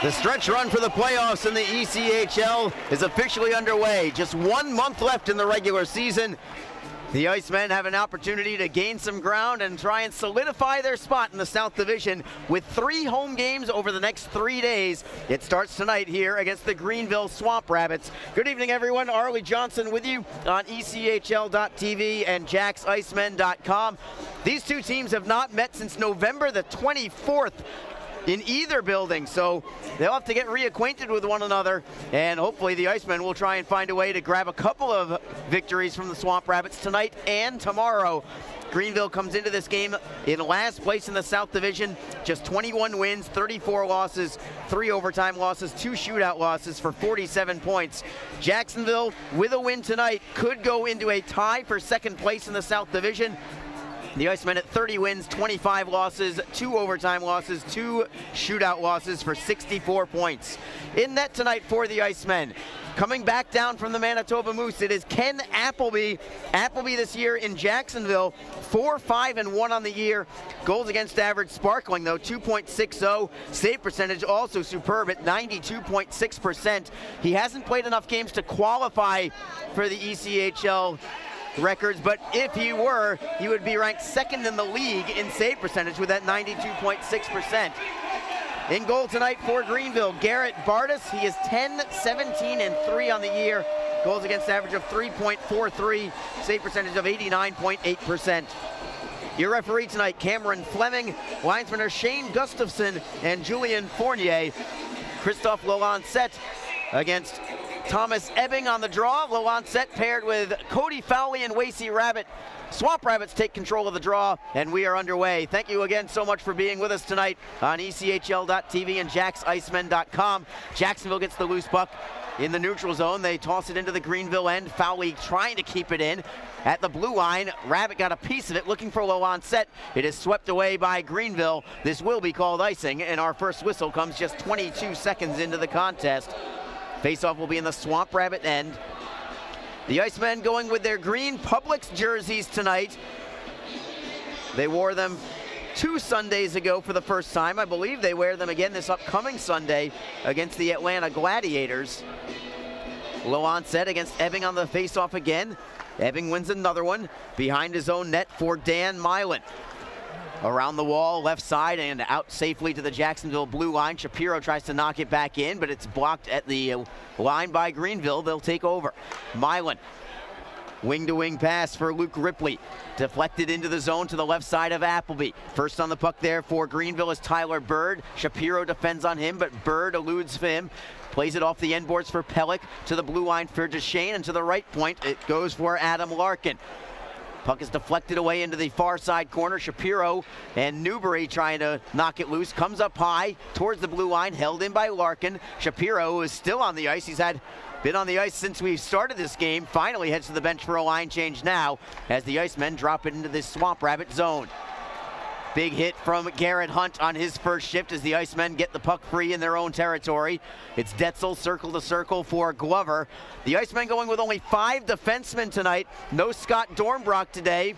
The stretch run for the playoffs in the ECHL is officially underway. Just 1 month left in the regular season. The Icemen have an opportunity to gain some ground and try and solidify their spot in the South Division with 3 home games over the next 3 days. It starts tonight here against the Greenville Swamp Rabbits. Good evening, everyone. Arlie Johnson with you on ECHL.tv and JacksIcemen.com. These two teams have not met since November the 24th. In either building, so they'll have to get reacquainted with one another, and hopefully the Icemen will try and find a way to grab a couple of victories from the Swamp Rabbits tonight and tomorrow. Greenville comes into this game in last place in the South Division, just 21 wins, 34 losses, 3 overtime losses, 2 shootout losses for 47 points. Jacksonville, with a win tonight, could go into a tie for second place in the South Division. The Icemen at 30 wins, 25 losses, 2 overtime losses, 2 shootout losses for 64 points. In net tonight for the Icemen, coming back down from the Manitoba Moose, it is Ken Appleby. Appleby this year in Jacksonville, 4-5-1 on the year. Goals against average sparkling though, 2.60. Save percentage also superb at 92.6%. He hasn't played enough games to qualify for the ECHL records, but if he were, he would be ranked second in the league in save percentage with that 92.6%. In goal tonight for Greenville, Garrett Bardis. He is 10, 17, and 3 on the year. Goals against average of 3.43, save percentage of 89.8%. Your referee tonight, Cameron Fleming. Linesmen are Shane Gustafson and Julian Fournier. Christophe Lalanset against Thomas Ebbing on the draw. Lalanset paired with Cody Fowley and Wasey Rabbit. Swamp Rabbits take control of the draw, and we are underway. Thank you again so much for being with us tonight on ECHL.tv and JacksIcemen.com. Jacksonville gets the loose puck in the neutral zone. They toss it into the Greenville end. Fowley trying to keep it in. At the blue line, Rabbit got a piece of it, looking for Lalanset. It is swept away by Greenville. This will be called icing, and our first whistle comes just 22 seconds into the contest. Faceoff will be in the Swamp Rabbit end. The Icemen going with their green Publix jerseys tonight. They wore them 2 Sundays ago for the first time. I believe they wear them again this upcoming Sunday against the Atlanta Gladiators. Lalanset against Ebbing on the faceoff again. Ebbing wins another one behind his own net for Dan Milan. Around the wall, left side, and out safely to the Jacksonville blue line. Shapiro tries to knock it back in, but it's blocked at the line by Greenville. They'll take over. Milan, wing-to-wing pass for Luke Ripley. Deflected into the zone to the left side of Appleby. First on the puck there for Greenville is Tyler Bird. Shapiro defends on him, but Bird eludes him. Plays it off the end boards for Pellick to the blue line for Duchesne, and to the right point, it goes for Adam Larkin. Puck is deflected away into the far side corner. Shapiro and Newbury trying to knock it loose. Comes up high towards the blue line, held in by Larkin. Shapiro is still on the ice. He's been on the ice since we started this game. Finally heads to the bench for a line change now as the Icemen drop it into this Swamp Rabbit zone. Big hit from Garrett Hunt on his first shift as the Icemen get the puck free in their own territory. It's Detzel circle to circle for Glover. The Icemen going with only 5 defensemen tonight. No Scott Dornbrock today.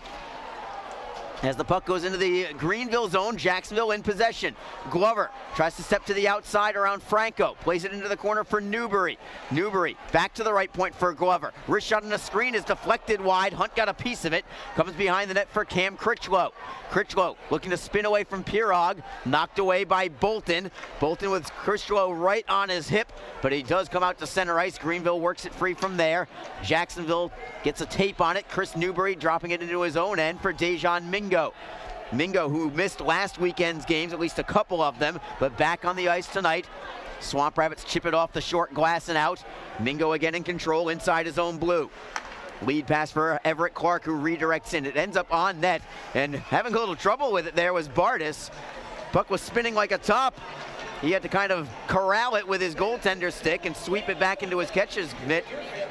As the puck goes into the Greenville zone, Jacksonville in possession. Glover tries to step to the outside around Franco. Plays it into the corner for Newbury. Newbury back to the right point for Glover. Wrist shot on the screen is deflected wide. Hunt got a piece of it. Comes behind the net for Cam Critchlow. Critchlow looking to spin away from Pirog. Knocked away by Bolton. Bolton with Critchlow right on his hip, but he does come out to center ice. Greenville works it free from there. Jacksonville gets a tape on it. Chris Newbury dropping it into his own end for Dejan Mingo. Mingo, who missed last weekend's games, at least a couple of them, but back on the ice tonight. Swamp Rabbits chip it off the short glass and out. Mingo again in control inside his own blue. Lead pass for Everett Clark, who redirects in. It ends up on net, and having a little trouble with it there was Bardis. Puck was spinning like a top. He had to kind of corral it with his goaltender stick and sweep it back into his catcher's mitt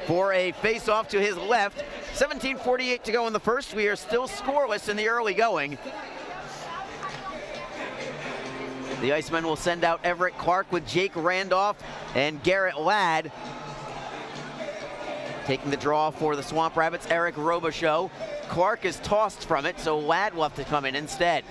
for a face-off to his left. 17:48 to go in the first. We are still scoreless in the early going. The Icemen will send out Everett Clark with Jake Randolph and Garrett Ladd. Taking the draw for the Swamp Rabbits, Eric Robichaux. Clark is tossed from it, so Ladd will have to come in instead.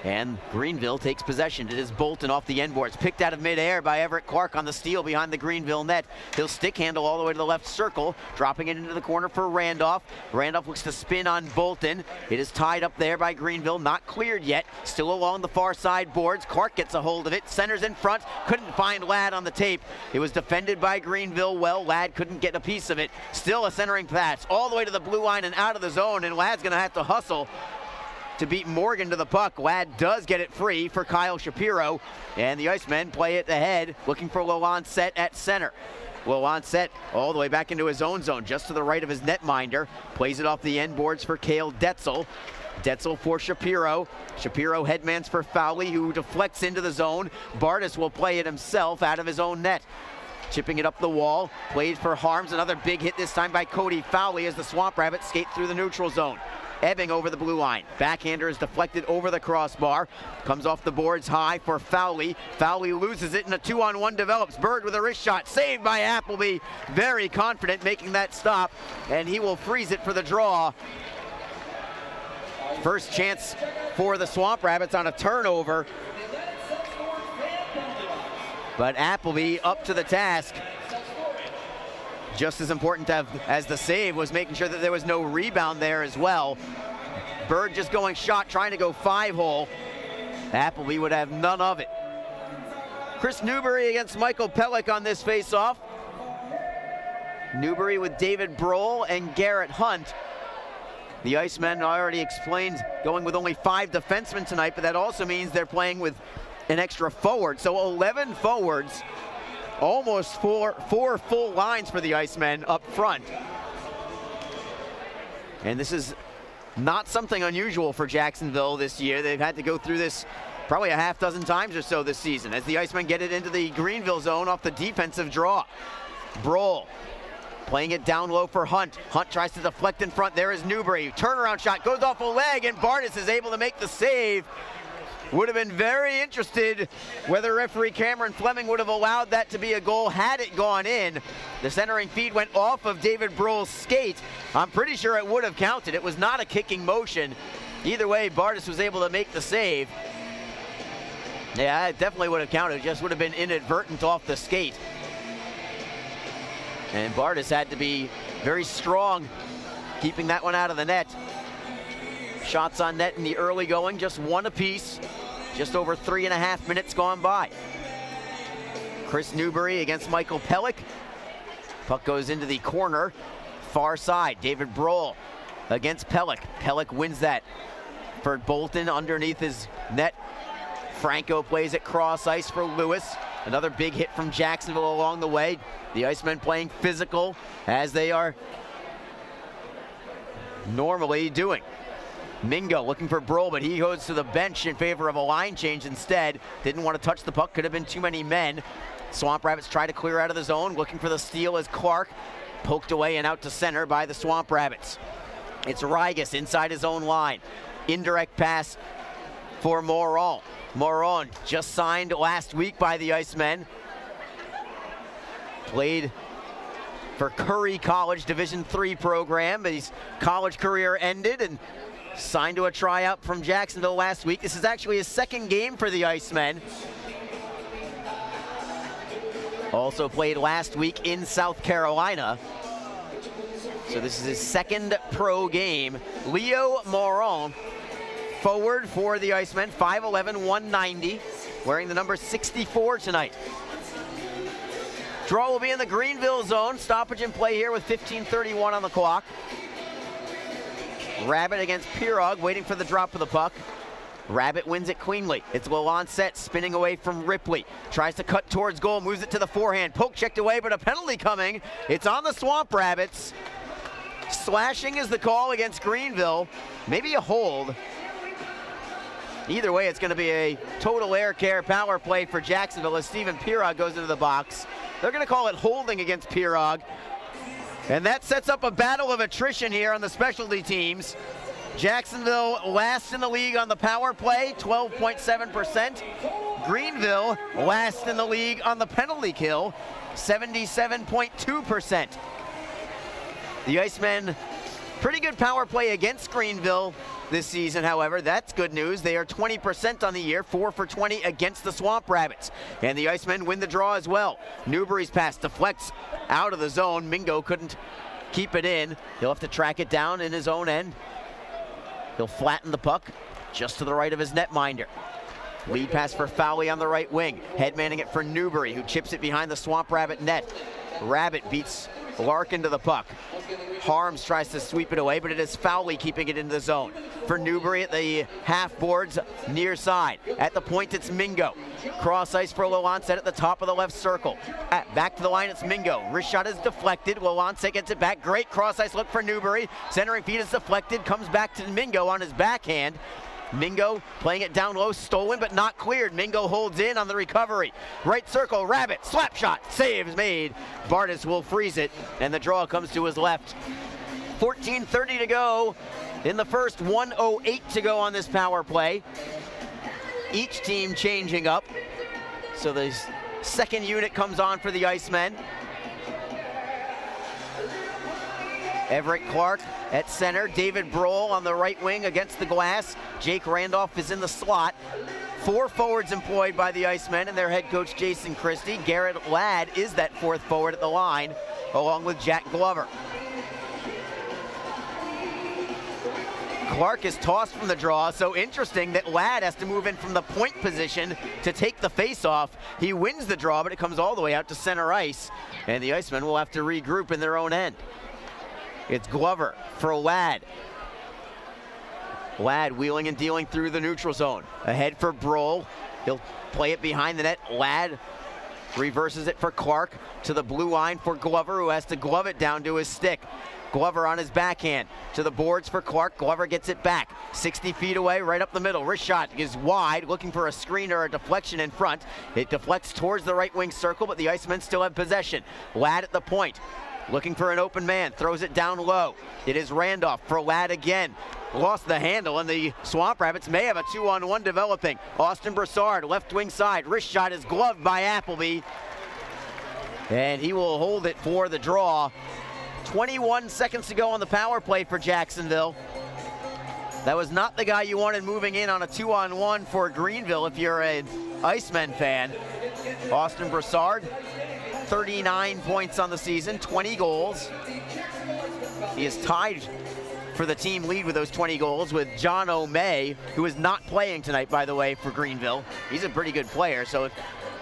And Greenville takes possession. It is Bolton off the end boards, picked out of midair by Everett Clark on the steal behind the Greenville net. He'll stick handle all the way to the left circle, dropping it into the corner for Randolph. Randolph looks to spin on Bolton. It is tied up there by Greenville, not cleared yet. Still along the far side boards. Clark gets a hold of it, centers in front, couldn't find Ladd on the tape. It was defended by Greenville well. Ladd couldn't get a piece of it. Still a centering pass all the way to the blue line and out of the zone, and Ladd's gonna have to hustle to beat Morgan to the puck. Ladd does get it free for Kyle Shapiro, and the Icemen play it ahead, looking for Lancet at center. Lancet all the way back into his own zone, just to the right of his netminder. Plays it off the end boards for Cale Detzel. Detzel for Shapiro. Shapiro headmans for Fowley, who deflects into the zone. Bardis will play it himself out of his own net. Chipping it up the wall, played for Harms. Another big hit this time by Cody Fowley as the Swamp Rabbits skate through the neutral zone. Ebbing over the blue line. Backhander is deflected over the crossbar. Comes off the boards high for Fowley. Fowley loses it and a 2-on-1 develops. Bird with a wrist shot. Saved by Appleby. Very confident making that stop. And he will freeze it for the draw. First chance for the Swamp Rabbits on a turnover. But Appleby up to the task. Just as important as the save was making sure that there was no rebound there as well. Bird just going shot, trying to go 5-hole. Appleby would have none of it. Chris Newbury against Michael Pellick on this face-off. Newbury with David Brohl and Garrett Hunt. The Icemen already explained going with only 5 defensemen tonight, but that also means they're playing with an extra forward. So 11 forwards. Almost four full lines for the Icemen up front. And this is not something unusual for Jacksonville this year. They've had to go through this probably a half dozen times or so this season as the Icemen get it into the Greenville zone off the defensive draw. Brohl playing it down low for Hunt. Hunt tries to deflect in front. There is Newbury. Turnaround shot goes off a leg, and Bardis is able to make the save. Would have been very interested whether referee Cameron Fleming would have allowed that to be a goal had it gone in. The centering feed went off of David Brohl's skate. I'm pretty sure it would have counted. It was not a kicking motion. Either way, Bardis was able to make the save. Yeah, it definitely would have counted. It just would have been inadvertent off the skate. And Bardis had to be very strong keeping that one out of the net. Shots on net in the early going, just 1 apiece. Just over 3.5 minutes gone by. Chris Newbury against Michael Pellick. Puck goes into the corner, far side. David Brohl against Pellick. Pellick wins that for Bolton underneath his net. Franco plays it cross ice for Lewis. Another big hit from Jacksonville along the way. The Icemen playing physical as they are normally doing. Mingo looking for Brohl, but he goes to the bench in favor of a line change instead. Didn't want to touch the puck, could have been too many men. Swamp Rabbits try to clear out of the zone, looking for the steal as Clark poked away and out to center by the Swamp Rabbits. It's Rigas inside his own line. Indirect pass for Moron. Moron just signed last week by the Icemen. Played for Curry College Division III program, but his college career ended and signed to a tryout from Jacksonville last week. This is actually his 2nd game for the Icemen. Also played last week in South Carolina. So this is his 2nd pro game. Leo Moron, forward for the Icemen, 5'11", 190, wearing the number 64 tonight. Draw will be in the Greenville zone. Stoppage in play here with 15:31 on the clock. Rabbit against Pirog, waiting for the drop of the puck. Rabbit wins it cleanly. It's Lancet spinning away from Ripley. Tries to cut towards goal, moves it to the forehand. Poke checked away, but a penalty coming. It's on the Swamp Rabbits. Slashing is the call against Greenville. Maybe a hold. Either way, it's going to be a total air care power play for Jacksonville as Steven Pirog goes into the box. They're going to call it holding against Pirog. And that sets up a battle of attrition here on the specialty teams. Jacksonville last in the league on the power play, 12.7%. Greenville last in the league on the penalty kill, 77.2%. The Icemen Pretty good power play against Greenville this season, however. That's good news. They are 20% on the year, 4 for 20 against the Swamp Rabbits. And the Icemen win the draw as well. Newbury's pass deflects out of the zone. Mingo couldn't keep it in. He'll have to track it down in his own end. He'll flatten the puck just to the right of his netminder. Lead pass for Fowley on the right wing. Headmanning it for Newbury, who chips it behind the Swamp Rabbit net. Rabbit beats Larkin to the puck. Harms tries to sweep it away, but it is Fowley keeping it in the zone. For Newbury at the half boards near side. At the point, it's Mingo. Cross ice for Lalonce at the top of the left circle. Back to the line, it's Mingo. Wrist shot is deflected. Lalonce gets it back. Great cross ice look for Newbury. Centering feed is deflected. Comes back to Mingo on his backhand. Mingo playing it down low, stolen but not cleared. Mingo holds in on the recovery. Right circle, Rabbit, slap shot, save is made. Bartis will freeze it, and the draw comes to his left. 14:30 to go in the first, 1:08 to go on this power play. Each team changing up. So the second unit comes on for the Icemen. Everett Clark at center. David Brohl on the right wing against the glass. Jake Randolph is in the slot. 4 forwards employed by the Icemen and their head coach Jason Christie. Garrett Ladd is that 4th forward at the line, along with Jack Glover. Clark is tossed from the draw, so interesting that Ladd has to move in from the point position to take the face-off. He wins the draw, but it comes all the way out to center ice, and the Icemen will have to regroup in their own end. It's Glover for Ladd. Ladd wheeling and dealing through the neutral zone. Ahead for Brohl. He'll play it behind the net. Ladd reverses it for Clark to the blue line for Glover, who has to glove it down to his stick. Glover on his backhand to the boards for Clark. Glover gets it back. 60 feet away, right up the middle. Wrist shot is wide, looking for a screen or a deflection in front. It deflects towards the right wing circle, but the Icemen still have possession. Ladd at the point. Looking for an open man, throws it down low. It is Randolph for Ladd again. Lost the handle, and the Swamp Rabbits may have a 2-on-1 developing. Austin Broussard, left wing side. Wrist shot is gloved by Appleby. And he will hold it for the draw. 21 seconds to go on the power play for Jacksonville. That was not the guy you wanted moving in on a 2-on-1 for Greenville if you're an Icemen fan. Austin Broussard, 39 points on the season, 20 goals. He is tied for the team lead with those 20 goals with John O'May, who is not playing tonight, by the way, for Greenville. He's a pretty good player, so it's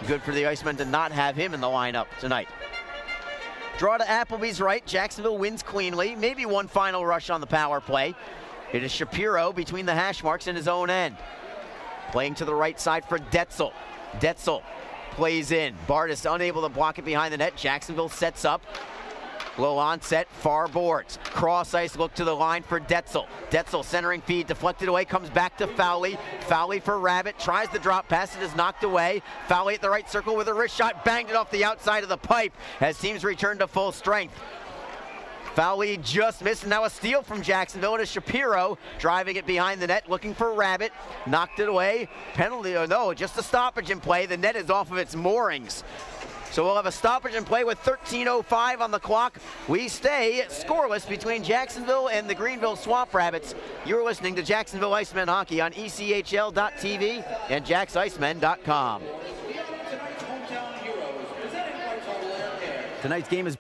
good for the Icemen to not have him in the lineup tonight. Draw to Appleby's right. Jacksonville wins cleanly. Maybe one final rush on the power play. It is Shapiro between the hash marks in his own end. Playing to the right side for Detzel. Detzel plays in. Bartis unable to block it behind the net. Jacksonville sets up. Low onset, far boards. Cross ice look to the line for Detzel. Detzel centering feed, deflected away, comes back to Fowley. Fowley for Rabbit, tries the drop pass, it is knocked away. Fowley at the right circle with a wrist shot, banged it off the outside of the pipe as teams return to full strength. Fowley just missed, and now a steal from Jacksonville. It is Shapiro driving it behind the net, looking for Rabbit. Knocked it away. Penalty, or no, just a stoppage in play. The net is off of its moorings. So we'll have a stoppage in play with 13:05 on the clock. We stay scoreless between Jacksonville and the Greenville Swamp Rabbits. You're listening to Jacksonville Icemen Hockey on ECHL.TV and JacksIcemen.com. Tonight's game is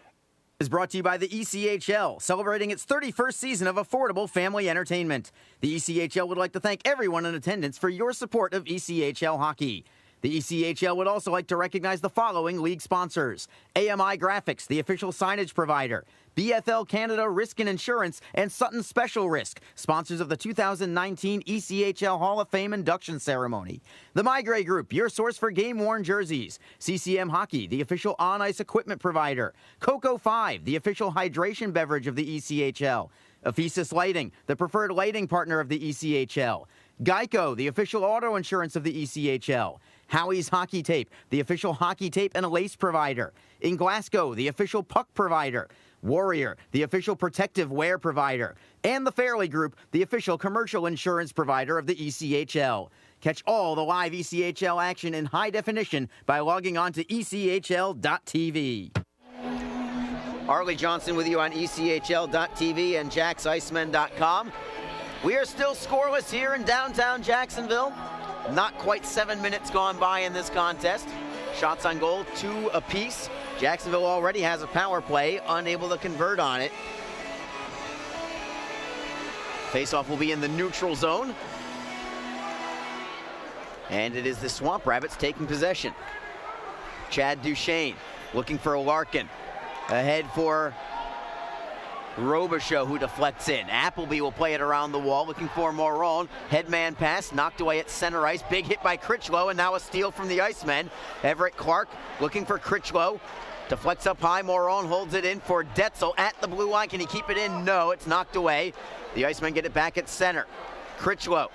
brought to you by the ECHL, celebrating its 31st season of affordable family entertainment. The ECHL would like to thank everyone in attendance for your support of ECHL hockey. The ECHL would also like to recognize the following league sponsors: AMI Graphics, the official signage provider; BFL Canada Risk and Insurance; and Sutton Special Risk, sponsors of the 2019 ECHL Hall of Fame induction ceremony. The Migray Group, your source for game-worn jerseys; CCM Hockey, the official on-ice equipment provider; Coco 5, the official hydration beverage of the ECHL; Ephesus Lighting, the preferred lighting partner of the ECHL; Geico, the official auto insurance of the ECHL; Howie's Hockey Tape, the official hockey tape and lace provider; in Glasgow, the official puck provider; Warrior, the official protective wear provider; and the Fairley Group, the official commercial insurance provider of the ECHL. Catch all the live ECHL action in high definition by logging on to ECHL.TV. Arlie Johnson with you on ECHL.tv and JacksIcemen.com. We are still scoreless here in downtown Jacksonville. Not quite 7 minutes gone by in this contest. Shots on goal, 2 apiece. Jacksonville already has a power play, unable to convert on it. Faceoff will be in the neutral zone. And it is the Swamp Rabbits taking possession. Chad Duchesne looking for Larkin. Ahead for Robichaud, who deflects in. Appleby will play it around the wall, looking for Moron. Headman pass, knocked away at center ice. Big hit by Critchlow, and now a steal from the Icemen. Everett Clark looking for Critchlow. Deflects up high, Moron holds it in for Detzel at the blue line. Can he keep it in? No, it's knocked away. The Icemen get it back at center. Critchlow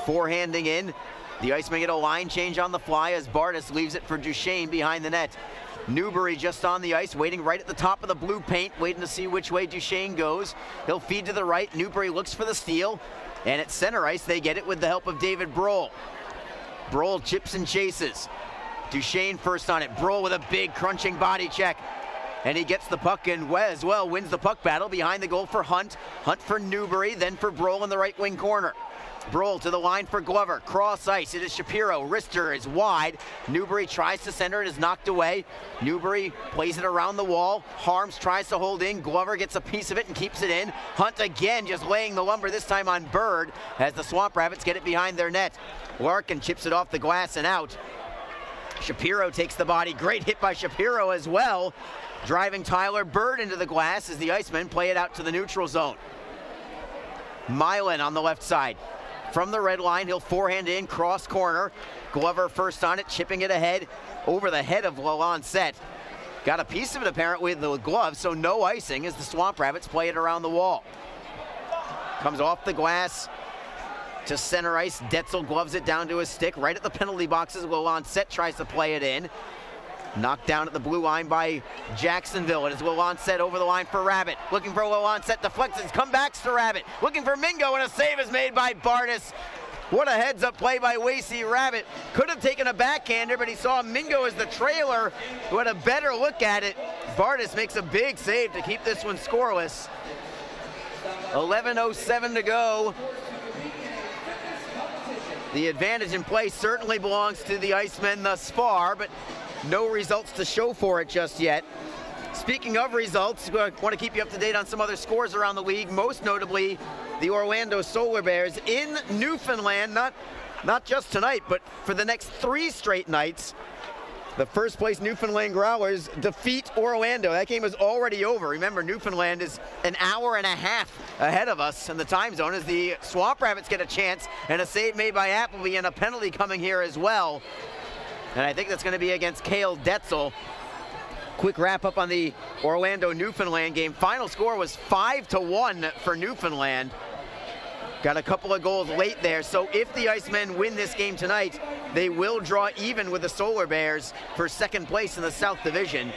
forehanding in. The Icemen get a line change on the fly as Bardis leaves it for Duchesne behind the net. Newbury just on the ice, waiting right at the top of the blue paint, waiting to see which way Duchesne goes. He'll feed to the right. Newbury looks for the steal. And at center ice, they get it with the help of David Brohl. Brohl chips and chases. Duchesne first on it. Brohl with a big crunching body check. And he gets the puck and as well wins the puck battle behind the goal for Hunt. Hunt for Newbury, then for Brohl in the right wing corner. Brohl to the line for Glover. Cross ice. It is Shapiro. Wrister is wide. Newbury tries to center. It is knocked away. Newbury plays it around the wall. Harms tries to hold in. Glover gets a piece of it and keeps it in. Hunt again just laying the lumber, this time on Bird, as the Swamp Rabbits get it behind their net. Larkin chips it off the glass and out. Shapiro takes the body. Great hit by Shapiro as well. Driving Tyler Bird into the glass as the Icemen play it out to the neutral zone. Milan on the left side. From the red line, he'll forehand in, cross corner. Glover first on it, chipping it ahead, over the head of Lalanset. Got a piece of it apparently with the glove, so no icing as the Swamp Rabbits play it around the wall. Comes off the glass to center ice. Detzel gloves it down to his stick, right at the penalty boxes. Lalanset tries to play it in. Knocked down at the blue line by Jacksonville. It is Lalanset over the line for Rabbit. Looking for Lalanset, deflects, comebacks to Rabbit. Looking for Mingo, and a save is made by Bardis. What a heads-up play by Wasey Rabbit. Could have taken a backhander, but he saw Mingo as the trailer, who had a better look at it. Bardis makes a big save to keep this one scoreless. 11:07 to go. The advantage in play certainly belongs to the Icemen thus far, but no results to show for it just yet. Speaking of results, I want to keep you up to date on some other scores around the league, most notably the Orlando Solar Bears in Newfoundland, not just tonight, but for the next 3 straight nights. The first place Newfoundland Growlers defeat Orlando. That game is already over. Remember, Newfoundland is an hour and a half ahead of us in the time zone as the Swamp Rabbits get a chance, and a save made by Appleby and a penalty coming here as well. And I think that's going to be against Cale Detzel. Quick wrap up on the Orlando-Newfoundland game. Final score was 5-1 for Newfoundland. Got a couple of goals late there, so if the Icemen win this game tonight, they will draw even with the Solar Bears for second place in the South Division.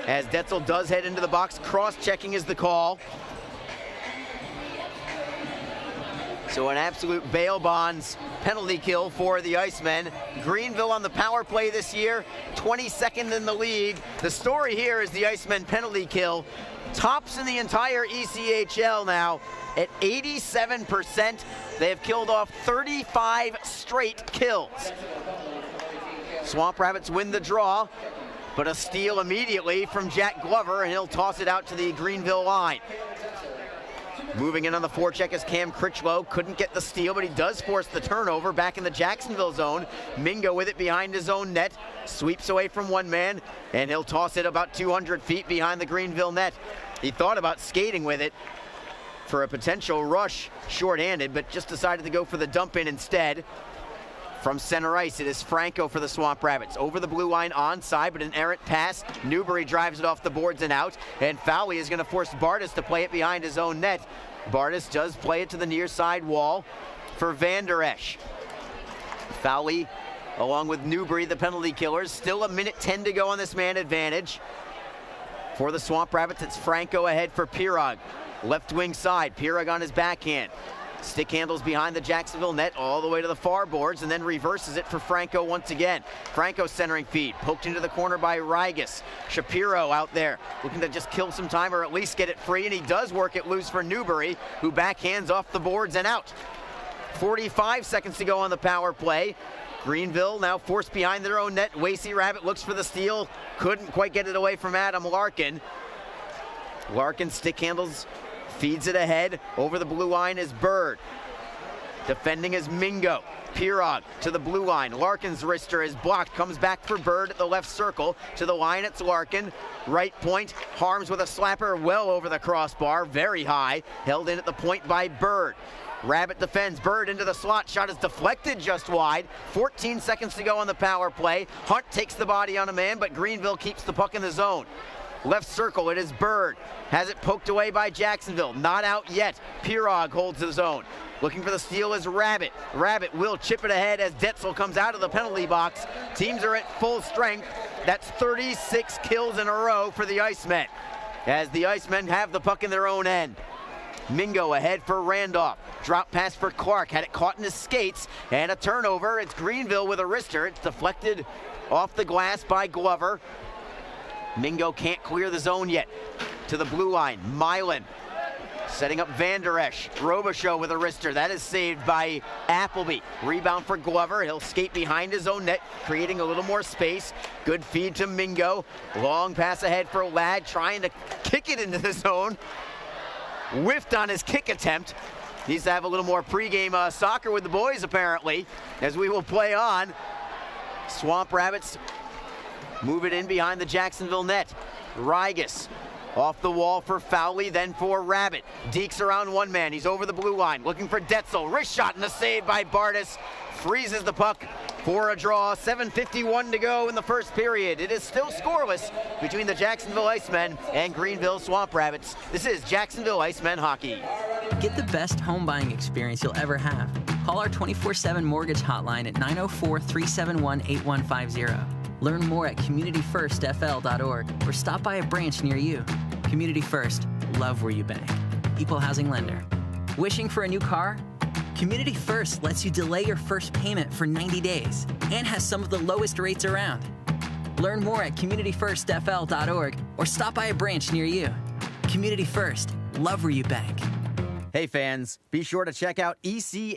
As Detzel does head into the box, cross-checking is the call. So an absolute bail bonds penalty kill for the Icemen. Greenville on the power play this year, 22nd in the league. The story here is the Icemen penalty kill tops in the entire ECHL now at 87%. They have killed off 35 straight kills. Swamp Rabbits win the draw, but a steal immediately from Jack Glover, and he'll toss it out to the Greenville line. Moving in on the forecheck is Cam Critchlow. Couldn't get the steal, but he does force the turnover back in the Jacksonville zone. Mingo with it behind his own net. Sweeps away from one man, and he'll toss it about 200 feet behind the Greenville net. He thought about skating with it for a potential rush shorthanded, but just decided to go for the dump in instead. From center ice, it is Franco for the Swamp Rabbits. Over the blue line onside, but an errant pass. Newbury drives it off the boards and out, and Fowley is going to force Bardis to play it behind his own net. Bardis does play it to the near side wall for Van Der Esch. Fowley, along with Newbury, the penalty killers. Still 1:10 to go on this man advantage. For the Swamp Rabbits, it's Franco ahead for Pirog. Left wing side, Pirog on his backhand. Stick handles behind the Jacksonville net all the way to the far boards and then reverses it for Franco once again. Franco centering feed, poked into the corner by Rigas. Shapiro out there looking to just kill some time or at least get it free, and he does work it loose for Newbury, who backhands off the boards and out. 45 seconds to go on the power play. Greenville now forced behind their own net. Wasey Rabbit looks for the steal, couldn't quite get it away from Adam Larkin. Larkin stick handles, feeds it ahead. Over the blue line is Bird. Defending is Mingo. Pirog to the blue line. Larkin's wrister is blocked. Comes back for Bird at the left circle. To the line, it's Larkin. Right point. Harms with a slapper well over the crossbar. Very high. Held in at the point by Bird. Rabbit defends. Bird into the slot. Shot is deflected just wide. 14 seconds to go on the power play. Hunt takes the body on a man, but Greenville keeps the puck in the zone. Left circle, it is Bird. Has it poked away by Jacksonville. Not out yet. Pirog holds the zone. Looking for the steal is Rabbit. Rabbit will chip it ahead as Detzel comes out of the penalty box. Teams are at full strength. That's 36 kills in a row for the Icemen, as the Icemen have the puck in their own end. Mingo ahead for Randolph. Drop pass for Clark. Had it caught in his skates, and a turnover. It's Greenville with a wrister. It's deflected off the glass by Glover. Mingo can't clear the zone yet. To the blue line, Milan setting up Van Der Esch. Robichaud with a wrister. That is saved by Appleby. Rebound for Glover. He'll skate behind his own net, creating a little more space. Good feed to Mingo. Long pass ahead for Ladd, trying to kick it into the zone. Whiffed on his kick attempt. Needs to have a little more pregame soccer with the boys, apparently, as we will play on. Swamp Rabbits move it in behind the Jacksonville net. Rigas off the wall for Fowley, then for Rabbit. Deeks around one man. He's over the blue line, looking for Detzel. Wrist shot and a save by Bardis. Freezes the puck for a draw. 7:51 to go in the first period. It is still scoreless between the Jacksonville Icemen and Greenville Swamp Rabbits. This is Jacksonville Icemen hockey. Get the best home buying experience you'll ever have. Call our 24/7 mortgage hotline at 904-371-8150. Learn more at communityfirstfl.org or stop by a branch near you. Community First, love where you bank. Equal housing lender. Wishing for a new car? Community First lets you delay your first payment for 90 days and has some of the lowest rates around. Learn more at communityfirstfl.org or stop by a branch near you. Community First, love where you bank. Hey fans, be sure to check out ECHL.TV,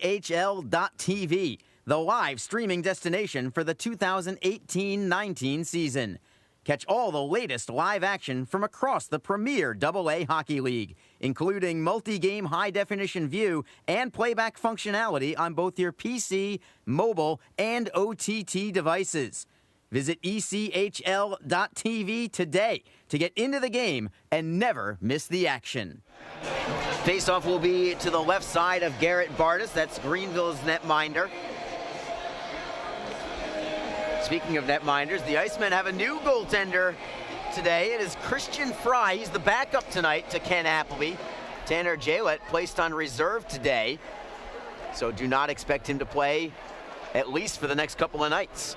the live streaming destination for the 2018-19 season. Catch all the latest live action from across the premier AA Hockey League, including multi-game high-definition view and playback functionality on both your PC, mobile, and OTT devices. Visit ECHL.TV today to get into the game and never miss the action. Faceoff will be to the left side of Garrett Bardis. That's Greenville's netminder. Speaking of netminders, the Icemen have a new goaltender today. It is Christian Fry. He's the backup tonight to Ken Appleby. Tanner Jalett placed on reserve today, so do not expect him to play at least for the next couple of nights.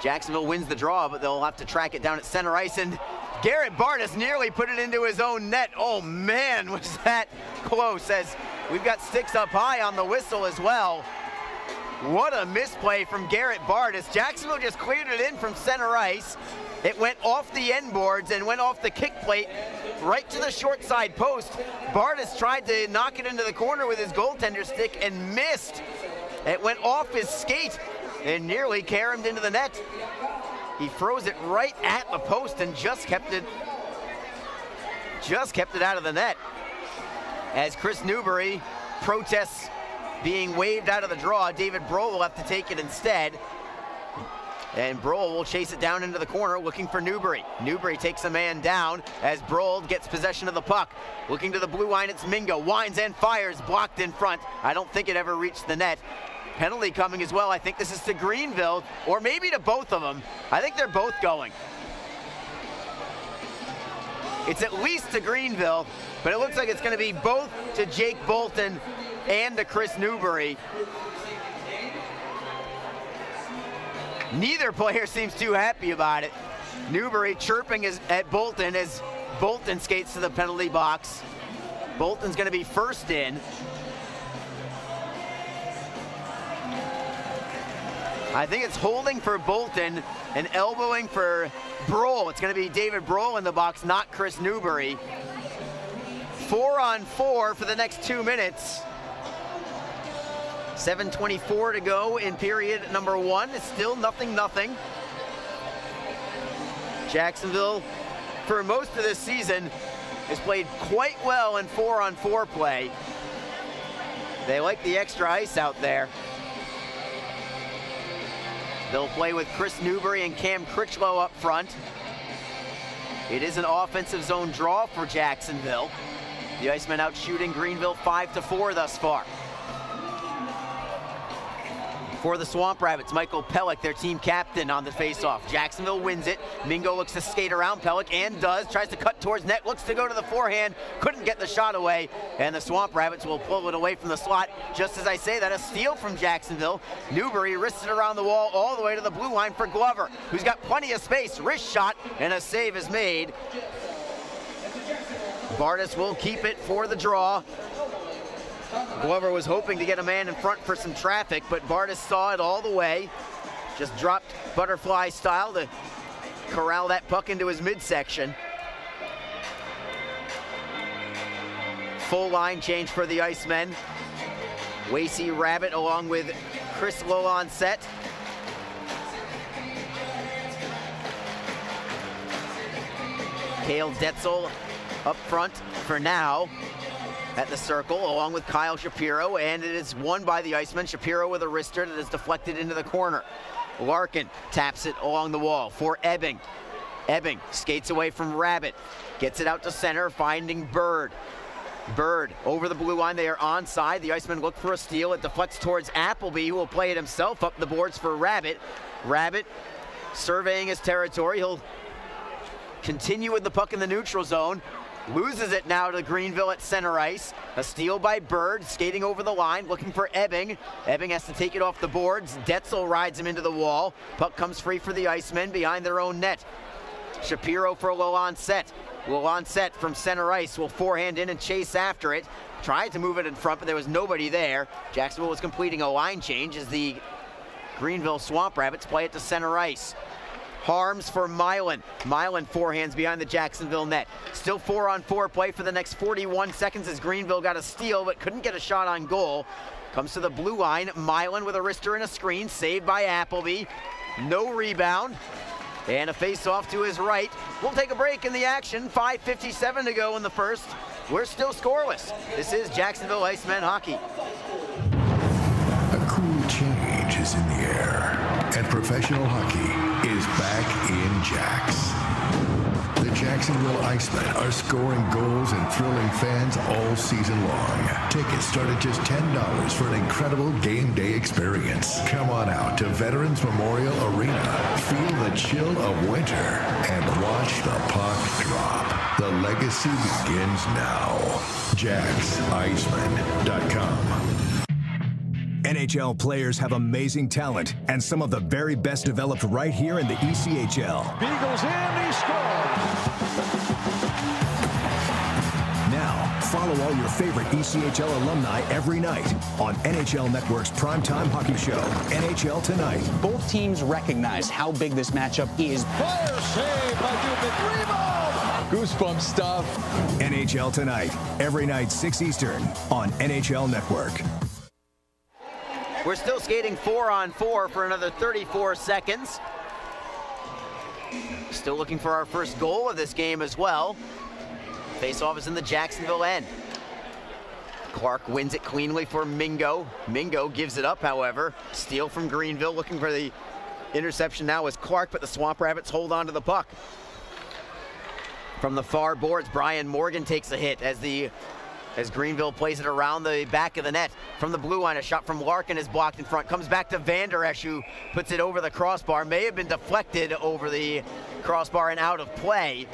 Jacksonville wins the draw, but they'll have to track it down at center ice, and Garrett Bardis nearly put it into his own net. Oh man, was that close, as we've got sticks up high on the whistle as well. What a misplay from Garrett Bardis. Jacksonville just cleared it in from center ice. It went off the end boards and went off the kick plate right to the short side post. Bardis tried to knock it into the corner with his goaltender stick and missed. It went off his skate and nearly caromed into the net. He froze it right at the post and just kept it out of the net, as Chris Newbury protests being waved out of the draw. David Brohl will have to take it instead, and Brohl will chase it down into the corner looking for Newbury. Newbury takes a man down as Brohl gets possession of the puck. Looking to the blue line, it's Mingo. Winds and fires, blocked in front. I don't think it ever reached the net. Penalty coming as well. I think this is to Greenville, or maybe to both of them. I think they're both going. It's at least to Greenville, but it looks like it's going to be both to Jake Bolton and to Chris Newbury. Neither player seems too happy about it. Newbury chirping at Bolton as Bolton skates to the penalty box. Bolton's going to be first in. I think it's holding for Bolton and elbowing for Brohl. It's going to be David Brohl in the box, not Chris Newbury. 4-on-4 for the next 2 minutes. 7:24 to go in period number 1. It's still 0-0. Jacksonville, for most of this season, has played quite well in 4-on-4 play. They like the extra ice out there. They'll play with Chris Newbury and Cam Critchlow up front. It is an offensive zone draw for Jacksonville. The Icemen out shooting Greenville 5-4 thus far. For the Swamp Rabbits, Michael Pellick, their team captain, on the faceoff. Jacksonville wins it. Mingo looks to skate around Pellick and does. Tries to cut towards net, looks to go to the forehand. Couldn't get the shot away, and the Swamp Rabbits will pull it away from the slot. Just as I say that, a steal from Jacksonville. Newbury wrists it around the wall all the way to the blue line for Glover, who's got plenty of space. Wrist shot, and a save is made. Bardis will keep it for the draw. Glover was hoping to get a man in front for some traffic, but Bardis saw it all the way. Just dropped butterfly style to corral that puck into his midsection. Full line change for the Icemen. Wasey Rabbit along with Chris Lolon set. Cale Detzel up front for now at the circle, along with Kyle Shapiro, and it is won by the Icemen. Shapiro with a wrister that is deflected into the corner. Larkin taps it along the wall for Ebbing. Ebbing skates away from Rabbit, gets it out to center, finding Bird. Bird over the blue line. They are onside. The Icemen look for a steal. It deflects towards Appleby, who will play it himself up the boards for Rabbit. Rabbit surveying his territory. He'll continue with the puck in the neutral zone. Loses it now to Greenville at center ice. A steal by Bird, skating over the line, looking for Ebbing. Ebbing has to take it off the boards. Detzel rides him into the wall. Puck comes free for the Icemen behind their own net. Shapiro for Lolon set. Lolon set from center ice, will forehand in and chase after it. Tried to move it in front, but there was nobody there. Jacksonville was completing a line change as the Greenville Swamp Rabbits play it to center ice. Harms for Milan. Milan forehands behind the Jacksonville net. Still 4-on-4 play for the next 41 seconds as Greenville got a steal but couldn't get a shot on goal. Comes to the blue line. Milan with a wrister and a screen. Saved by Appleby. No rebound. And a face-off to his right. We'll take a break in the action. 5:57 to go in the first. We're still scoreless. This is Jacksonville Icemen hockey. A cool change is in the air, and professional hockey is back in Jacks. The Jacksonville Icemen are scoring goals and thrilling fans all season long. Tickets start at just $10 for an incredible game day experience. Come on out to Veterans Memorial Arena. Feel the chill of winter and watch the puck drop. The legacy begins now. JacksIcemen.com. NHL players have amazing talent, and some of the very best developed right here in the ECHL. Beagles in, he scores! Now, follow all your favorite ECHL alumni every night on NHL Network's primetime hockey show, NHL Tonight. Both teams recognize how big this matchup is. Fire save by Dubin. Rebound! Goosebump stuff. NHL Tonight, every night 6 Eastern on NHL Network. We're still skating 4-on-4 for another 34 seconds. Still looking for our first goal of this game as well. Face-off is in the Jacksonville end. Clark wins it cleanly for Mingo. Mingo gives it up, however. Steal from Greenville, looking for the interception now is Clark, but the Swamp Rabbits hold on to the puck. From the far boards, Brian Morgan takes a hit as Greenville plays it around the back of the net. From the blue line, a shot from Larkin is blocked in front. Comes back to Van Der Esch, who puts it over the crossbar. May have been deflected over the crossbar and out of play.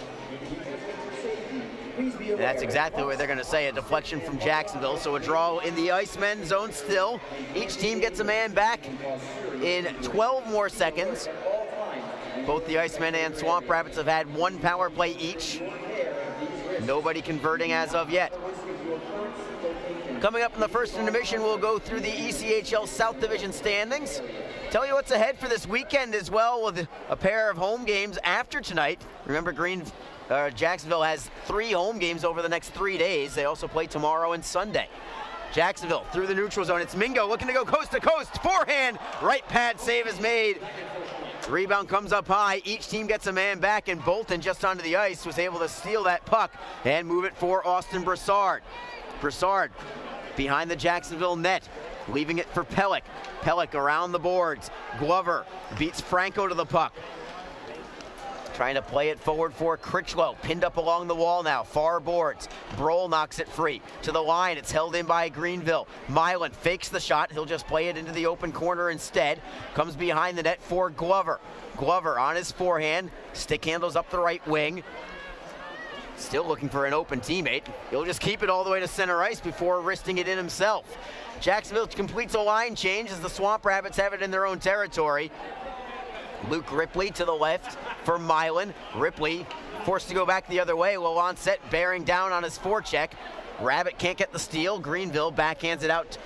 And that's exactly what they're going to say, a deflection from Jacksonville. So a draw in the Icemen zone still. Each team gets a man back in 12 more seconds. Both the Icemen and Swamp Rabbits have had one power play each. Nobody converting as of yet. Coming up in the first intermission, we'll go through the ECHL South Division standings. Tell you what's ahead for this weekend as well, with a pair of home games after tonight. Remember, Jacksonville has 3 home games over the next 3 days. They also play tomorrow and Sunday. Jacksonville through the neutral zone. It's Mingo looking to go coast to coast. Forehand, right pad save is made. Rebound comes up high. Each team gets a man back, and Bolton just onto the ice was able to steal that puck and move it for Austin Broussard. Broussard behind the Jacksonville net, leaving it for Pellick. Pellick around the boards. Glover beats Franco to the puck. Trying to play it forward for Critchlow. Pinned up along the wall now. Far boards. Brohl knocks it free. To the line. It's held in by Greenville. Milan fakes the shot. He'll just play it into the open corner instead. Comes behind the net for Glover. Glover on his forehand. Stick handles up the right wing. Still looking for an open teammate. He'll just keep it all the way to center ice before wristing it in himself. Jacksonville completes a line change as the Swamp Rabbits have it in their own territory. Luke Ripley to the left for Milan. Ripley forced to go back the other way. Lancet bearing down on his forecheck. Rabbit can't get the steal. Greenville backhands it out.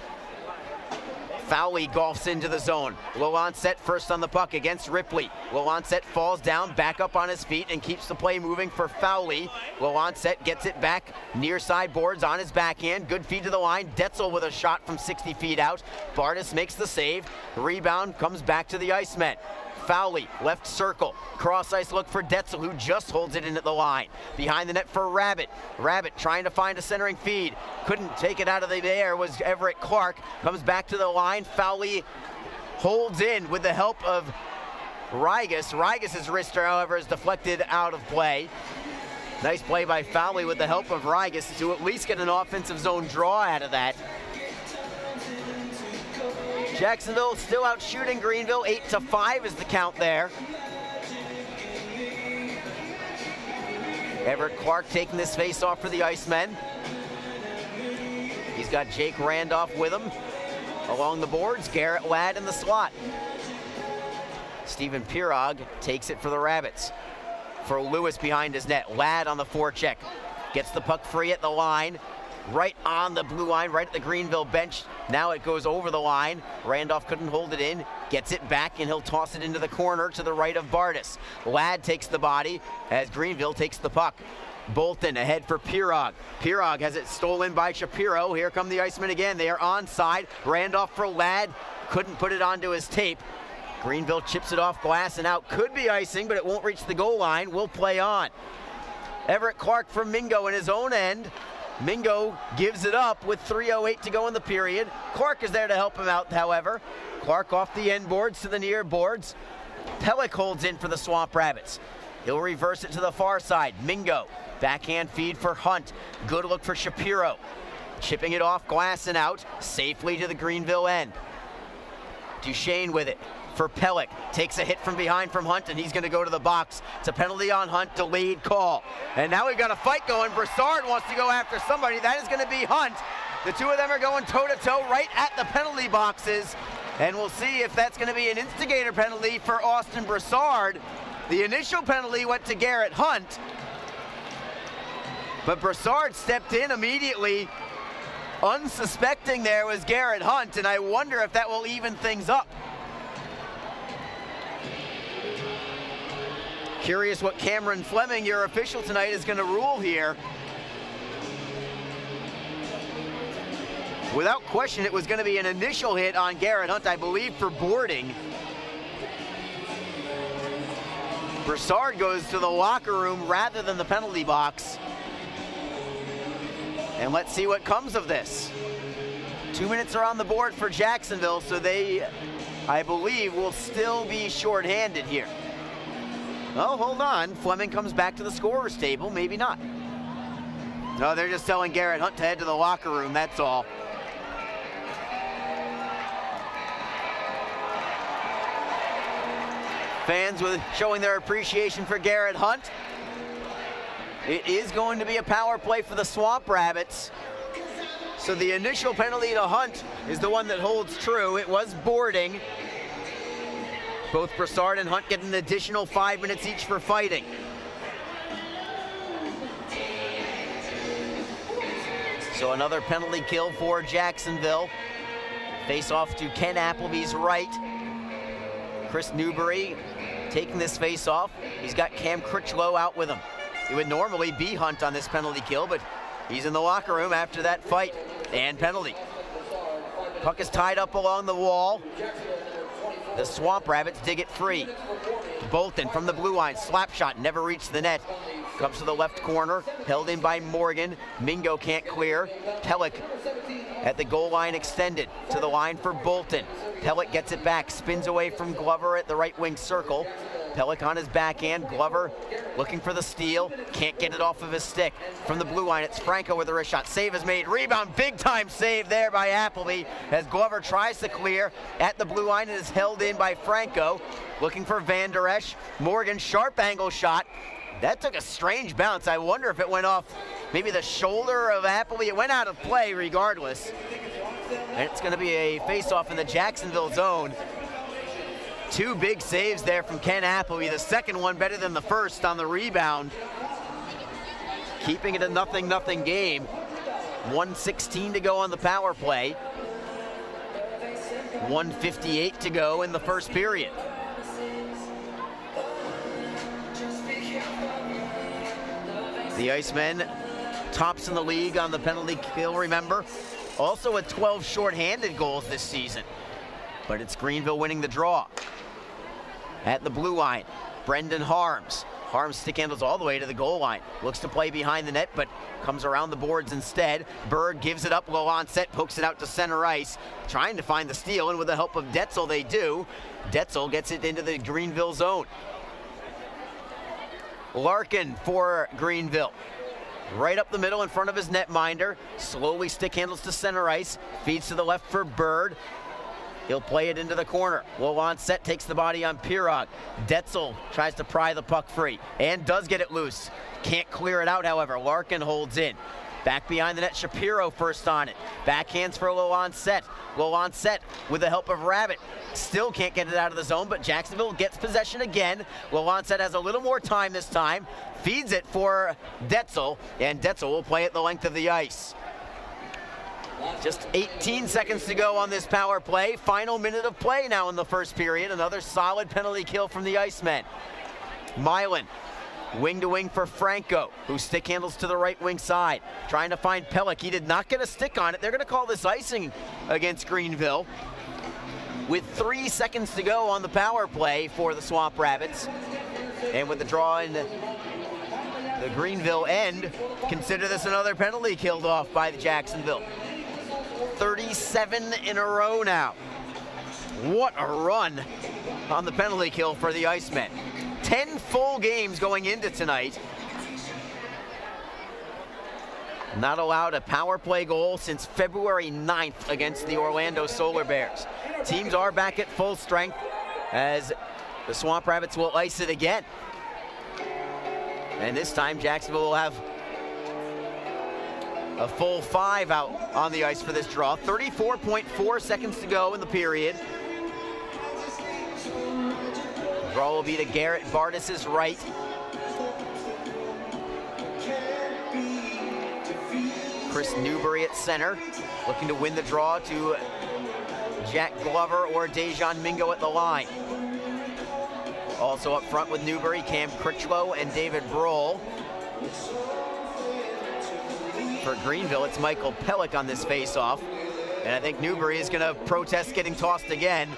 Fowley golfs into the zone. Lancet first on the puck against Ripley. Lancet falls down, back up on his feet, and keeps the play moving for Fowley. Lancet gets it back near side boards on his backhand. Good feed to the line. Detzel with a shot from 60 feet out. Bardis makes the save. Rebound comes back to the Icemen. Fowley, left circle. Cross ice look for Detzel, who just holds it in at the line. Behind the net for Rabbit. Rabbit trying to find a centering feed. Couldn't take it out of the air was Everett Clark. Comes back to the line. Fowley holds in with the help of Rigas. Rigas' wrist, however, is deflected out of play. Nice play by Fowley with the help of Rigas to at least get an offensive zone draw out of that. Jacksonville still out shooting Greenville. 8-5 is the count there. Everett Clark taking this face off for the Icemen. He's got Jake Randolph with him. Along the boards, Garrett Ladd in the slot. Stephen Pirog takes it for the Rabbits. For Lewis behind his net. Ladd on the forecheck. Gets the puck free at the line. Right on the blue line, right at the Greenville bench. Now it goes over the line. Randolph couldn't hold it in. Gets it back, and he'll toss it into the corner to the right of Bardis. Ladd takes the body as Greenville takes the puck. Bolton ahead for Pirog. Pirog has it stolen by Shapiro. Here come the Icemen again. They are onside. Randolph for Ladd. Couldn't put it onto his tape. Greenville chips it off glass and out. Could be icing, but it won't reach the goal line. Will play on. Everett Clark from Mingo in his own end. Mingo gives it up with 3:08 to go in the period. Clark is there to help him out, however. Clark off the end boards to the near boards. Pellick holds in for the Swamp Rabbits. He'll reverse it to the far side. Mingo, backhand feed for Hunt. Good look for Shapiro. Chipping it off glass and out, safely to the Greenville end. Duchesne with it for Pellick. Takes a hit from behind from Hunt, and he's going to go to the box. It's a penalty on Hunt, delayed call. And now we've got a fight going. Broussard wants to go after somebody. That is going to be Hunt. The two of them are going toe-to-toe right at the penalty boxes. And we'll see if that's going to be an instigator penalty for Austin Broussard. The initial penalty went to Garrett Hunt. But Broussard stepped in immediately. Unsuspecting there was Garrett Hunt, and I wonder if that will even things up. Curious what Cameron Fleming, your official tonight, is going to rule here. Without question, it was going to be an initial hit on Garrett Hunt, I believe, for boarding. Broussard goes to the locker room rather than the penalty box. And let's see what comes of this. 2 minutes are on the board for Jacksonville, so they, I believe, will still be shorthanded here. Oh, hold on. Fleming comes back to the scorer's table. Maybe not. No, they're just telling Garrett Hunt to head to the locker room, that's all. Fans showing their appreciation for Garrett Hunt. It is going to be a power play for the Swamp Rabbits. So the initial penalty to Hunt is the one that holds true. It was boarding. Both Broussard and Hunt get an additional 5 minutes each for fighting. So another penalty kill for Jacksonville. Face off to Ken Appleby's right. Chris Newbury taking this face off. He's got Cam Critchlow out with him. It would normally be Hunt on this penalty kill, but he's in the locker room after that fight. And penalty. Puck is tied up along the wall. The Swamp Rabbits dig it free. Bolton from the blue line, slap shot, never reached the net. Comes to the left corner, held in by Morgan. Mingo can't clear. Pellick at the goal line extended to the line for Bolton. Pellick gets it back, spins away from Glover at the right wing circle. Pellick on his backhand, Glover looking for the steal, can't get it off of his stick. From the blue line, it's Franco with a wrist shot. Save is made, rebound, big time save there by Appleby as Glover tries to clear at the blue line and is held in by Franco. Looking for Van Der Esch. Morgan, sharp angle shot. That took a strange bounce. I wonder if it went off maybe the shoulder of Appleby. It went out of play regardless. And it's going to be a face-off in the Jacksonville zone. Two big saves there from Ken Appleby. The second one better than the first on the rebound. Keeping it a 0-0 game. 1:16 to go on the power play. 1:58 to go in the first period. The Icemen tops in the league on the penalty kill, remember. Also with 12 shorthanded goals this season. But it's Greenville winning the draw. At the blue line, Brendan Harms. Harms stick handles all the way to the goal line. Looks to play behind the net, but comes around the boards instead. Bird gives it up, low on set, pokes it out to center ice. Trying to find the steal, and with the help of Detzel, they do. Detzel gets it into the Greenville zone. Larkin for Greenville. Right up the middle in front of his netminder. Slowly stick handles to center ice. Feeds to the left for Bird. He'll play it into the corner. Low on set, takes the body on Pirog. Detzel tries to pry the puck free and does get it loose. Can't clear it out, however. Larkin holds in. Back behind the net, Shapiro first on it. Backhands for low on set. Low on set with the help of Rabbit. Still can't get it out of the zone, but Jacksonville gets possession again. Low on set has a little more time this time. Feeds it for Detzel, and Detzel will play it the length of the ice. Just 18 seconds to go on this power play. Final minute of play now in the first period. Another solid penalty kill from the Icemen. Milan, wing to wing for Franco, who stick handles to the right wing side. Trying to find Pellick. He did not get a stick on it. They're going to call this icing against Greenville. With 3 seconds to go on the power play for the Swamp Rabbits. And with the draw in the Greenville end, consider this another penalty killed off by the Jacksonville. 37 in a row now. What a run on the penalty kill for the Icemen. 10 full games going into tonight. Not allowed a power play goal since February 9th against the Orlando Solar Bears. Teams are back at full strength as the Swamp Rabbits will ice it again. And this time Jacksonville will have a full 5 out on the ice for this draw. 34.4 seconds to go in the period. Draw will be to Garrett Bardis's right. Chris Newbury at center, looking to win the draw to Jack Glover or Dejan Mingo at the line. Also up front with Newbury, Cam Critchlow and David Brohl. For Greenville, it's Michael Pellick on this face-off. And I think Newbury is going to protest getting tossed again.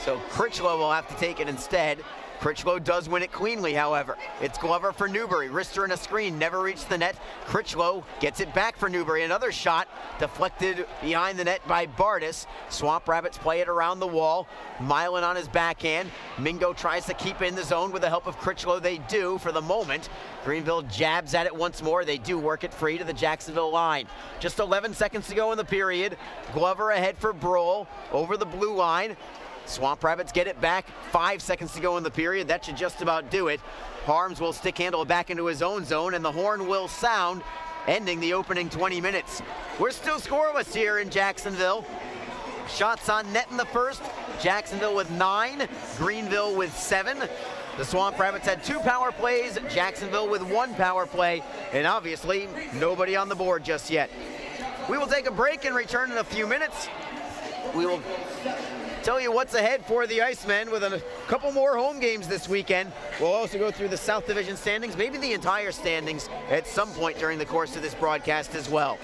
So Critchlow will have to take it instead. Critchlow does win it cleanly, however. It's Glover for Newbury. Wrister in a screen, never reached the net. Critchlow gets it back for Newbury. Another shot deflected behind the net by Bardis. Swamp Rabbits play it around the wall. Milan on his backhand. Mingo tries to keep in the zone with the help of Critchlow. They do for the moment. Greenville jabs at it once more. They do work it free to the Jacksonville line. Just 11 seconds to go in the period. Glover ahead for Brohl over the blue line. Swamp Rabbits get it back. 5 seconds to go in the period. That should just about do it. Harms will stick handle it back into his own zone, and the horn will sound, ending the opening 20 minutes. We're still scoreless here in Jacksonville. Shots on net in the first. Jacksonville with 9, Greenville with 7. The Swamp Rabbits had 2 power plays, Jacksonville with 1 power play, and obviously nobody on the board just yet. We will take a break and return in a few minutes. We will tell you what's ahead for the Icemen with a couple more home games this weekend. We'll also go through the South Division standings, maybe the entire standings at some point during the course of this broadcast as well.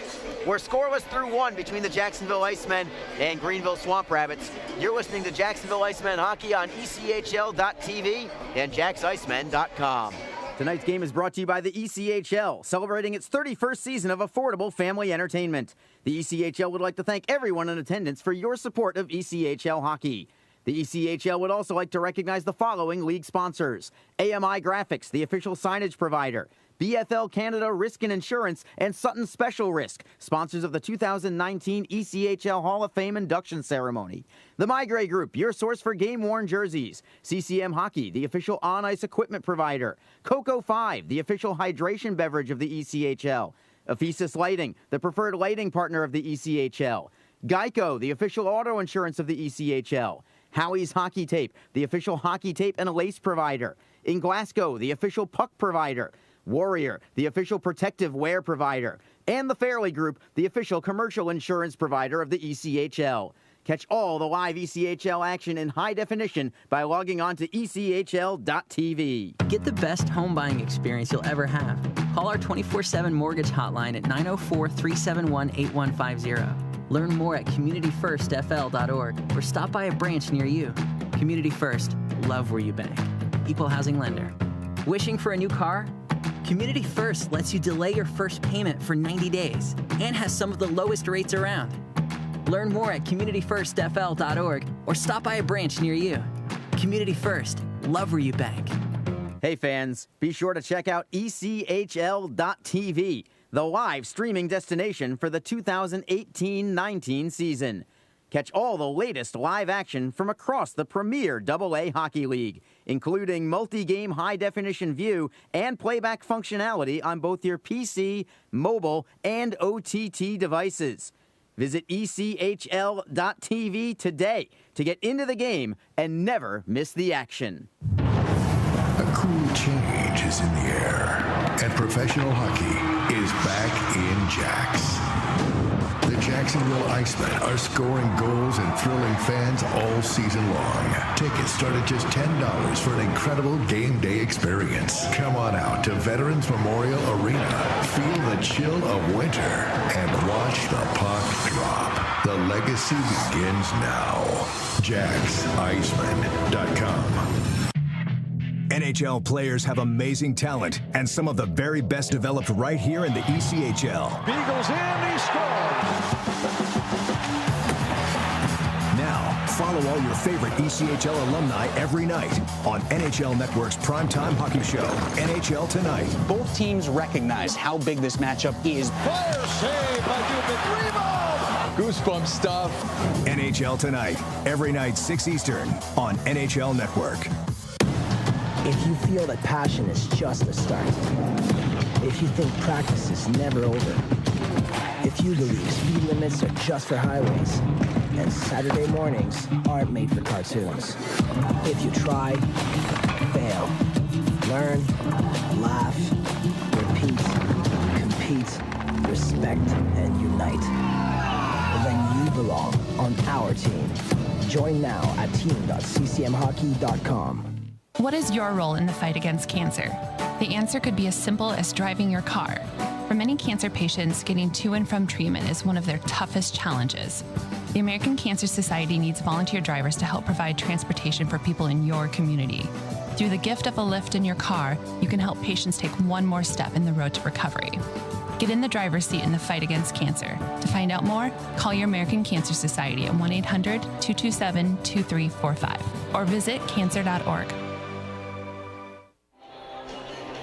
We're scoreless through 1 between the Jacksonville Icemen and Greenville Swamp Rabbits. You're listening to Jacksonville Icemen Hockey on ECHL.TV and JacksIcemen.com. Tonight's game is brought to you by the ECHL, celebrating its 31st season of affordable family entertainment. The ECHL would like to thank everyone in attendance for your support of ECHL hockey. The ECHL would also like to recognize the following league sponsors: AMI Graphics, the official signage provider; BFL Canada Risk and Insurance, and Sutton Special Risk, sponsors of the 2019 ECHL Hall of Fame induction ceremony. The Migray Group, your source for game-worn jerseys. CCM Hockey, the official on-ice equipment provider. Coco 5, the official hydration beverage of the ECHL. Ephesus Lighting, the preferred lighting partner of the ECHL. Geico, the official auto insurance of the ECHL. Howie's Hockey Tape, the official hockey tape and lace provider. In Glasgow, the official puck provider. Warrior, the official protective wear provider. And the Fairley Group, the official commercial insurance provider of the ECHL. Catch all the live ECHL action in high definition by logging on to ECHL.TV. Get the best home buying experience you'll ever have. Call our 24/7 mortgage hotline at 904-371-8150. Learn more at communityfirstfl.org or stop by a branch near you. Community First, love where you bank. Equal housing lender. Wishing for a new car? Community First lets you delay your first payment for 90 days and has some of the lowest rates around. Learn more at communityfirstfl.org or stop by a branch near you. Community First, love where you bank. Hey fans, be sure to check out ECHL.TV, the live streaming destination for the 2018-19 season. Catch all the latest live action from across the premier AA Hockey League, including multi-game high-definition view and playback functionality on both your PC, mobile, and OTT devices. Visit ECHL.TV today to get into the game and never miss the action. A cool change is in the air, and professional hockey is back in Jacks. The Jacksonville Icemen are scoring goals and thrilling fans all season long. Tickets start at just $10 for an incredible game day experience. Come on out to Veterans Memorial Arena, feel the chill of winter, and watch the puck drop. The legacy begins now. JacksIcemen.com. NHL players have amazing talent, and some of the very best developed right here in the ECHL. Beagles in, he scores! Now, follow all your favorite ECHL alumni every night on NHL Network's primetime hockey show, NHL Tonight. Both teams recognize how big this matchup is. Fire save by Rebound! Goosebump stuff. NHL Tonight, every night 6 Eastern on NHL Network. If you feel that passion is just a start, if you think practice is never over, if you believe speed limits are just for highways, and Saturday mornings aren't made for cartoons, if you try, fail, learn, laugh, repeat, compete, respect, and unite, then you belong on our team. Join now at team.ccmhockey.com. What is your role in the fight against cancer? The answer could be as simple as driving your car. For many cancer patients, getting to and from treatment is one of their toughest challenges. The American Cancer Society needs volunteer drivers to help provide transportation for people in your community. Through the gift of a lift in your car, you can help patients take one more step in the road to recovery. Get in the driver's seat in the fight against cancer. To find out more, call your American Cancer Society at 1-800-227-2345 or visit cancer.org.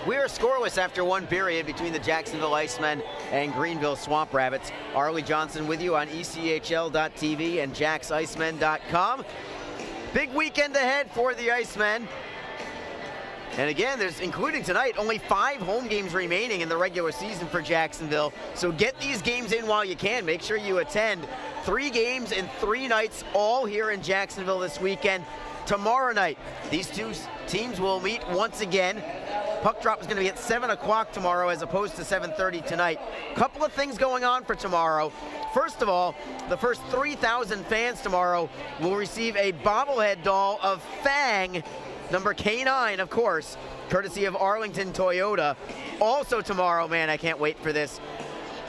We're scoreless after one period between the Jacksonville Icemen and Greenville Swamp Rabbits. Arlie Johnson with you on ECHL.TV and JacksIcemen.com. Big weekend ahead for the Icemen. And again, there's, including tonight, only 5 home games remaining in the regular season for Jacksonville. So get these games in while you can. Make sure you attend. 3 games in 3 nights, all here in Jacksonville this weekend. tomorrow night. These two teams will meet once again. Puck drop is going to be at 7 o'clock tomorrow as opposed to 7:30 tonight. Couple of things going on for tomorrow. First of all, the first 3,000 fans tomorrow will receive a bobblehead doll of Fang, number K9, of course, courtesy of Arlington Toyota. Also tomorrow, man, I can't wait for this.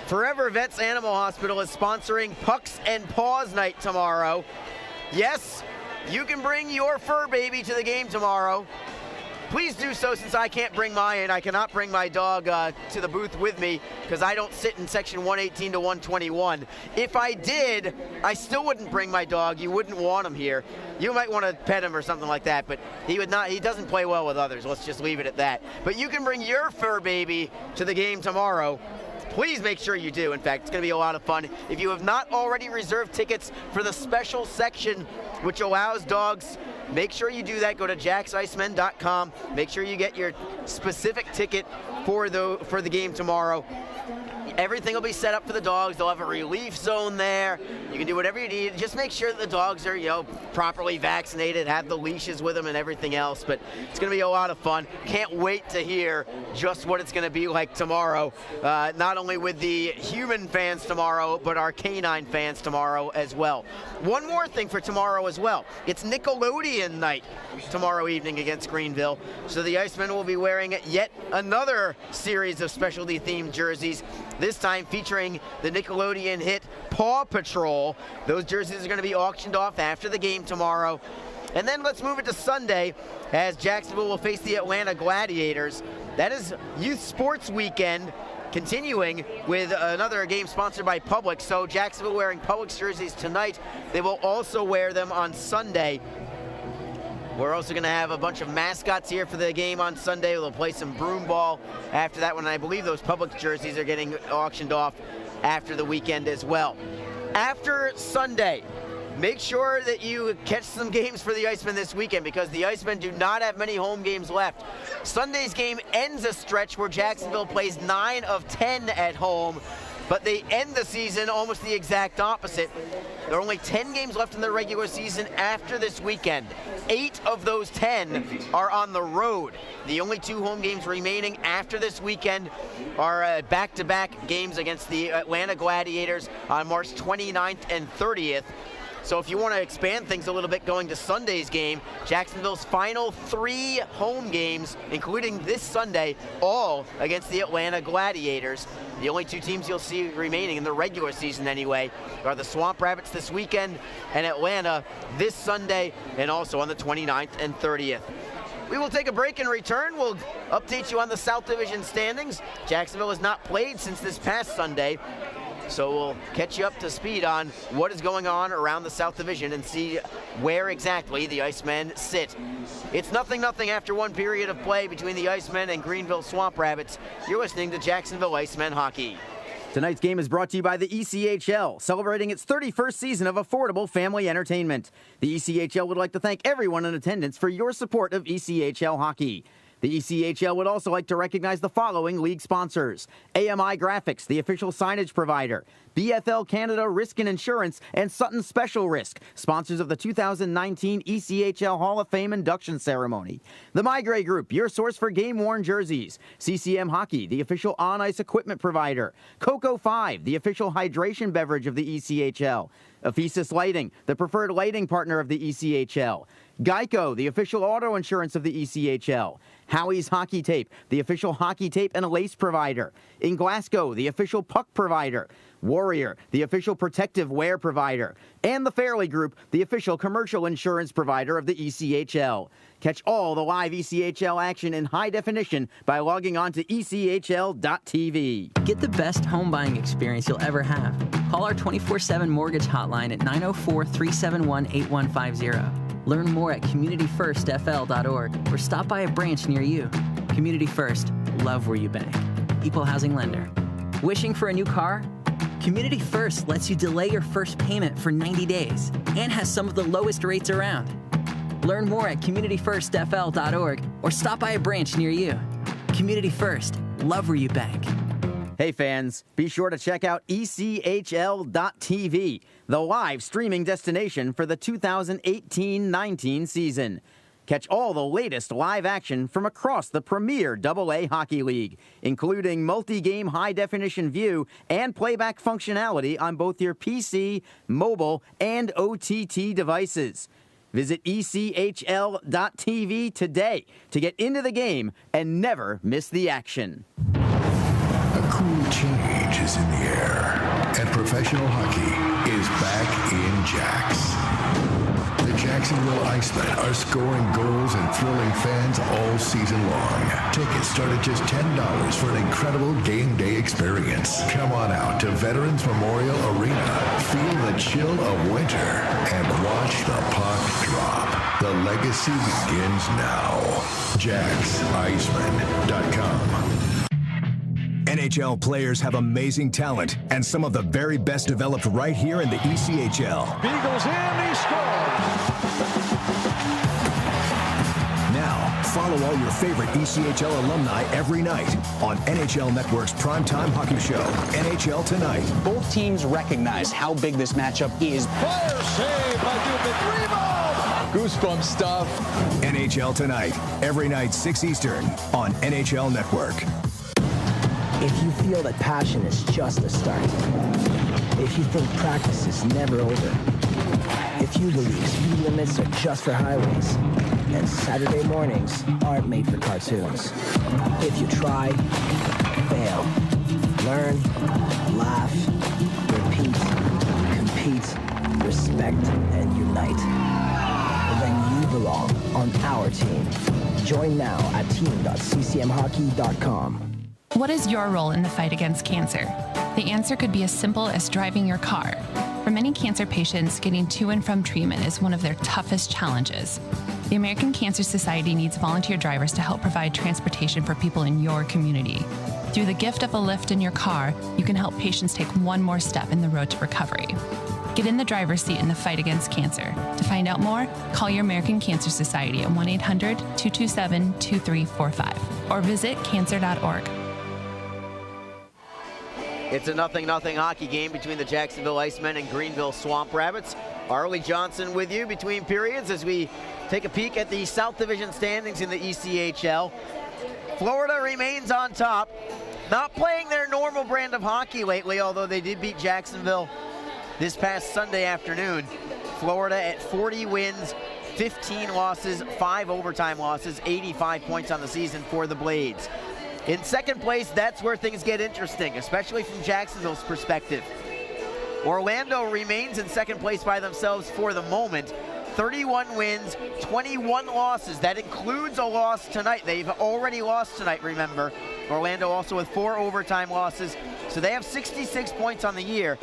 Forever Vets Animal Hospital is sponsoring Pucks and Paws Night tomorrow. Yes, you can bring your fur baby to the game tomorrow. Please do so, since I can't bring mine. I cannot bring my dog to the booth with me because I don't sit in section 118 to 121. If I did, I still wouldn't bring my dog. You wouldn't want him here. You might want to pet him or something like that, but he would not. He doesn't play well with others. Let's just leave it at that. But you can bring your fur baby to the game tomorrow. Please make sure you do. In fact, it's going to be a lot of fun. If you have not already reserved tickets for the special section, which allows dogs, make sure you do that. Go to jacksicemen.com. Make sure you get your specific ticket for the game tomorrow. Everything will be set up for the dogs. They'll have a relief zone there. You can do whatever you need. Just make sure that the dogs are, properly vaccinated, have the leashes with them and everything else. But it's going to be a lot of fun. Can't wait to hear just what it's going to be like tomorrow. Not only with the human fans tomorrow, but our canine fans tomorrow as well. One more thing for tomorrow as well. It's Nickelodeon night tomorrow evening against Greenville. So the Icemen will be wearing yet another series of specialty themed jerseys, this time featuring the Nickelodeon hit Paw Patrol. Those jerseys are going to be auctioned off after the game tomorrow. And then let's move it to Sunday, as Jacksonville will face the Atlanta Gladiators. That is Youth Sports Weekend, continuing with another game sponsored by Publix. So Jacksonville wearing Publix jerseys tonight. They will also wear them on Sunday. We're also going to have a bunch of mascots here for the game on Sunday. We'll play some broom ball after that one. I believe those Publix jerseys are getting auctioned off after the weekend as well. After Sunday, make sure that you catch some games for the Icemen this weekend, because the Icemen do not have many home games left. Sunday's game ends a stretch where Jacksonville plays 9 of 10 at home, but they end the season almost the exact opposite. There are only 10 games left in the regular season after this weekend. 8 of those 10 are on the road. The only 2 home games remaining after this weekend are back-to-back games against the Atlanta Gladiators on March 29th and 30th. So if you want to expand things a little bit going to Sunday's game, Jacksonville's final 3 home games, including this Sunday, all against the Atlanta Gladiators. The only 2 teams you'll see remaining in the regular season anyway are the Swamp Rabbits this weekend and Atlanta this Sunday, and also on the 29th and 30th. We will take a break and return. We'll update you on the South Division standings. Jacksonville has not played since this past Sunday, so we'll catch you up to speed on what is going on around the South Division and see where exactly the Icemen sit. It's 0-0 after one period of play between the Icemen and Greenville Swamp Rabbits. You're listening to Jacksonville Icemen Hockey. Tonight's game is brought to you by the ECHL, celebrating its 31st season of affordable family entertainment. The ECHL would like to thank everyone in attendance for your support of ECHL hockey. The ECHL would also like to recognize the following league sponsors: AMI Graphics, the official signage provider; BFL Canada Risk and Insurance; and Sutton Special Risk, sponsors of the 2019 ECHL Hall of Fame induction ceremony; the Migray Group, your source for game-worn jerseys; CCM Hockey, the official on-ice equipment provider; Coco 5, the official hydration beverage of the ECHL; Ephesus Lighting, the preferred lighting partner of the ECHL; Geico, the official auto insurance of the ECHL; Howie's Hockey Tape, the official hockey tape and lace provider; in Glasgow, the official puck provider; Warrior, the official protective wear provider; and the Fairley Group, the official commercial insurance provider of the ECHL. Catch all the live ECHL action in high definition by logging on to ECHL.tv. Get the best home buying experience you'll ever have. Call our 24/7 mortgage hotline at 904-371-8150. Learn more at communityfirstfl.org or stop by a branch near you. Community First, love where you bank. Equal housing lender. Wishing for a new car? Community First lets you delay your first payment for 90 days and has some of the lowest rates around. Learn more at communityfirstfl.org or stop by a branch near you. Community First, love where you bank. Hey fans, be sure to check out ECHL.TV, the live streaming destination for the 2018-19 season. Catch all the latest live action from across the premier AA Hockey League, including multi-game high-definition view and playback functionality on both your PC, mobile, and OTT devices. Visit ECHL.TV today to get into the game and never miss the action. A cool change is in the air, and professional hockey is back in Jax. The Jacksonville Icemen are scoring goals and thrilling fans all season long. Tickets start at just $10 for an incredible game day experience. Come on out to Veterans Memorial Arena, feel the chill of winter, and watch the puck drop. The legacy begins now. JacksIcemen.com. NHL players have amazing talent, and some of the very best developed right here in the ECHL. Beagles in, he scores! Now, follow all your favorite ECHL alumni every night on NHL Network's primetime hockey show, NHL Tonight. Both teams recognize how big this matchup is. Fire save by Dubin. Rebound! Goosebump stuff. NHL Tonight, every night 6 Eastern on NHL Network. If you feel that passion is just a start, if you think practice is never over, if you believe speed limits are just for highways, and Saturday mornings aren't made for cartoons, if you try, fail, learn, laugh, repeat, compete, respect, and unite, then you belong on our team. Join now at team.ccmhockey.com. What is your role in the fight against cancer? The answer could be as simple as driving your car. For many cancer patients, getting to and from treatment is one of their toughest challenges. The American Cancer Society needs volunteer drivers to help provide transportation for people in your community. Through the gift of a lift in your car, you can help patients take one more step in the road to recovery. Get in the driver's seat in the fight against cancer. To find out more, call your American Cancer Society at 1-800-227-2345 or visit cancer.org. It's a 0-0 hockey game between the Jacksonville Icemen and Greenville Swamp Rabbits. Arlie Johnson with you between periods as we take a peek at the South Division standings in the ECHL. Florida remains on top, not playing their normal brand of hockey lately, although they did beat Jacksonville this past Sunday afternoon. Florida at 40 wins, 15 losses, 5 overtime losses, 85 points on the season for the Blades. In second place, that's where things get interesting, especially from Jacksonville's perspective. Orlando remains in second place by themselves for the moment. 31 wins, 21 losses. That includes a loss tonight. They've already lost tonight, remember. Orlando also with 4 overtime losses. So they have 66 points on the year.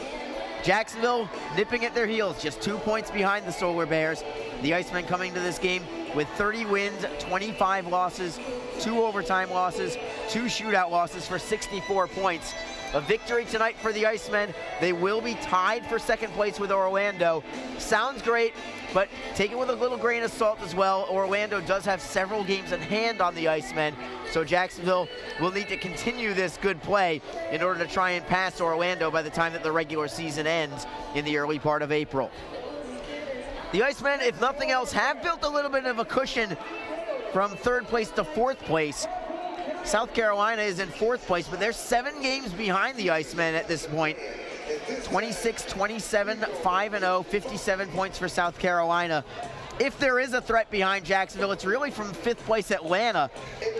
Jacksonville nipping at their heels, just 2 points behind the Solar Bears. The Icemen coming to this game with 30 wins, 25 losses, 2 overtime losses, 2 shootout losses for 64 points. A victory tonight for the Icemen. They will be tied for second place with Orlando. Sounds great, but take it with a little grain of salt as well. Orlando does have several games in hand on the Icemen, so Jacksonville will need to continue this good play in order to try and pass Orlando by the time that the regular season ends in the early part of April. The Icemen, if nothing else, have built a little bit of a cushion from third place to fourth place. South Carolina is in fourth place, but they're 7 games behind the Icemen at this point. 26-27, 5-0, 57 points for South Carolina. If there is a threat behind Jacksonville, it's really from 5th place Atlanta.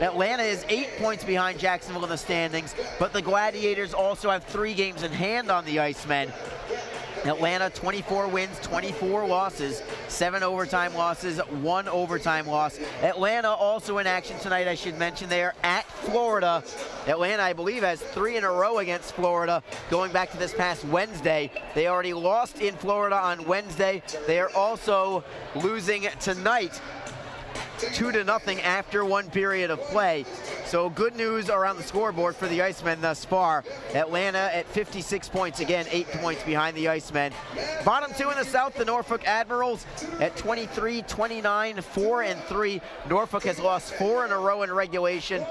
Atlanta is 8 points behind Jacksonville in the standings, but the Gladiators also have 3 games in hand on the Icemen. Atlanta, 24 wins, 24 losses, 7 overtime losses, 1 overtime loss. Atlanta also in action tonight, I should mention. They are at Florida. Atlanta, I believe, has 3 in a row against Florida going back to this past Wednesday. They already lost in Florida on Wednesday. They are also losing tonight 2-0 after one period of play. So good news around the scoreboard for the Icemen thus far. Atlanta at 56 points, again 8 points behind the Icemen. Bottom two in the South, the Norfolk Admirals at 23, 29, 4-3. Norfolk has lost 4 in a row in regulation.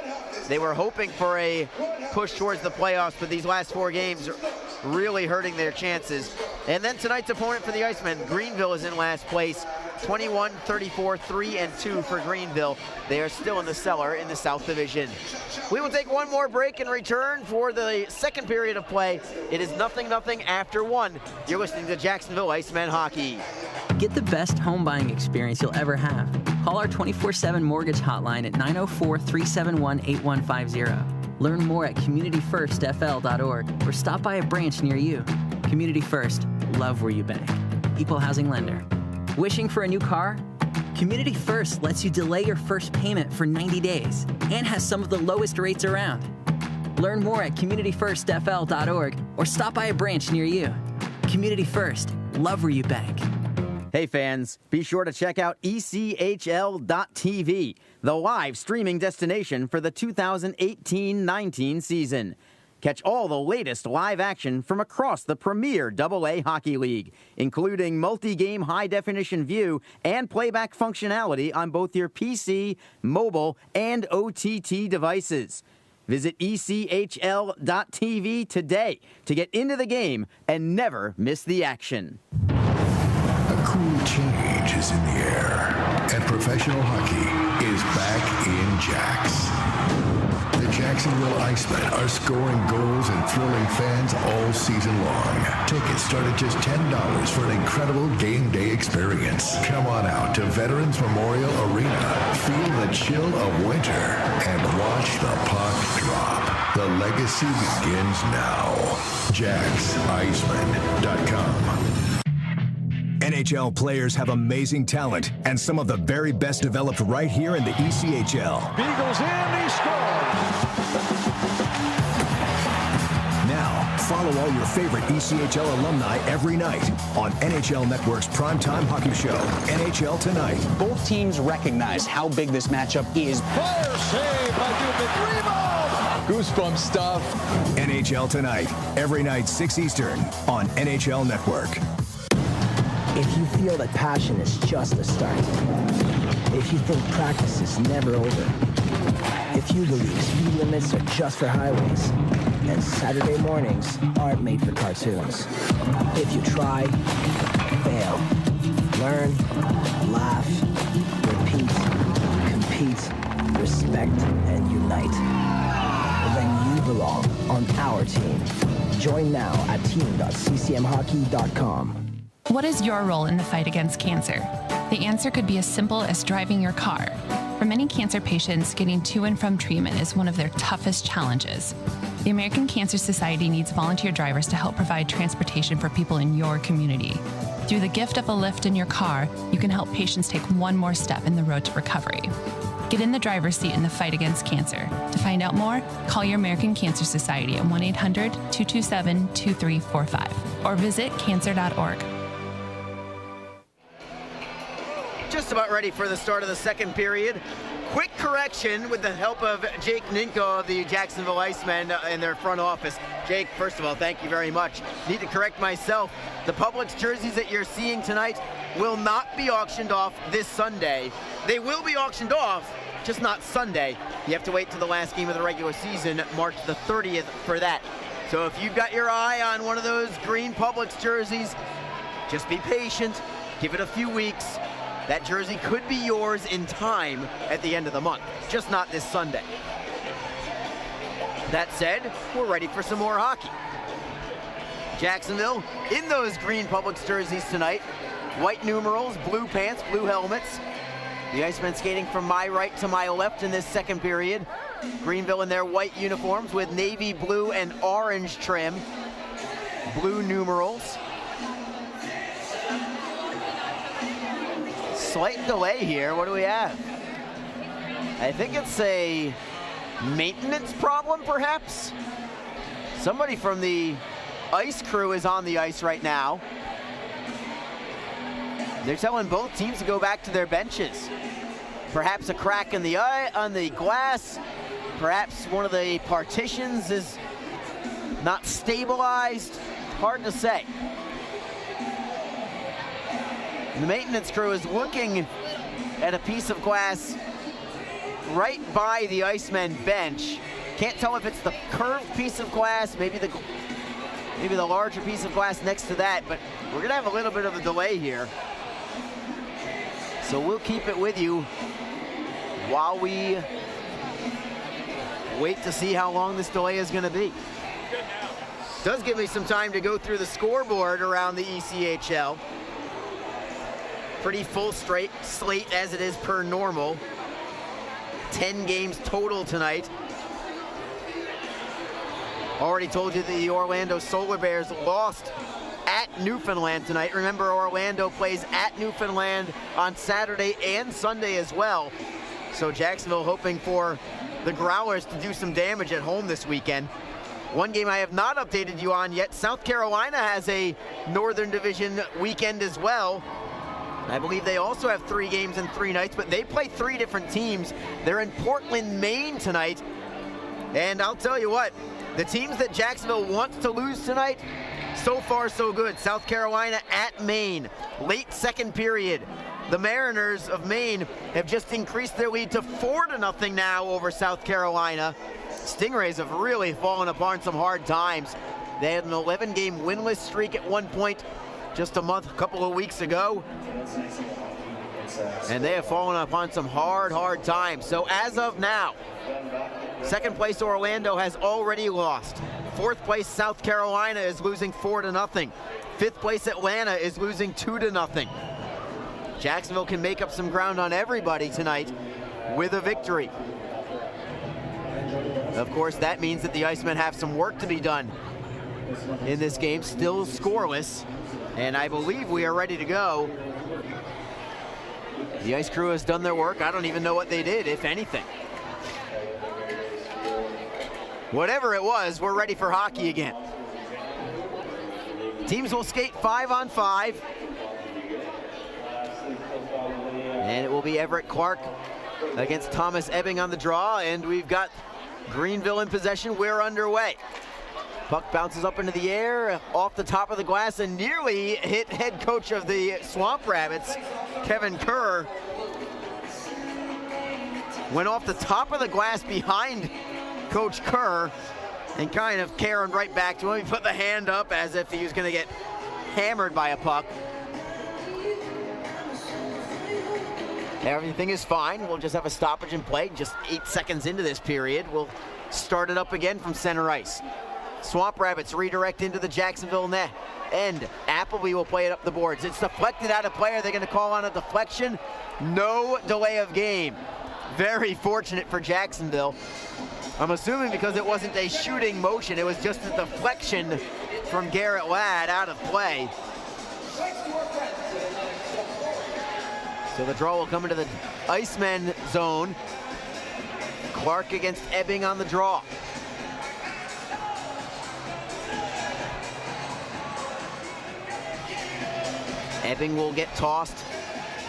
They were hoping for a push towards the playoffs, but these last 4 games are really hurting their chances. And then tonight's opponent for the Icemen, Greenville, is in last place. 21, 34, 3-2 for Greenville. They are still in the cellar in the South Division. We will take one more break and return for the second period of play. It is 0-0 after one. You're listening to Jacksonville Icemen Hockey. Get the best home buying experience you'll ever have. Call our 24/7 mortgage hotline at 904-371-8150. Learn more at communityfirstfl.org or stop by a branch near you. Community First, love where you bank. Equal housing lender. Wishing for a new car? Community First lets you delay your first payment for 90 days and has some of the lowest rates around. Learn more at communityfirstfl.org or stop by a branch near you. Community First, love where you bank. Hey fans, be sure to check out ECHL.TV, the live streaming destination for the 2018-19 season. Catch all the latest live action from across the premier AA Hockey League, including multi-game high-definition view and playback functionality on both your PC, mobile, and OTT devices. Visit ECHL.TV today to get into the game and never miss the action. A cool change is in the air, and professional hockey is back in Jacks. The Jacksonville Icemen are scoring goals and thrilling fans all season long. Tickets start at just $10 for an incredible game day experience. Come on out to Veterans Memorial Arena, feel the chill of winter, and watch the puck drop. The legacy begins now. JacksIcemen.com. NHL players have amazing talent, and some of the very best developed right here in the ECHL. Beagles in, he scores! Now, follow all your favorite ECHL alumni every night on NHL Network's primetime hockey show, NHL Tonight. Both teams recognize how big this matchup is. Fire save by Dubin. Goosebump stuff. NHL Tonight, every night 6 Eastern on NHL Network. If you feel that passion is just a start, if you think practice is never over, if you believe speed limits are just for highways, and Saturday mornings aren't made for cartoons, if you try, fail, learn, laugh, repeat, compete, respect, and unite, then you belong on our team. Join now at team.ccmhockey.com. What is your role in the fight against cancer? The answer could be as simple as driving your car. For many cancer patients, getting to and from treatment is one of their toughest challenges. The American Cancer Society needs volunteer drivers to help provide transportation for people in your community. Through the gift of a lift in your car, you can help patients take one more step in the road to recovery. Get in the driver's seat in the fight against cancer. To find out more, call your American Cancer Society at 1-800-227-2345 or visit cancer.org. Just about ready for the start of the second period. Quick correction with the help of Jake Ninko of the Jacksonville Icemen in their front office. Jake, first of all, thank you very much. Need to correct myself. The Publix jerseys that you're seeing tonight will not be auctioned off this Sunday. They will be auctioned off, just not Sunday. You have to wait till the last game of the regular season, March the 30th, for that. So if you've got your eye on one of those green Publix jerseys, just be patient. Give it a few weeks. That jersey could be yours in time at the end of the month, just not this Sunday. That said, we're ready for some more hockey. Jacksonville in those green Publix jerseys tonight. White numerals, blue pants, blue helmets. The Icemen skating from my right to my left in this second period. Greenville in their white uniforms with navy blue and orange trim. Blue numerals. Slight delay here. What do we have? I think it's a maintenance problem, perhaps. Somebody from the ice crew is on the ice right now. They're telling both teams to go back to their benches. Perhaps a crack in the eye on the glass. Perhaps one of the partitions is not stabilized. Hard to say. The maintenance crew is looking at a piece of glass right by the Icemen bench. Can't tell if it's the curved piece of glass, maybe the larger piece of glass next to that, but we're gonna have a little bit of a delay here. So we'll keep it with you while we wait to see how long this delay is gonna be. Does give me some time to go through the scoreboard around the ECHL. Pretty full slate as it is per normal. 10 games total tonight. Already told you that the Orlando Solar Bears lost at Newfoundland tonight. Remember, Orlando plays at Newfoundland on Saturday and Sunday as well. So Jacksonville hoping for the Growlers to do some damage at home this weekend. One game I have not updated you on yet, South Carolina has a Northern Division weekend as well. I believe they also have 3 games in 3 nights, but they play 3 different teams. They're in Portland, Maine tonight. And I'll tell you what, the teams that Jacksonville wants to lose tonight, so far so good. South Carolina at Maine, late second period. The Mariners of Maine have just increased their lead to 4-0 now over South Carolina. Stingrays have really fallen upon some hard times. They had an 11-game winless streak at one point just a couple of weeks ago. And they have fallen upon some hard times. So as of now, second place Orlando has already lost. Fourth place South Carolina is losing 4-0. Fifth place Atlanta is losing 2-0. Jacksonville can make up some ground on everybody tonight with a victory. Of course, that means that the Icemen have some work to be done in this game, still scoreless, and I believe we are ready to go. The ice crew has done their work. I don't even know what they did, if anything. Whatever it was, we're ready for hockey again. Teams will skate 5-on-5. And it will be Everett Clark against Thomas Ebbing on the draw, and we've got Greenville in possession. We're underway. Puck bounces up into the air, off the top of the glass, and nearly hit head coach of the Swamp Rabbits, Kevin Kerr. Went off the top of the glass behind Coach Kerr and kind of carrying right back to him. He put the hand up as if he was going to get hammered by a puck. Everything is fine. We'll just have a stoppage in play. Just 8 seconds into this period. We'll start it up again from center ice. Swamp Rabbits redirect into the Jacksonville net end. Appleby will play it up the boards. It's deflected out of play. Are they going to call on a deflection? No delay of game. Very fortunate for Jacksonville. I'm assuming because it wasn't a shooting motion. It was just a deflection from Garrett Ladd out of play. So the draw will come into the Icemen zone. Clark against Ebbing on the draw. Ebbing will get tossed.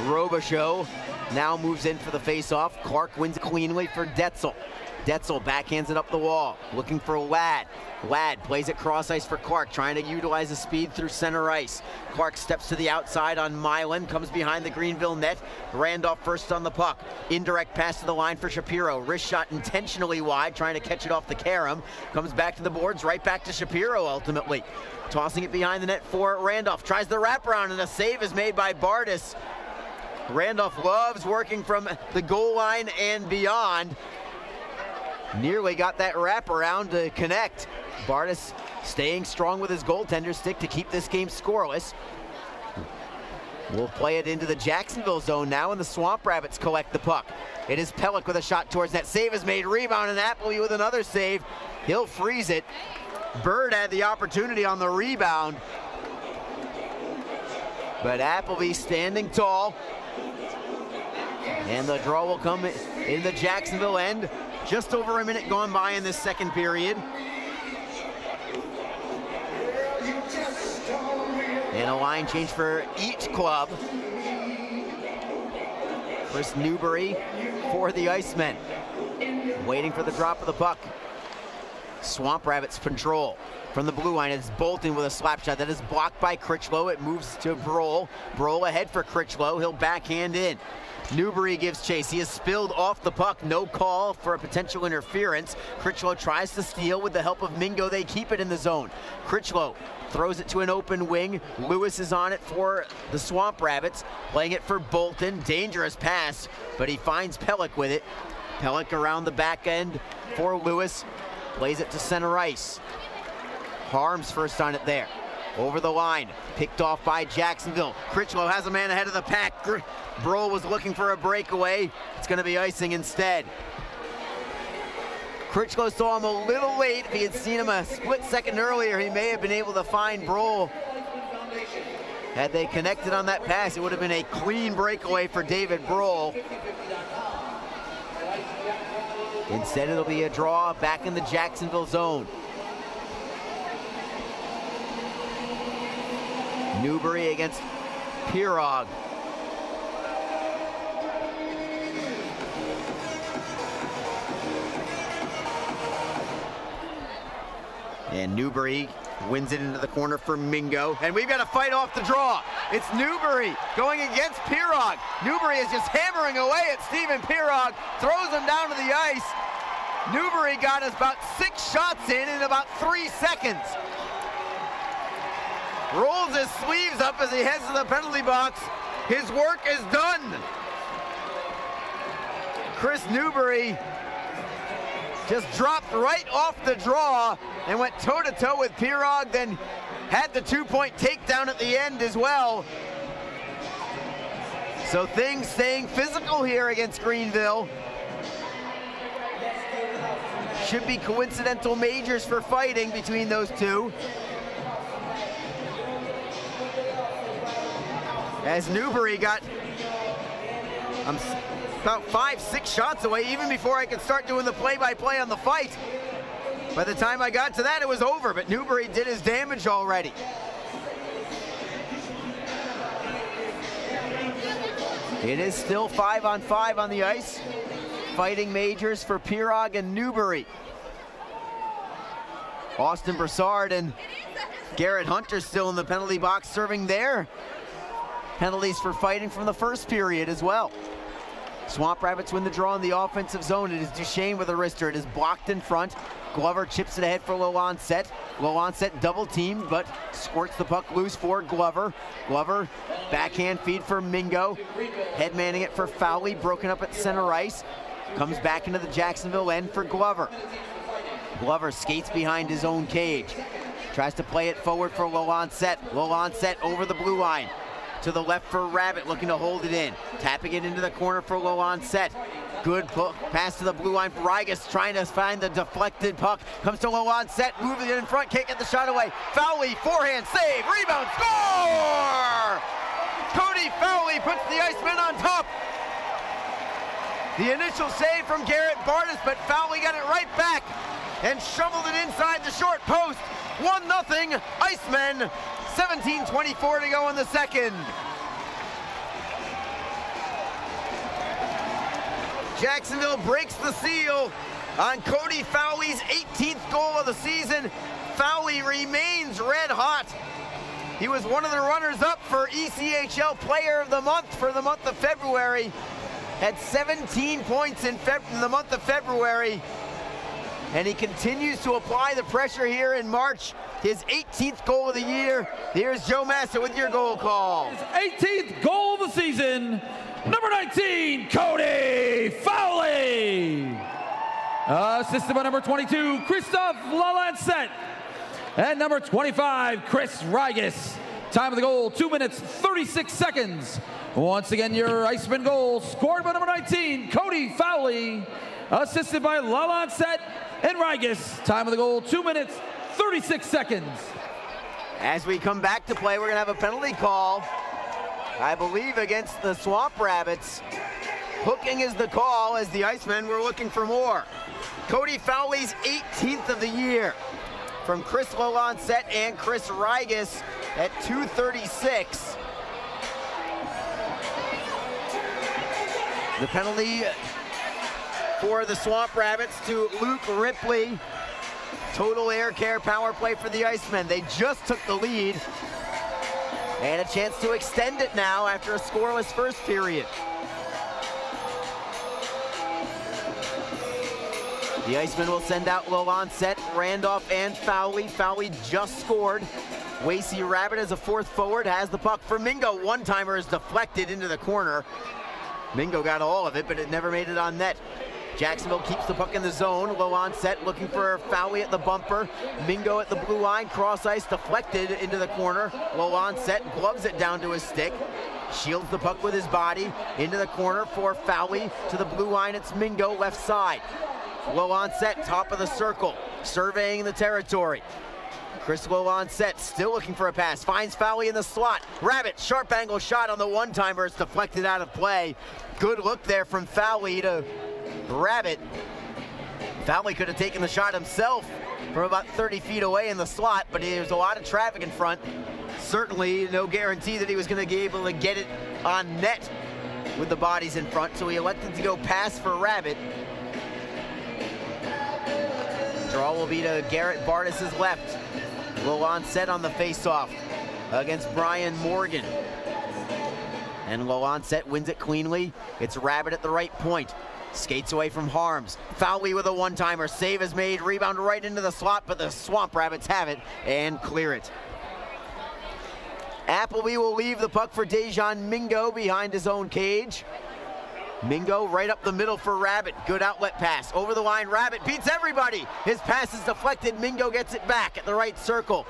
Robichaux now moves in for the face-off. Clark wins cleanly for Detzel. Detzel backhands it up the wall, looking for Ladd. Ladd plays it cross ice for Clark, trying to utilize the speed through center ice. Clark steps to the outside on Milan, comes behind the Greenville net. Randolph first on the puck. Indirect pass to the line for Shapiro. Wrist shot intentionally wide, trying to catch it off the carom. Comes back to the boards, right back to Shapiro ultimately. Tossing it behind the net for Randolph. Tries the wraparound, and a save is made by Bardis. Randolph loves working from the goal line and beyond. Nearly got that wraparound to connect. Bardis staying strong with his goaltender stick to keep this game scoreless. We'll play it into the Jacksonville zone now, and the Swamp Rabbits collect the puck. It is Pellick with a shot towards net. Save is made, rebound, and Appleby with another save. He'll freeze it. Bird had the opportunity on the rebound, but Appleby standing tall. And the draw will come in the Jacksonville end. Just over a minute gone by in this second period. And a line change for each club. Chris Newbury for the Icemen. Waiting for the drop of the puck. Swamp Rabbits control from the blue line. It's Bolton with a slap shot that is blocked by Critchlow. It moves to Brohl. Brohl ahead for Critchlow. He'll backhand in. Newbury gives chase. He is spilled off the puck. No call for a potential interference. Critchlow tries to steal with the help of Mingo. They keep it in the zone. Critchlow throws it to an open wing. Lewis is on it for the Swamp Rabbits. Playing it for Bolton. Dangerous pass, but he finds Pellick with it. Pellick around the back end for Lewis. Plays it to center ice. Harms first on it there. Over the line, picked off by Jacksonville. Critchlow has a man ahead of the pack. Brohl was looking for a breakaway. It's going to be icing instead. Critchlow saw him a little late. If he had seen him a split second earlier, he may have been able to find Brohl. Had they connected on that pass, it would have been a clean breakaway for David Brohl. Instead, it'll be a draw back in the Jacksonville zone. Newbury against Pirog. And Newbury wins it into the corner for Mingo. And we've got a fight off the draw. It's Newbury going against Pirog. Newbury is just hammering away at Stephen Pirog, throws him down to the ice. Newbury got us about 6 shots in about 3 seconds. Rolls his sleeves up as he heads to the penalty box. His work is done. Chris Newbury just dropped right off the draw and went toe-to-toe with Pirog, then had the 2-point takedown at the end as well. So things staying physical here against Greenville. Should be coincidental majors for fighting between those two. As Newbury got about 5-6 shots away even before I could start doing the play-by-play on the fight. By the time I got to that, it was over, but Newbury did his damage already. It is still 5-on-5 on the ice. Fighting majors for Pirog and Newbury. Austin Broussard and Garrett Hunter still in the penalty box serving their penalties for fighting from the first period as well. Swamp Rabbits win the draw in the offensive zone. It is Duchesne with a wrister. It is blocked in front. Glover chips it ahead for Loancet. Loancet double teamed, but squirts the puck loose for Glover. Glover, backhand feed for Mingo. Headmanning it for Fowley, broken up at center ice. Comes back into the Jacksonville end for Glover. Glover skates behind his own cage. Tries to play it forward for Loancet. Loancet over the blue line. To the left for Rabbit, looking to hold it in. Tapping it into the corner for Loancet. Good pass to the blue line for Rigas, trying to find the deflected puck. Comes to Loancet, moving it in front, can't get the shot away. Fowley, forehand, save, rebound, score! Cody Fowley puts the Icemen on top. The initial save from Garrett Bartis, but Fowley got it right back and shoveled it inside the short post. 1-0 Icemen. 17:24 to go in the second. Jacksonville breaks the seal on Cody Fowley's 18th goal of the season. Fowley remains red hot. He was one of the runners-up for ECHL Player of the Month for the month of February. Had 17 points in the month of February. And he continues to apply the pressure here in March. His 18th goal of the year. Here's Joe Massa with your goal call. His 18th goal of the season, number 19, Cody Fowley. Assisted by number 22, Christophe Lalancet. And number 25, Chris Rigas. Time of the goal, 2 minutes, 36 seconds. Once again, your Iceman goal scored by number 19, Cody Fowley. Assisted by Lalancet and Rigas. Time of the goal, 2 minutes, 36 seconds. As we come back to play, we're going to have a penalty call, I believe, against the Swamp Rabbits. Hooking is the call as the Icemen were looking for more. Cody Fowley's 18th of the year from Chris Lalancet and Chris Rigas at 2:36. The penalty for the Swamp Rabbits to Luke Ripley. Total air care power play for the Icemen. They just took the lead. And a chance to extend it now after a scoreless first period. The Icemen will send out low onset, Randolph and Fowley. Fowley just scored. Wasey Rabbit as a fourth forward has the puck for Mingo. One-timer is deflected into the corner. Mingo got all of it, but it never made it on net. Jacksonville keeps the puck in the zone. Low onset, looking for Fowley at the bumper. Mingo at the blue line, cross ice, deflected into the corner. Low onset, gloves it down to his stick. Shields the puck with his body. Into the corner for Fowley. To the blue line, it's Mingo, left side. Low onset, top of the circle. Surveying the territory. Chris low onset, still looking for a pass. Finds Fowley in the slot. Rabbit, sharp angle shot on the one-timer. It's deflected out of play. Good look there from Fowley to Rabbit. Fowley could have taken the shot himself from about 30 feet away in the slot, but there's a lot of traffic in front. Certainly no guarantee that he was going to be able to get it on net with the bodies in front, so he elected to go pass for Rabbit. Draw will be to Garrett Bardis' left. Low onset on the face-off against Brian Morgan. And low onset wins it cleanly. It's Rabbit at the right point. Skates away from Harms. Fowley with a one-timer. Save is made. Rebound right into the slot, but the Swamp Rabbits have it and clear it. Appleby will leave the puck for Dejan Mingo behind his own cage. Mingo right up the middle for Rabbit. Good outlet pass. Over the line, Rabbit beats everybody. His pass is deflected. Mingo gets it back at the right circle.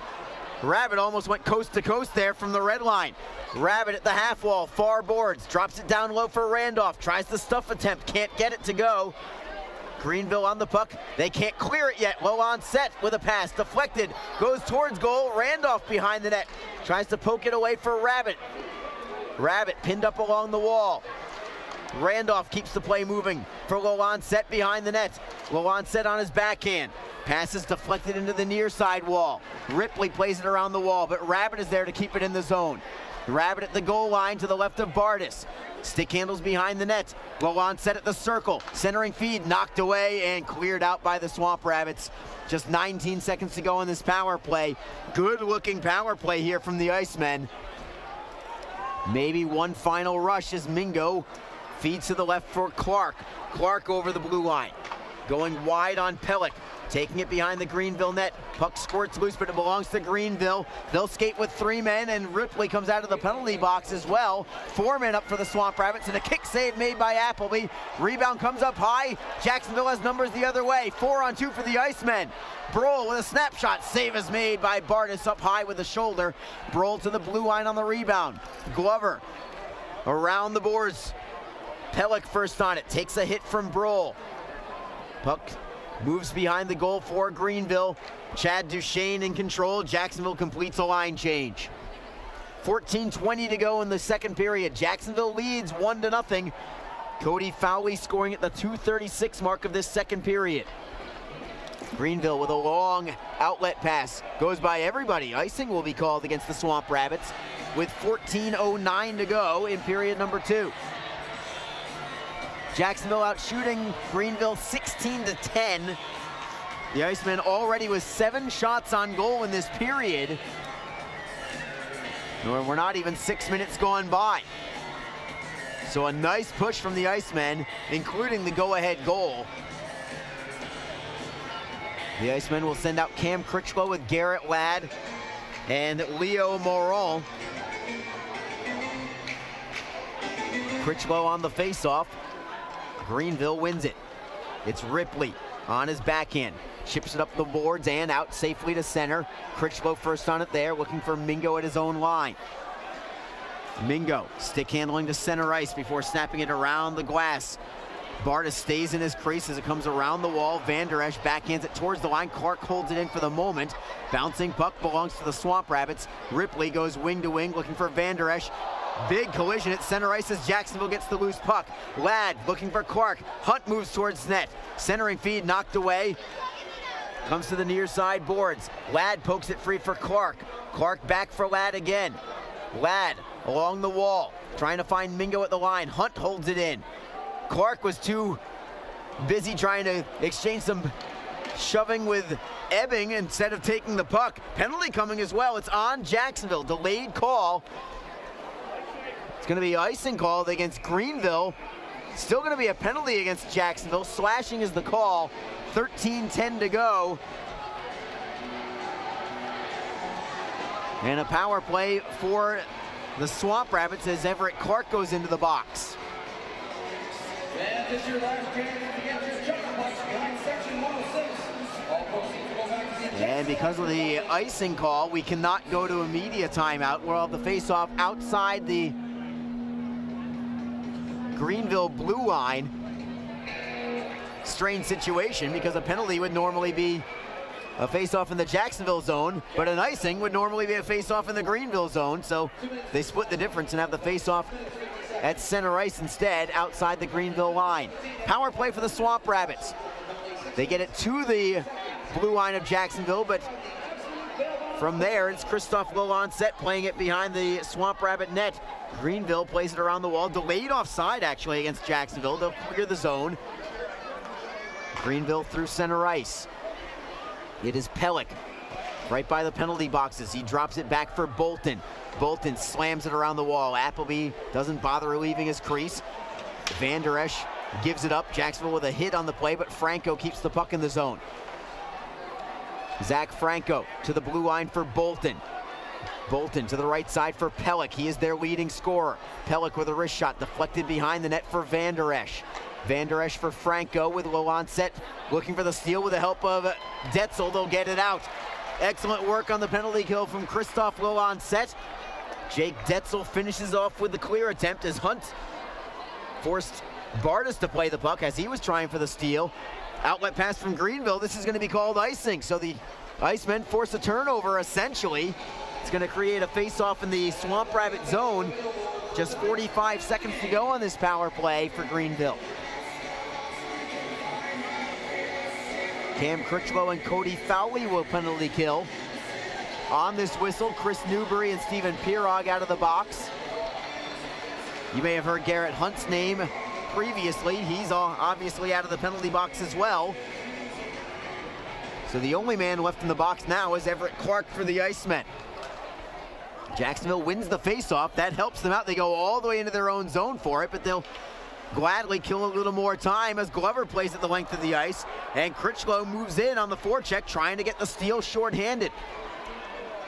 Rabbit almost went coast to coast there from the red line. Rabbit at the half wall, far boards. Drops it down low for Randolph. Tries the stuff attempt. Can't get it to go. Greenville on the puck. They can't clear it yet. Low on set with a pass. Deflected. Goes towards goal. Randolph behind the net. Tries to poke it away for Rabbit. Rabbit pinned up along the wall. Randolph keeps the play moving for low onset behind the net. Low onset on his backhand. Passes deflected into the near side wall. Ripley plays it around the wall, but Rabbit is there to keep it in the zone. Rabbit at the goal line to the left of Bardis. Stick handles behind the net. Low onset at the circle. Centering feed knocked away and cleared out by the Swamp Rabbits. Just 19 seconds to go in this power play. Good looking power play here from the Icemen. Maybe one final rush as Mingo feeds to the left for Clark. Clark over the blue line. Going wide on Pellick. Taking it behind the Greenville net. Puck squirts loose, but it belongs to Greenville. They'll skate with 3 men, and Ripley comes out of the penalty box as well. 4 men up for the Swamp Rabbits, and a kick save made by Appleby. Rebound comes up high. Jacksonville has numbers the other way. 4-on-2 for the Icemen. Brohl with a snapshot. Save is made by Bardis up high with the shoulder. Brohl to the blue line on the rebound. Glover around the boards. Pellick first on it. Takes a hit from Brohl. Puck moves behind the goal for Greenville. Chad Duchesne in control. Jacksonville completes a line change. 14:20 to go in the second period. Jacksonville leads 1-0. Cody Fowley scoring at the 2:36 mark of this second period. Greenville with a long outlet pass. Goes by everybody. Icing will be called against the Swamp Rabbits with 14:09 to go in period number 2. Jacksonville out shooting Greenville 16-10. The Icemen already with 7 shots on goal in this period. We're not even 6 minutes gone by. So a nice push from the Icemen, including the go-ahead goal. The Icemen will send out Cam Critchlow with Garrett Ladd and Leo Moron. Critchlow on the face-off. Greenville wins it. It's Ripley on his backhand. Chips it up the boards and out safely to center. Critchlow first on it there, looking for Mingo at his own line. Mingo stick handling to center ice before snapping it around the glass. Bardis stays in his crease as it comes around the wall. Van Der Esch backhands it towards the line. Clark holds it in for the moment. Bouncing puck belongs to the Swamp Rabbits. Ripley goes wing to wing looking for Van Der Esch. Big collision at center ice as Jacksonville gets the loose puck. Ladd looking for Clark. Hunt moves towards net. Centering feed knocked away. Comes to the near side boards. Ladd pokes it free for Clark. Clark back for Ladd again. Ladd along the wall, trying to find Mingo at the line. Hunt holds it in. Clark was too busy trying to exchange some shoving with Ebbing instead of taking the puck. Penalty coming as well. It's on Jacksonville. Delayed call. It's going to be icing called against Greenville. Still going to be a penalty against Jacksonville. Slashing is the call. 13:10 to go. And a power play for the Swamp Rabbits as Everett Clark goes into the box. And this is your last game against your Chucker Bucks behind section 106. All proceeds go back to the And because of the icing call, we cannot go to a media timeout. We'll have the face-off outside the Greenville blue line. Strange situation because a penalty would normally be a face-off in the Jacksonville zone, but an icing would normally be a face-off in the Greenville zone, so they split the difference and have the face-off at center ice instead, outside the Greenville line. Power play for the Swamp Rabbits. They get it to the blue line of Jacksonville, but from there, it's Christophe Lolancet playing it behind the Swamp Rabbit net. Greenville plays it around the wall, delayed offside actually against Jacksonville. They'll clear the zone. Greenville through center ice. It is Pellick right by the penalty boxes. He drops it back for Bolton. Bolton slams it around the wall. Appleby doesn't bother leaving his crease. Van Der Esch gives it up. Jacksonville with a hit on the play, but Franco keeps the puck in the zone. Zach Franco to the blue line for Bolton. Bolton to the right side for Pellick. He is their leading scorer. Pellick with a wrist shot deflected behind the net for Van Der Esch. Van Der Esch for Franco with Lolancet looking for the steal with the help of Detzel. They'll get it out. Excellent work on the penalty kill from Christophe Lolancet. Jake Detzel finishes off with the clear attempt as Hunt forced Bardas to play the puck as he was trying for the steal. Outlet pass from Greenville. This is going to be called icing, so the Icemen force a turnover essentially. It's going to create a face-off in the Swamp Rabbit zone. Just 45 seconds to go on this power play for Greenville. Cam Critchlow and Cody Fowley will penalty kill. On this whistle, Chris Newbury and Stephen Pirog out of the box. You may have heard Garrett Hunt's name previously. He's obviously out of the penalty box as well. So the only man left in the box now is Everett Clark for the Icemen. Jacksonville wins the faceoff. That helps them out. They go all the way into their own zone for it, but they'll gladly kill a little more time as Glover plays at the length of the ice, and Critchlow moves in on the forecheck trying to get the steal shorthanded.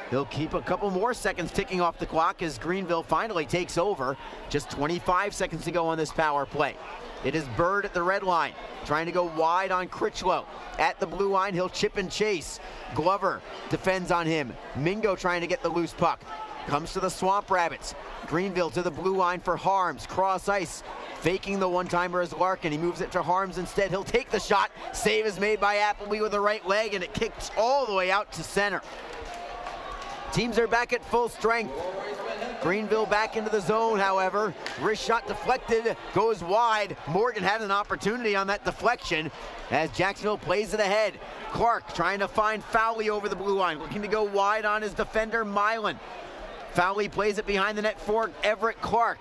He'll keep a couple more seconds ticking off the clock as Greenville finally takes over. Just 25 seconds to go on this power play. It is Bird at the red line, trying to go wide on Critchlow. At the blue line, he'll chip and chase. Glover defends on him. Mingo trying to get the loose puck. Comes to the Swamp Rabbits. Greenville to the blue line for Harms. Cross ice. Faking the one-timer is Larkin. He moves it to Harms instead. He'll take the shot. Save is made by Appleby with the right leg, and it kicks all the way out to center. Teams are back at full strength. Greenville back into the zone, however. Wrist shot deflected, goes wide. Morgan had an opportunity on that deflection as Jacksonville plays it ahead. Clark trying to find Fowley over the blue line, looking to go wide on his defender, Milan. Fowley plays it behind the net for Everett Clark.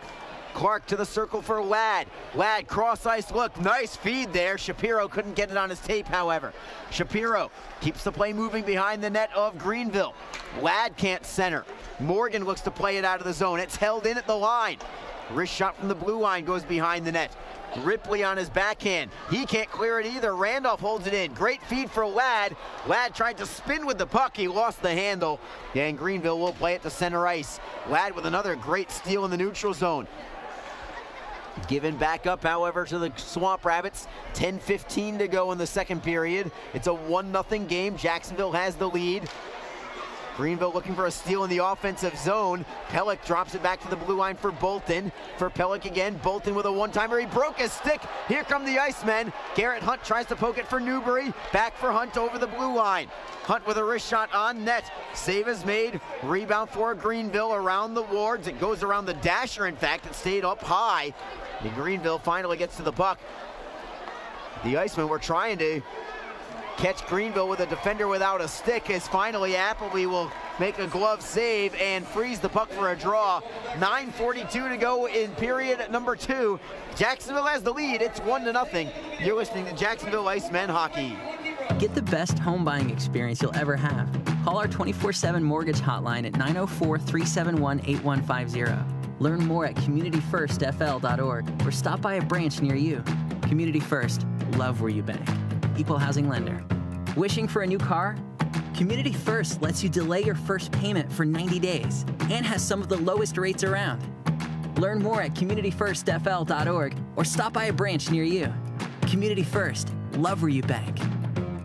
Clark to the circle for Ladd. Ladd, cross ice look, nice feed there. Shapiro couldn't get it on his tape, however. Shapiro keeps the play moving behind the net of Greenville. Ladd can't center. Morgan looks to play it out of the zone. It's held in at the line. Wrist shot from the blue line goes behind the net. Ripley on his backhand. He can't clear it either. Randolph holds it in. Great feed for Ladd. Ladd tried to spin with the puck. He lost the handle. And Greenville will play it to center ice. Ladd with another great steal in the neutral zone. Given back up, however, to the Swamp Rabbits. 10:15 to go in the second period. It's a 1-0 game. Jacksonville has the lead. Greenville looking for a steal in the offensive zone. Pellick drops it back to the blue line for Bolton. For Pellick again. Bolton with a one-timer. He broke his stick. Here come the Icemen. Garrett Hunt tries to poke it for Newbury. Back for Hunt over the blue line. Hunt with a wrist shot on net. Save is made. Rebound for Greenville around the wards. It goes around the dasher, in fact. It stayed up high. And Greenville finally gets to the puck. The Icemen were trying to catch Greenville with a defender without a stick as finally Appleby will make a glove save and freeze the puck for a draw. 9:42 to go in period number 2. Jacksonville has the lead. It's 1-0. You're listening to Jacksonville Icemen Hockey. Get the best home buying experience you'll ever have. Call our 24/7 mortgage hotline at 904-371-8150. Learn more at communityfirstfl.org or stop by a branch near you. Community First, love where you bank. Equal housing lender. Wishing for a new car? Community First lets you delay your first payment for 90 days and has some of the lowest rates around. Learn more at communityfirstfl.org or stop by a branch near you. Community First, love where you bank.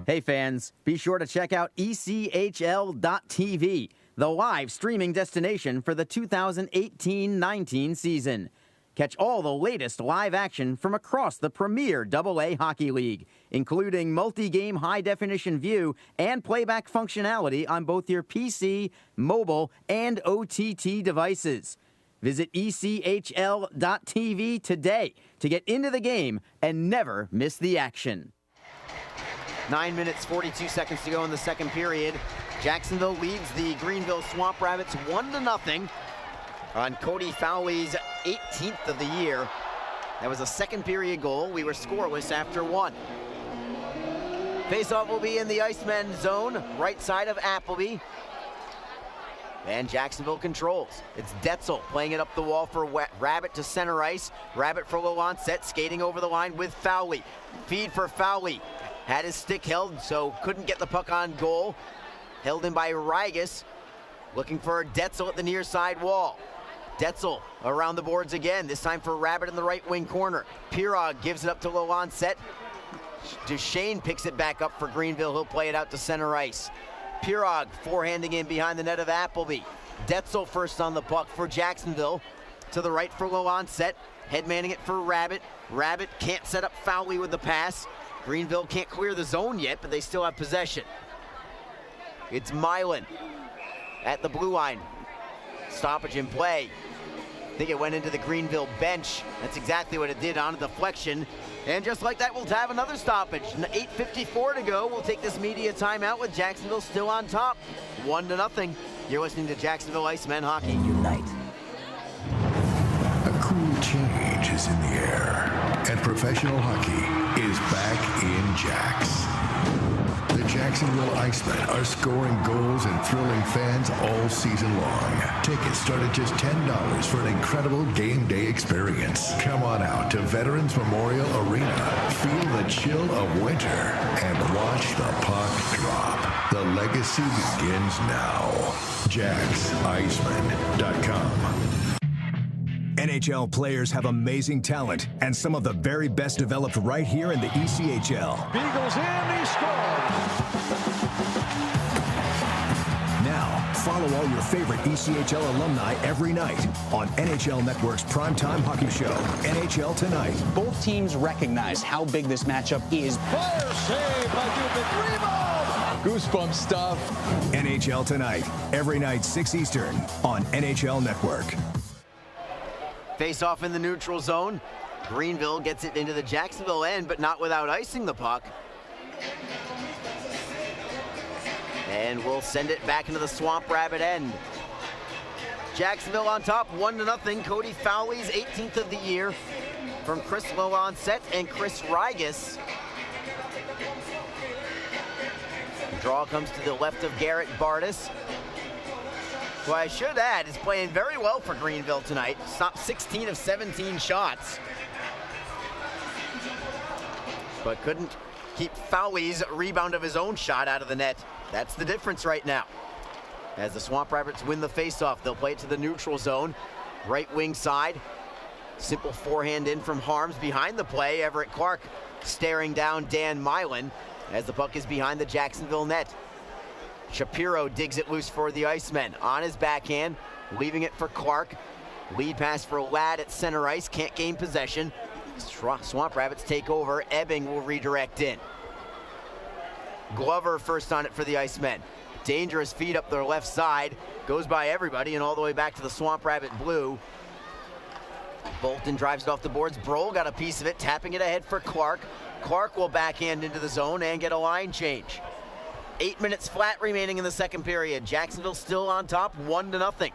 Hey fans, be sure to check out ECHL.TV, the live streaming destination for the 2018-19 season. Catch all the latest live action from across the premier AA Hockey League, including multi-game high-definition view and playback functionality on both your PC, mobile, and OTT devices. Visit ECHL.TV today to get into the game and never miss the action. 9 minutes, 42 seconds to go in the second period. Jacksonville leads the Greenville Swamp Rabbits 1-0 on Cody Fowley's 18th of the year. That was a second period goal. We were scoreless after 1. Faceoff will be in the Icemen zone, right side of Appleby. And Jacksonville controls. It's Detzel playing it up the wall for Rabbit to center ice. Rabbit for Lancet, skating over the line with Fowley. Feed for Fowley. Had his stick held, so couldn't get the puck on goal. Held in by Rigas. Looking for Detzel at the near side wall. Detzel around the boards again, this time for Rabbit in the right wing corner. Pirog gives it up to Lancet. Duchesne picks it back up for Greenville. He'll play it out to center ice. Pirog forehanding in behind the net of Appleby. Detzel first on the puck for Jacksonville. To the right for Lancet. Headmanning it for Rabbit. Rabbit can't set up Fowley with the pass. Greenville can't clear the zone yet, but they still have possession. It's Milan at the blue line. Stoppage in play. I think it went into the Greenville bench. That's exactly what it did, on a deflection. And just like that, we'll have another stoppage. 8:54 to go. We'll take this media timeout with Jacksonville still on top. 1-0. You're listening to Jacksonville Icemen Hockey. Unite. A cool change is in the air, and professional hockey is back in Jacks. The Jacksonville Icemen are scoring goals and thrilling fans all season long. Tickets start at just $10 for an incredible game day experience. Come on out to Veterans Memorial Arena. Feel the chill of winter and watch the puck drop. The legacy begins now. JacksIcemen.com. NHL players have amazing talent, and some of the very best developed right here in the ECHL. Beagles in, he scores! Now, follow all your favorite ECHL alumni every night on NHL Network's primetime hockey show, NHL Tonight. Both teams recognize how big this matchup is. Fire save by Greenville. Goosebump stuff. NHL Tonight, every night 6 Eastern on NHL Network. Face off in the neutral zone. Greenville gets it into the Jacksonville end, but not without icing the puck. And we'll send it back into the Swamp Rabbit end. Jacksonville on top, 1-0. Cody Fowley's 18th of the year from Chris Lancet and Chris Rigas. Draw comes to the left of Garrett Bardis. Who I should add is playing very well for Greenville tonight. Stopped 16 of 17 shots. But couldn't keep Fowley's rebound of his own shot out of the net. That's the difference right now. As the Swamp Rabbits win the faceoff, they'll play it to the neutral zone. Right wing side. Simple forehand in from Harms behind the play. Everett Clark staring down Dan Milan as the puck is behind the Jacksonville net. Shapiro digs it loose for the Icemen. On his backhand, leaving it for Clark. Lead pass for Ladd at center ice. Can't gain possession. Swamp Rabbits take over. Ebbing will redirect in. Glover first on it for the Icemen. Dangerous feed up their left side. Goes by everybody and all the way back to the Swamp Rabbit blue. Bolton drives it off the boards. Brohl got a piece of it, tapping it ahead for Clark. Clark will backhand into the zone and get a line change. 8 minutes flat remaining in the second period. Jacksonville still on top, 1-0.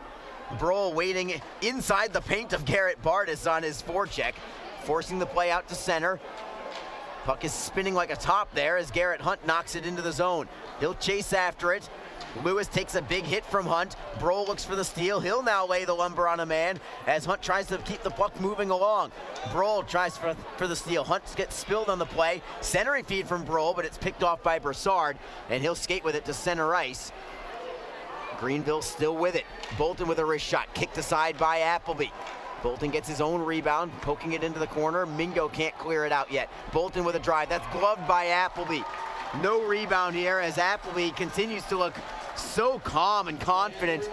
Brohl waiting inside the paint of Garrett Bardis on his forecheck, forcing the play out to center. Puck is spinning like a top there as Garrett Hunt knocks it into the zone. He'll chase after it. Lewis takes a big hit from Hunt. Brohl looks for the steal. He'll now lay the lumber on a man as Hunt tries to keep the puck moving along. Brohl tries for the steal. Hunt gets spilled on the play. Centering feed from Brohl, but it's picked off by Broussard, and he'll skate with it to center ice. Greenville still with it. Bolton with a wrist shot, kicked aside by Appleby. Bolton gets his own rebound, poking it into the corner. Mingo can't clear it out yet. Bolton with a drive. That's gloved by Appleby. No rebound here as Appleby continues to look so calm and confident,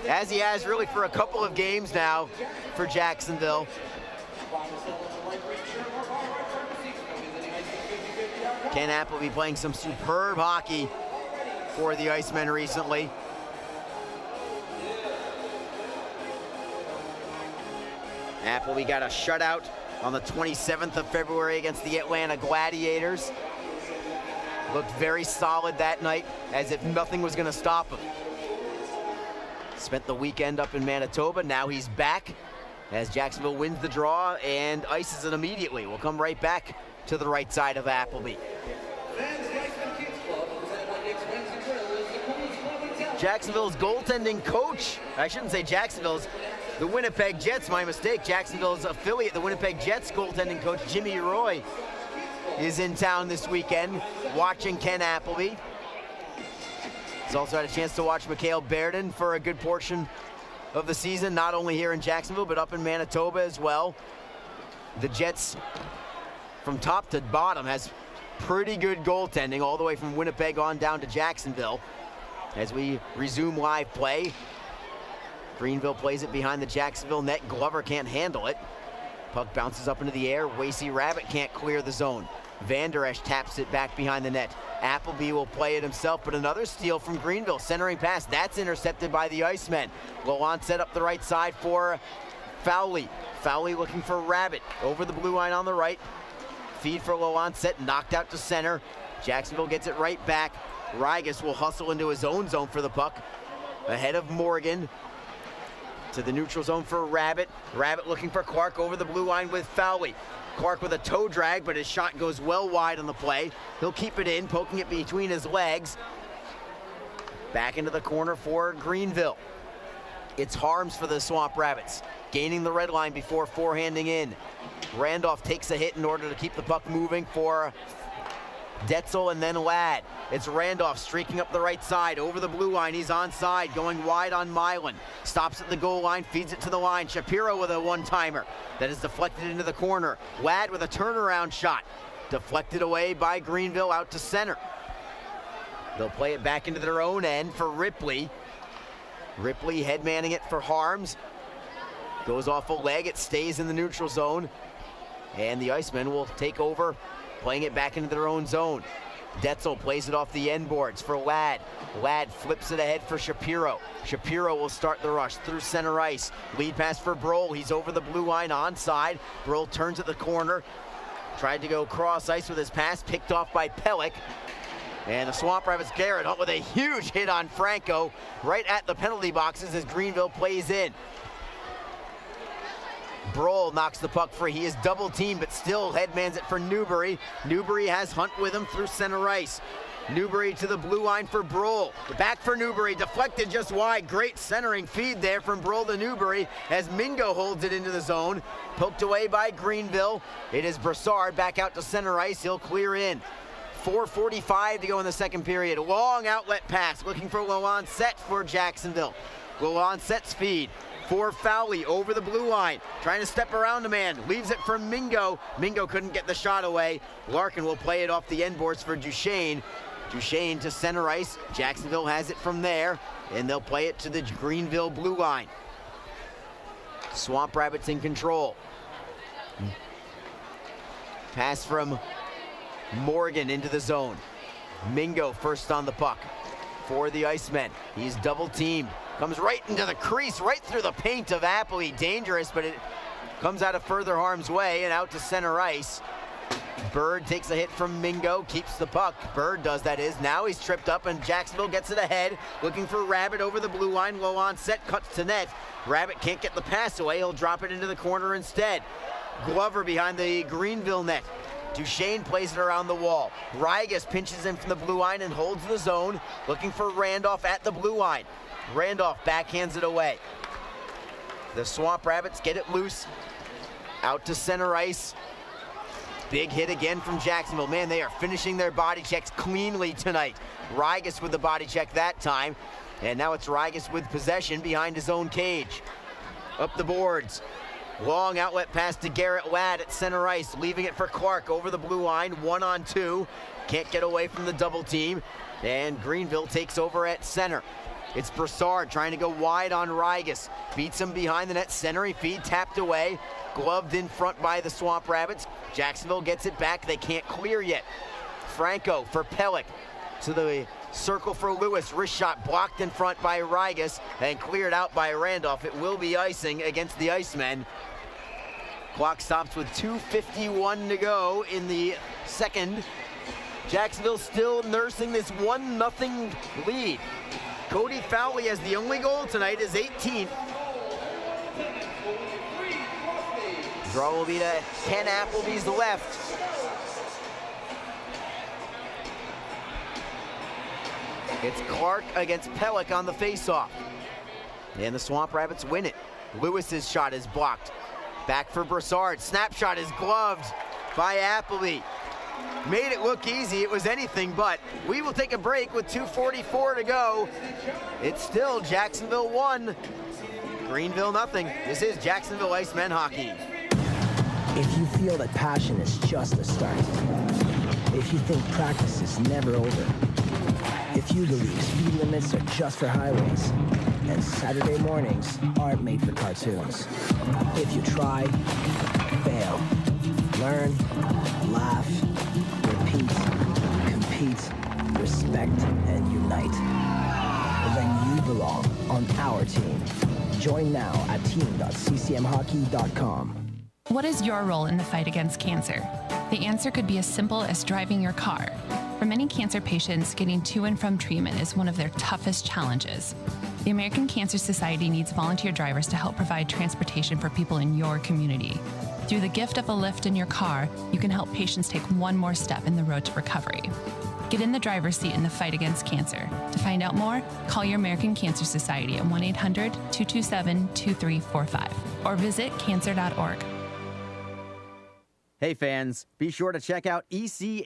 as he has really for a couple of games now for Jacksonville. Ken Appleby playing some superb hockey for the Icemen recently. Appleby got a shutout on the 27th of February against the Atlanta Gladiators. Looked very solid that night, as if nothing was going to stop him. Spent the weekend up in Manitoba. Now he's back as Jacksonville wins the draw and ices it immediately. We'll come right back to the right side of Appleby. Jacksonville's goaltending coach, I shouldn't say Jacksonville's, the Winnipeg Jets, my mistake. Jacksonville's affiliate, the Winnipeg Jets goaltending coach, Jimmy Roy, is in town this weekend watching Ken Appleby. He's also had a chance to watch Mikhail Bairden for a good portion of the season, not only here in Jacksonville, but up in Manitoba as well. The Jets, from top to bottom, has pretty good goaltending, all the way from Winnipeg on down to Jacksonville. As we resume live play, Greenville plays it behind the Jacksonville net. Glover can't handle it. Puck bounces up into the air. Wasey Rabbit can't clear the zone. Van Der Esch taps it back behind the net. Appleby will play it himself, but another steal from Greenville. Centering pass, that's intercepted by the Icemen. Lalonde set up the right side for Fowley. Fowley looking for Rabbit. Over the blue line on the right. Feed for Lalonde set, knocked out to center. Jacksonville gets it right back. Rigas will hustle into his own zone for the puck. Ahead of Morgan. To the neutral zone for Rabbit. Rabbit looking for Clark over the blue line with Fowley. Clark with a toe drag, but his shot goes well wide on the play. He'll keep it in, poking it between his legs. Back into the corner for Greenville. It's Harms for the Swamp Rabbits, gaining the red line before forehanding in. Randolph takes a hit in order to keep the puck moving for Detzel and then Ladd. It's Randolph streaking up the right side over the blue line. He's onside, going wide on Milan. Stops at the goal line, feeds it to the line. Shapiro with a one-timer that is deflected into the corner. Ladd with a turnaround shot, deflected away by Greenville out to center. They'll play it back into their own end for Ripley. Ripley headmanning it for Harms. Goes off a leg, it stays in the neutral zone. And the Icemen will take over, playing it back into their own zone. Detzel plays it off the end boards for Ladd. Ladd flips it ahead for Shapiro. Shapiro will start the rush through center ice. Lead pass for Brohl. He's over the blue line onside. Brohl turns at the corner. Tried to go cross ice with his pass, picked off by Pellick. And the Swamp Rabbits Garrett Hunt with a huge hit on Franco right at the penalty boxes as Greenville plays in. Brohl knocks the puck free. He is double teamed, but still headmans it for Newbury. Newbury has Hunt with him through center ice. Newbury to the blue line for Brohl. Back for Newbury, deflected just wide. Great centering feed there from Brohl to Newbury as Mingo holds it into the zone. Poked away by Greenville. It is Broussard back out to center ice. He'll clear in. 4:45 to go in the second period. Long outlet pass, looking for Lalonde set for Jacksonville. Lalonde sets feed for Fowley over the blue line, trying to step around a man, leaves it for Mingo. Mingo couldn't get the shot away. Larkin will play it off the end boards for Duchesne. Duchesne to center ice. Jacksonville has it from there, and they'll play it to the Greenville blue line. Swamp Rabbits in control. Pass from Morgan into the zone. Mingo first on the puck for the Icemen. He's double teamed. Comes right into the crease, right through the paint of Appleby. Dangerous, but it comes out of further harm's way and out to center ice. Bird takes a hit from Mingo, keeps the puck. Bird does, that is. Now he's tripped up, and Jacksonville gets it ahead. Looking for Rabbit over the blue line. Low on set, cuts to net. Rabbit can't get the pass away. He'll drop it into the corner instead. Glover behind the Greenville net. Duchesne plays it around the wall. Rigas pinches in from the blue line and holds the zone. Looking for Randolph at the blue line. Randolph backhands it away. The Swamp Rabbits get it loose. Out to center ice. Big hit again from Jacksonville. Man, they are finishing their body checks cleanly tonight. Rigas with the body check that time. And now it's Rigas with possession behind his own cage. Up the boards. Long outlet pass to Garrett Ladd at center ice, leaving it for Clark over the blue line, 1-on-2. Can't get away from the double team, and Greenville takes over at center. It's Broussard trying to go wide on Rigas. Beats him behind the net, centering feed, tapped away. Gloved in front by the Swamp Rabbits. Jacksonville gets it back, they can't clear yet. Franco for Pellick to the circle for Lewis. Wrist shot blocked in front by Rigas and cleared out by Randolph. It will be icing against the Icemen. Clock stops with 2:51 to go in the second. Jacksonville still nursing this 1-0 lead. Cody Fowley has the only goal tonight, his 18th. Draw will be to Ken Appleby's left. It's Clark against Pellick on the faceoff. And the Swamp Rabbits win it. Lewis's shot is blocked. Back for Broussard. Snapshot is gloved by Appleby. Made it look easy. It was anything but. We will take a break with 2:44 to go. It's still Jacksonville 1, Greenville nothing. This is Jacksonville Icemen hockey. If you feel that passion is just a start, if you think practice is never over, if you believe speed limits are just for highways, and Saturday mornings aren't made for cartoons. If you try, fail, learn, laugh, repeat, compete, respect, and unite, then you belong on our team. Join now at team.ccmhockey.com. What is your role in the fight against cancer? The answer could be as simple as driving your car. For many cancer patients, getting to and from treatment is one of their toughest challenges. The American Cancer Society needs volunteer drivers to help provide transportation for people in your community. Through the gift of a lift in your car, you can help patients take one more step in the road to recovery. Get in the driver's seat in the fight against cancer. To find out more, call your American Cancer Society at 1-800-227-2345 or visit cancer.org. Hey fans, be sure to check out ECHL.TV,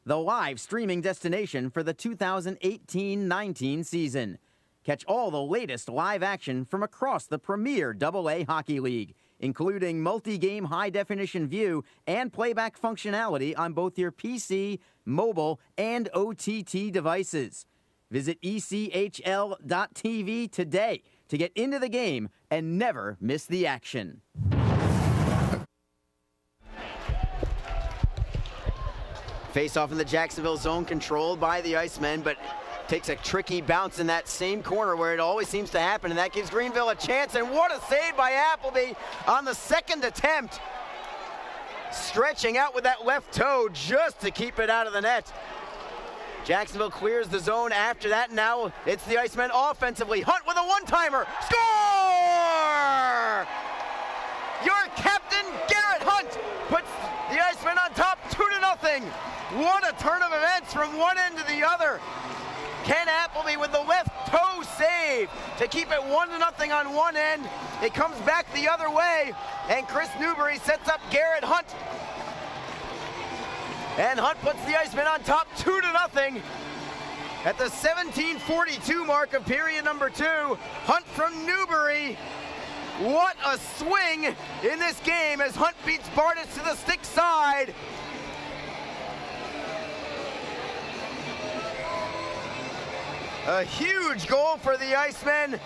the live streaming destination for the 2018-19 season. Catch all the latest live action from across the premier AA Hockey League, including multi-game high-definition view and playback functionality on both your PC, mobile, and OTT devices. Visit ECHL.TV today to get into the game and never miss the action. Face-off in the Jacksonville zone, controlled by the Icemen, but takes a tricky bounce in that same corner where it always seems to happen, and that gives Greenville a chance, and what a save by Appleby on the second attempt. Stretching out with that left toe just to keep it out of the net. Jacksonville clears the zone after that, and now it's the Icemen offensively. Hunt with a one-timer. Score! Your captain, Garrett Hunt, puts the Icemen on top 2-0. What a turn of events from one end to the other. Ken Appleby with the left toe save to keep it 1-0 on one end. It comes back the other way, and Chris Newbury sets up Garrett Hunt. And Hunt puts the Icemen on top 2-0. At the 17:42 mark of period number 2, Hunt from Newbury. What a swing in this game as Hunt beats Bartis to the stick side. A huge goal for the Icemen,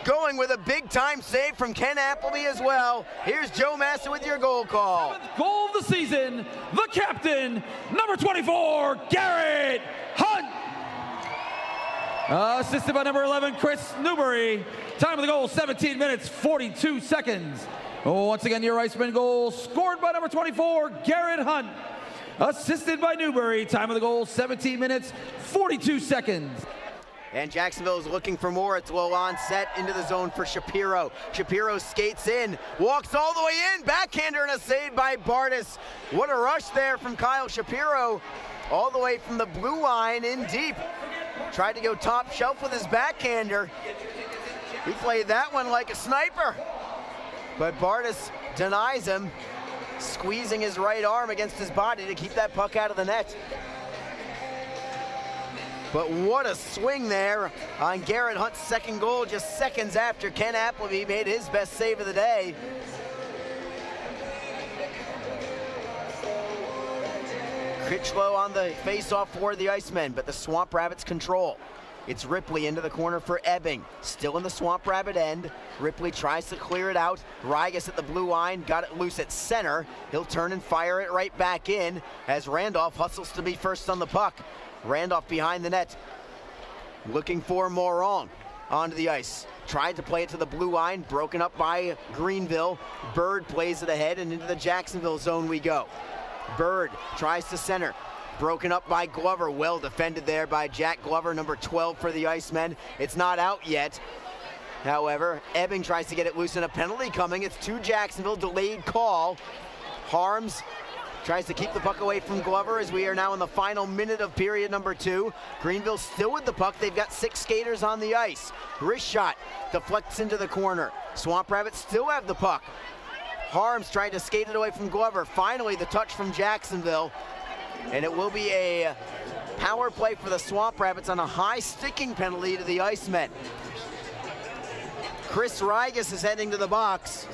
going with a big-time save from Ken Appleby as well. Here's Joe Massa with your goal call. 7th goal of the season, the captain, number 24, Garrett Hunt. Assisted by number 11, Chris Newbury. Time of the goal, 17 minutes, 42 seconds. Once again, your Iceman goal scored by number 24, Garrett Hunt. Assisted by Newberry. Time of the goal, 17 minutes, 42 seconds. And Jacksonville is looking for more. It's Lalonde set into the zone for Shapiro. Shapiro skates in, walks all the way in, backhander and a save by Bardis. What a rush there from Kyle Shapiro, all the way from the blue line in deep. Tried to go top shelf with his backhander. He played that one like a sniper, but Bardis denies him, squeezing his right arm against his body to keep that puck out of the net. But what a swing there on Garrett Hunt's second goal, just seconds after Ken Appleby made his best save of the day. Critchlow on the face-off for the Icemen, but the Swamp Rabbits control. It's Ripley into the corner for Ebbing. Still in the Swamp Rabbit end. Ripley tries to clear it out. Rigas at the blue line, got it loose at center. He'll turn and fire it right back in as Randolph hustles to be first on the puck. Randolph behind the net, looking for Moron onto the ice. Tried to play it to the blue line, broken up by Greenville. Bird plays it ahead, and into the Jacksonville zone we go. Bird tries to center. Broken up by Glover. Well defended there by Jack Glover, number 12 for the Icemen. It's not out yet. However, Ebbing tries to get it loose, and a penalty coming. It's to Jacksonville, delayed call. Harms tries to keep the puck away from Glover as we are now in the final minute of period number 2. Greenville still with the puck. They've got 6 skaters on the ice. Wrist shot deflects into the corner. Swamp Rabbits still have the puck. Harms tried to skate it away from Glover. Finally, the touch from Jacksonville. And it will be a power play for the Swamp Rabbits on a high sticking penalty to the Icemen. Chris Rigas is heading to the box.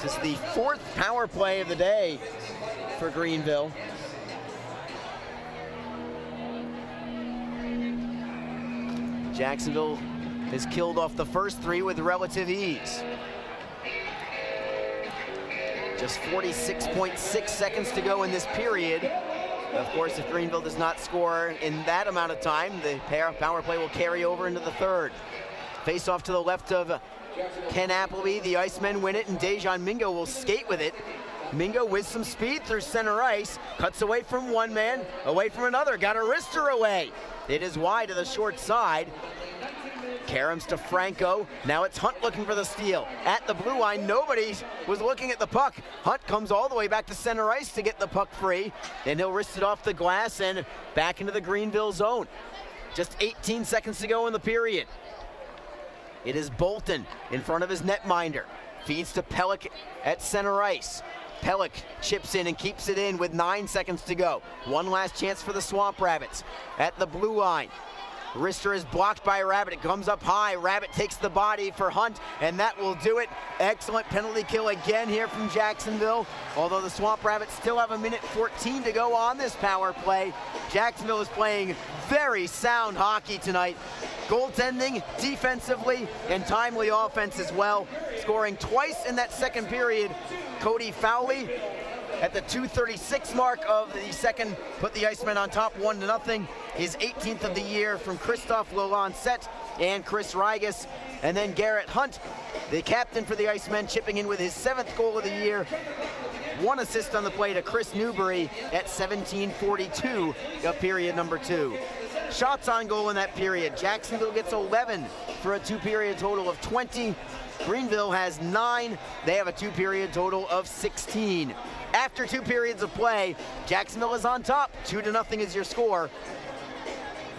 This is the 4th power play of the day for Greenville. Jacksonville has killed off the first 3 with relative ease. Just 46.6 seconds to go in this period. Of course, if Greenville does not score in that amount of time, the power play will carry over into the 3rd. Face off to the left of Ken Appleby. The Icemen win it, and Dejan Mingo will skate with it. Mingo with some speed through center ice, cuts away from one man, away from another, got a wrister away. It is wide to the short side. Karams to Franco. Now it's Hunt looking for the steal. At the blue line, nobody was looking at the puck. Hunt comes all the way back to center ice to get the puck free. Then he'll wrist it off the glass and back into the Greenville zone. Just 18 seconds to go in the period. It is Bolton in front of his netminder. Feeds to Pellick at center ice. Pellick chips in and keeps it in with 9 seconds to go. One last chance for the Swamp Rabbits. At the blue line, wrister is blocked by Rabbit. It comes up high. Rabbit takes the body for Hunt, and that will do it. Excellent penalty kill again here from Jacksonville. Although the Swamp Rabbits still have 1:14 to go on this power play. Jacksonville is playing very sound hockey tonight. Goaltending, defensively, and timely offense as well. Scoring twice in that second period. Cody Fowley at the 2:36 mark of the second put the Icemen on top 1-0. His 18th of the year from Christoph Lalonde and Chris Rigas. And then Garrett Hunt, the captain for the Icemen, chipping in with his 7th goal of the year. 1 assist on the play to Chris Newberry at 17:42 of period number 2. Shots on goal in that period. Jacksonville gets 11 for a 2-period total of 20. Greenville has 9. They have a 2-period total of 16. After 2 periods of play, Jacksonville is on top. 2-0 is your score.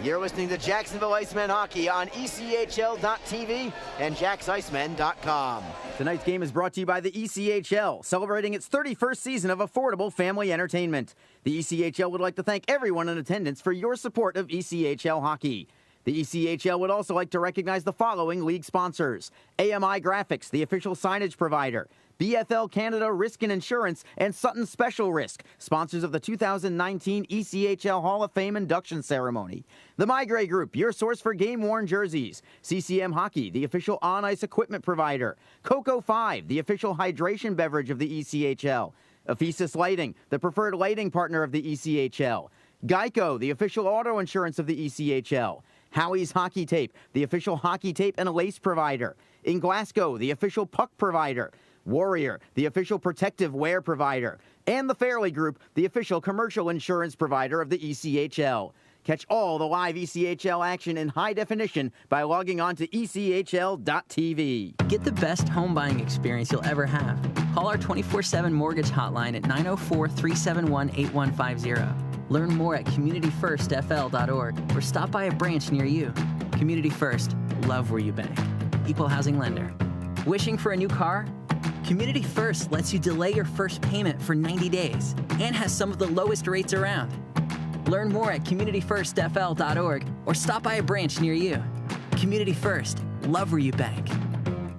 You're listening to Jacksonville Icemen Hockey on ECHL.TV and JacksIcemen.com. Tonight's game is brought to you by the ECHL, celebrating its 31st season of affordable family entertainment. The ECHL would like to thank everyone in attendance for your support of ECHL Hockey. The ECHL would also like to recognize the following league sponsors: AMI Graphics, the official signage provider; BFL Canada Risk and Insurance, and Sutton Special Risk, sponsors of the 2019 ECHL Hall of Fame induction ceremony; the Migray Group, your source for game-worn jerseys; CCM Hockey, the official on-ice equipment provider; Coco 5, the official hydration beverage of the ECHL; Ephesus Lighting, the preferred lighting partner of the ECHL. Geico, the official auto insurance of the ECHL. Howie's Hockey Tape, the official hockey tape and lace provider. In Glasgow, the official puck provider. Warrior, the official protective wear provider. And the Fairley Group, the official commercial insurance provider of the ECHL. Catch all the live ECHL action in high definition by logging on to ECHL.tv. Get the best home buying experience you'll ever have. Call our 24/7 mortgage hotline at 904-371-8150. Learn more at communityfirstfl.org or stop by a branch near you. Community First, love where you bank. Equal housing lender. Wishing for a new car? Community First lets you delay your first payment for 90 days and has some of the lowest rates around. Learn more at communityfirstfl.org or stop by a branch near you. Community First, love where you bank.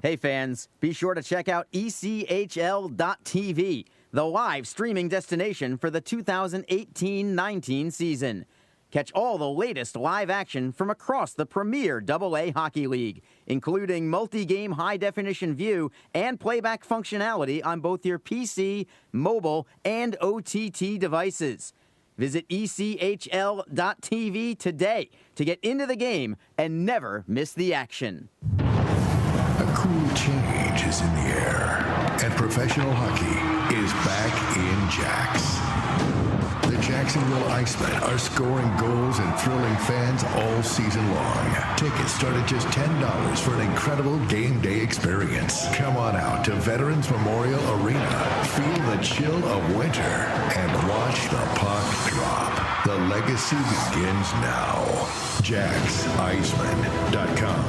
Hey fans, be sure to check out ECHL.tv, the live streaming destination for the 2018-19 season. Catch all the latest live action from across the premier AA Hockey League, including multi-game high-definition view and playback functionality on both your PC, mobile, and OTT devices. Visit ECHL.tv today to get into the game and never miss the action. A cool change is in the air, and professional hockey is back in Jax. The Jacksonville Icemen are scoring goals and thrilling fans all season long. Tickets start at just $10 for an incredible game day experience. Come on out to Veterans Memorial Arena, feel the chill of winter, and watch the puck drop. The legacy begins now. JacksIcemen.com.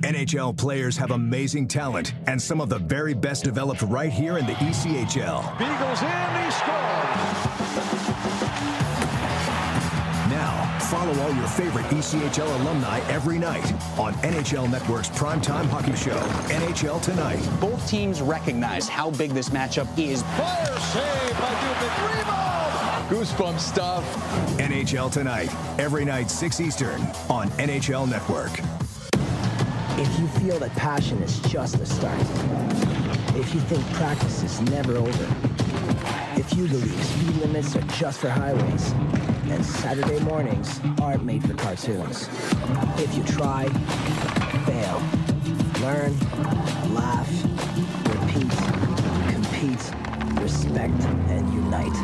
NHL players have amazing talent, and some of the very best developed right here in the ECHL. Beagles in, he scores! Now, follow all your favorite ECHL alumni every night on NHL Network's primetime hockey show, NHL Tonight. Both teams recognize how big this matchup is. Fire save by Dubin. Goosebump stuff. NHL Tonight, every night 6 Eastern on NHL Network. If you feel that passion is just the start, if you think practice is never over, if you believe speed limits are just for highways, and Saturday mornings aren't made for cartoons, if you try, fail, learn, laugh, repeat, compete, respect, and unite,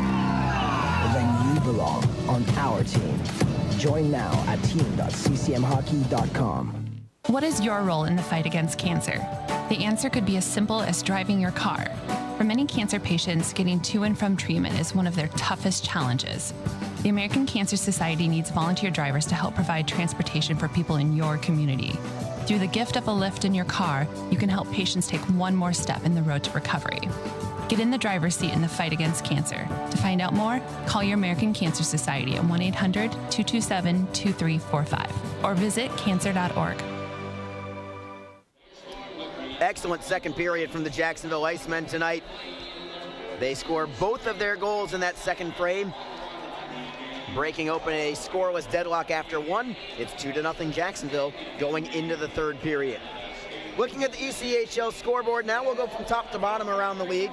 then you belong on our team. Join now at team.ccmhockey.com. What is your role in the fight against cancer? The answer could be as simple as driving your car. For many cancer patients, getting to and from treatment is one of their toughest challenges. The American Cancer Society needs volunteer drivers to help provide transportation for people in your community. Through the gift of a lift in your car, you can help patients take one more step in the road to recovery. Get in the driver's seat in the fight against cancer. To find out more, call your American Cancer Society at 1-800-227-2345 or visit cancer.org. Excellent second period from the Jacksonville Icemen tonight. They score both of their goals in that second frame, breaking open a scoreless deadlock after one. It's 2-0 Jacksonville going into the third period. Looking at the ECHL scoreboard now, we'll go from top to bottom around the league.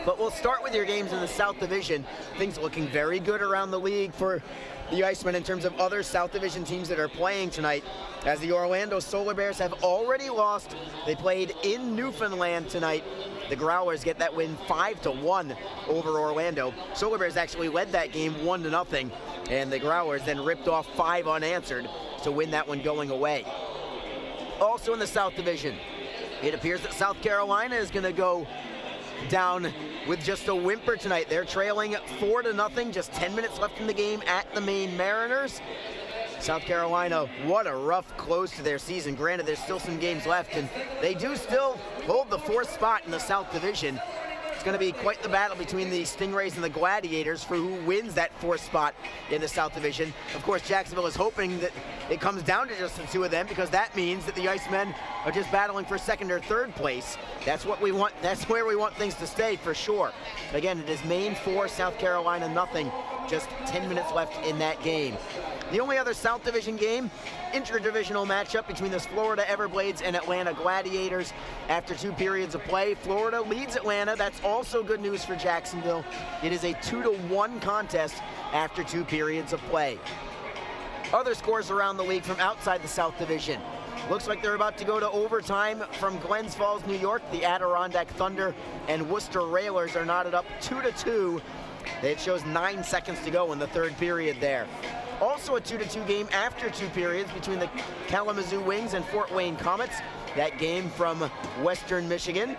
But we'll start with your games in the South Division. Things looking very good around the league for the Icemen in terms of other South Division teams that are playing tonight, as the Orlando Solar Bears have already lost. They played in Newfoundland tonight. The Growlers get that win 5-1 over Orlando. Solar Bears actually led that game 1-0, and the Growlers then ripped off 5 unanswered to win that one going away. Also in the South Division, it appears that South Carolina is going to go down with just a whimper tonight. They're trailing 4-0, just 10 minutes left in the game at the Maine Mariners. South Carolina, what a rough close to their season. Granted, there's still some games left, and they do still hold the 4th spot in the South Division. It's going to be quite the battle between the Stingrays and the Gladiators for who wins that 4th spot in the South Division. Of course, Jacksonville is hoping that it comes down to just the 2 of them, because that means that the Icemen are just battling for 2nd or 3rd place. That's what we want. That's where we want things to stay for sure. Again, it is Maine 4, South Carolina 0. Just 10 minutes left in that game. The only other South Division game, interdivisional matchup between the Florida Everblades and Atlanta Gladiators. After 2 periods of play, Florida leads Atlanta. That's also good news for Jacksonville. It is a 2-1 contest after 2 periods of play. Other scores around the league from outside the South Division. Looks like they're about to go to overtime from Glens Falls, New York. The Adirondack Thunder and Worcester Railers are knotted up 2-2. It shows 9 seconds to go in the 3rd period there. Also a 2-2 game after 2 periods between the Kalamazoo Wings and Fort Wayne Comets. That game from Western Michigan.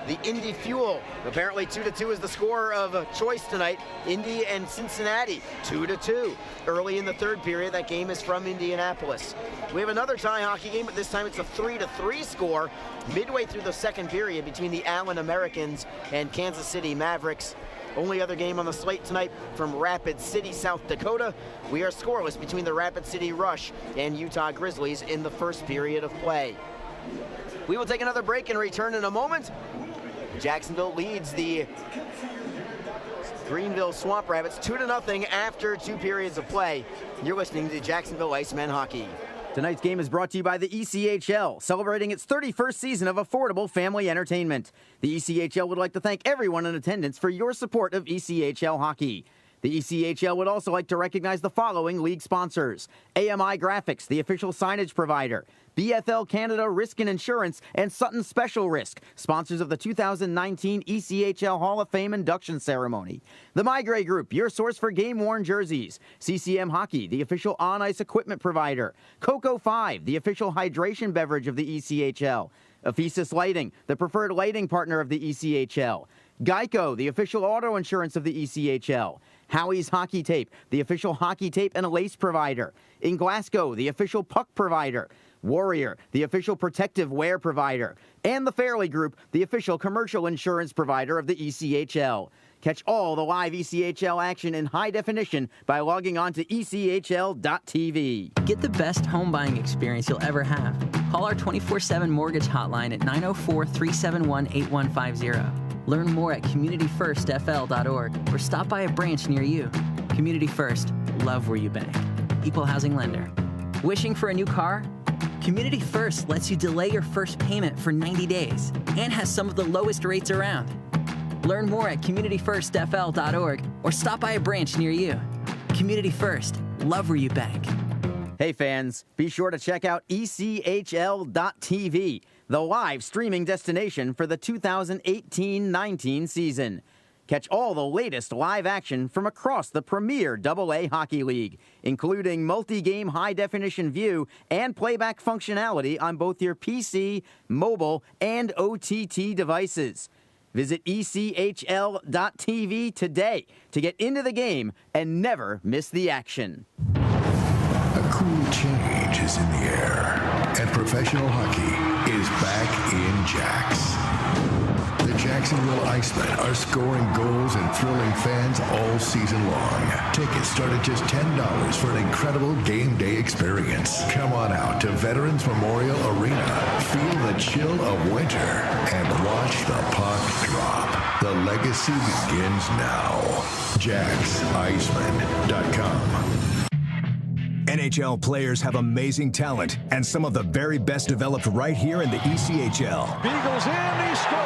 The Indy Fuel, apparently 2-2 is the score of choice tonight. Indy and Cincinnati, 2-2. Early in the 3rd period, that game is from Indianapolis. We have another tie hockey game, but this time it's a 3-3 score midway through the 2nd period between the Allen Americans and Kansas City Mavericks. Only other game on the slate tonight from Rapid City, South Dakota. We are scoreless between the Rapid City Rush and Utah Grizzlies in the 1st period of play. We will take another break and return in a moment. Jacksonville leads the Greenville Swamp Rabbits 2-0 after 2 periods of play. You're listening to Jacksonville Icemen Hockey. Tonight's game is brought to you by the ECHL, celebrating its 31st season of affordable family entertainment. The ECHL would like to thank everyone in attendance for your support of ECHL hockey. The ECHL would also like to recognize the following league sponsors: AMI Graphics, the official signage provider; BFL Canada Risk and Insurance, and Sutton Special Risk, sponsors of the 2019 ECHL Hall of Fame induction ceremony; the Migray Group, your source for game-worn jerseys; CCM Hockey, the official on-ice equipment provider; Coco 5, the official hydration beverage of the ECHL; Ephesus Lighting, the preferred lighting partner of the ECHL; Geico, the official auto insurance of the ECHL; Howie's Hockey Tape, the official hockey tape and lace provider; in Glasgow, the official puck provider; Warrior, the official protective wear provider; and the Fairley Group, the official commercial insurance provider of the ECHL. Catch all the live ECHL action in high definition by logging on to ECHL.tv. Get the best home buying experience you'll ever have. Call our 24/7 mortgage hotline at 904-371-8150. Learn more at communityfirstfl.org or stop by a branch near you. Community First, love where you bank. Equal housing lender. Wishing for a new car? Community First lets you delay your first payment for 90 days and has some of the lowest rates around. Learn more at communityfirstfl.org or stop by a branch near you. Community First, love where you bank. Hey fans, be sure to check out ECHL.tv, the live streaming destination for the 2018-19 season. Catch all the latest live action from across the premier AA Hockey League, including multi-game high-definition view and playback functionality on both your PC, mobile, and OTT devices. Visit ECHL.tv today to get into the game and never miss the action. A cool change is in the air, and professional hockey is back in Jacks. The Jacksonville Icemen are scoring goals and thrilling fans all season long. Tickets start at just $10 for an incredible game day experience. Come on out to Veterans Memorial Arena, feel the chill of winter, and watch the puck drop. The legacy begins now. JacksIcemen.com. NHL players have amazing talent, and some of the very best developed right here in the ECHL. Beagles in, he scores!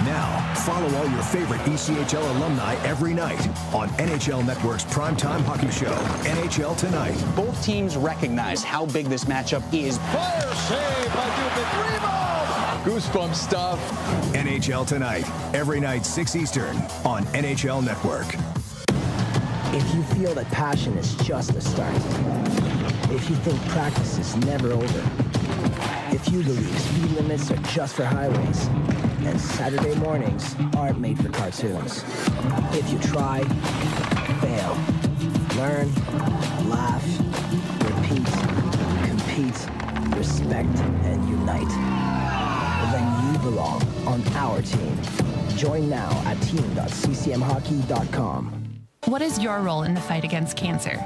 Now, follow all your favorite ECHL alumni every night on NHL Network's primetime hockey show, NHL Tonight. Both teams recognize how big this matchup is. Fire save by Dubin. Rebound! Goosebump stuff. NHL Tonight, every night 6 Eastern on NHL Network. If you feel that passion is just a start, if you think practice is never over, if you believe speed limits are just for highways, and Saturday mornings aren't made for cartoons, if you try, fail, learn, laugh, repeat, compete, respect, and unite, then you belong on our team. Join now at team.ccmhockey.com. What is your role in the fight against cancer?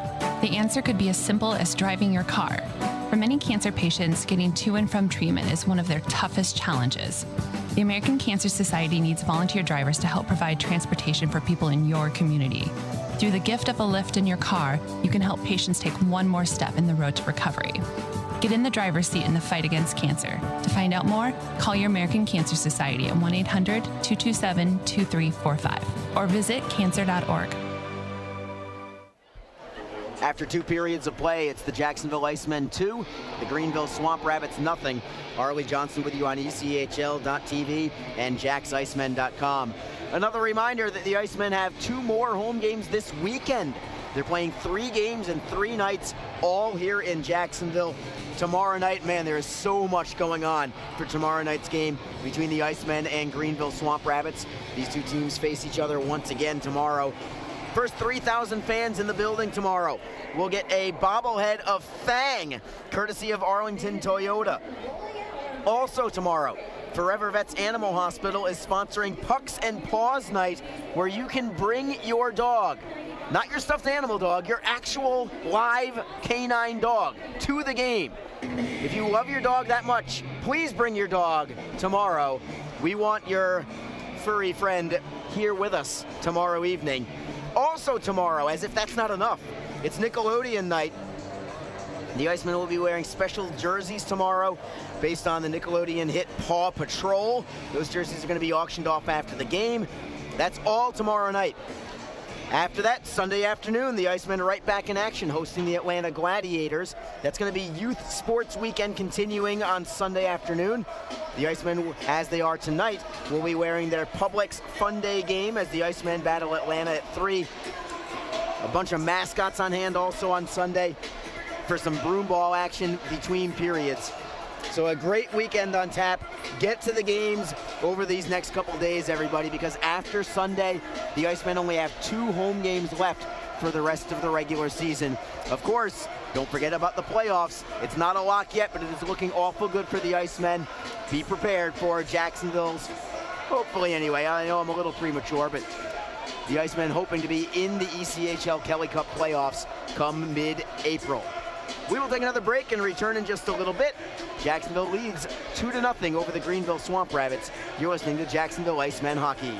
The answer could be as simple as driving your car. For many cancer patients, getting to and from treatment is one of their toughest challenges. The American Cancer Society needs volunteer drivers to help provide transportation for people in your community. Through the gift of a lift in your car, you can help patients take one more step in the road to recovery. Get in the driver's seat in the fight against cancer. To find out more, call your American Cancer Society at 1-800-227-2345 or visit cancer.org. After 2 periods of play, it's the Jacksonville Icemen 2, the Greenville Swamp Rabbits nothing. Harley Johnson with you on ECHL.TV and JacksIcemen.com. Another reminder that the Icemen have 2 more home games this weekend. They're playing 3 games and 3 nights, all here in Jacksonville. Tomorrow night, man, there is so much going on for tomorrow night's game between the Icemen and Greenville Swamp Rabbits. These 2 teams face each other once again tomorrow. First 3,000 fans in the building tomorrow. We'll get a bobblehead of Fang, courtesy of Arlington Toyota. Also tomorrow, Forever Vets Animal Hospital is sponsoring Pucks and Paws Night, where you can bring your dog, not your stuffed animal dog, your actual live canine dog, to the game. If you love your dog that much, please bring your dog tomorrow. We want your furry friend here with us tomorrow evening. Also tomorrow, as if that's not enough, it's Nickelodeon night. The Icemen will be wearing special jerseys tomorrow based on the Nickelodeon hit Paw Patrol. Those jerseys are going to be auctioned off after the game. That's all tomorrow night. After that, Sunday afternoon, the Icemen are right back in action, hosting the Atlanta Gladiators. That's going to be Youth Sports Weekend continuing on Sunday afternoon. The Icemen, as they are tonight, will be wearing their Publix Fun Day game as the Icemen battle Atlanta at 3. A bunch of mascots on hand also on Sunday for some broomball action between periods. So a great weekend on tap. Get to the games over these next couple days, everybody, because after Sunday, the Icemen only have 2 home games left for the rest of the regular season. Of course, don't forget about the playoffs. It's not a lock yet, but it is looking awful good for the Icemen. Be prepared for Jacksonville's, hopefully anyway. I know I'm a little premature, but the Icemen hoping to be in the ECHL Kelly Cup playoffs come mid-April. We will take another break and return in just a little bit. Jacksonville leads 2-0 over the Greenville Swamp Rabbits. You're listening to Jacksonville Icemen Hockey.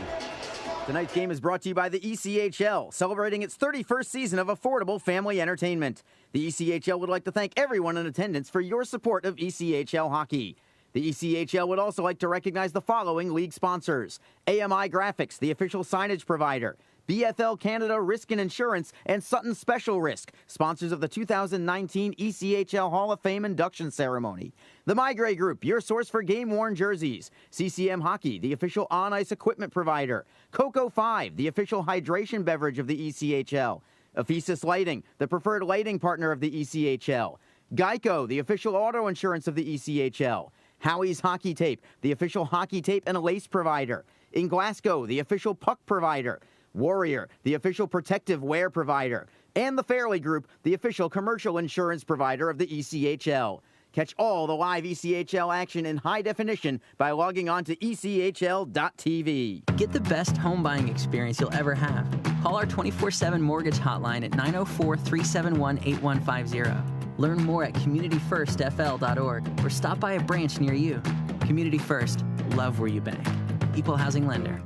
Tonight's game is brought to you by the ECHL, celebrating its 31st season of affordable family entertainment. The ECHL would like to thank everyone in attendance for your support of ECHL hockey. The ECHL would also like to recognize the following league sponsors: AMI Graphics, the official signage provider; BFL Canada Risk and Insurance, and Sutton Special Risk, sponsors of the 2019 ECHL Hall of Fame induction ceremony. The Migray Group, your source for game-worn jerseys. CCM Hockey, the official on-ice equipment provider. Coco 5, the official hydration beverage of the ECHL. Ephesus Lighting, the preferred lighting partner of the ECHL. Geico, the official auto insurance of the ECHL. Howie's Hockey Tape, the official hockey tape and lace provider. In Glasgow, the official puck provider. Warrior, the official protective wear provider. And the Fairley Group, the official commercial insurance provider of the ECHL. Catch all the live ECHL action in high definition by logging on to ECHL.TV. Get the best home buying experience you'll ever have. Call our 24/7 mortgage hotline at 904-371-8150. Learn more at communityfirstfl.org or stop by a branch near you. Community First, love where you bank. Equal housing lender.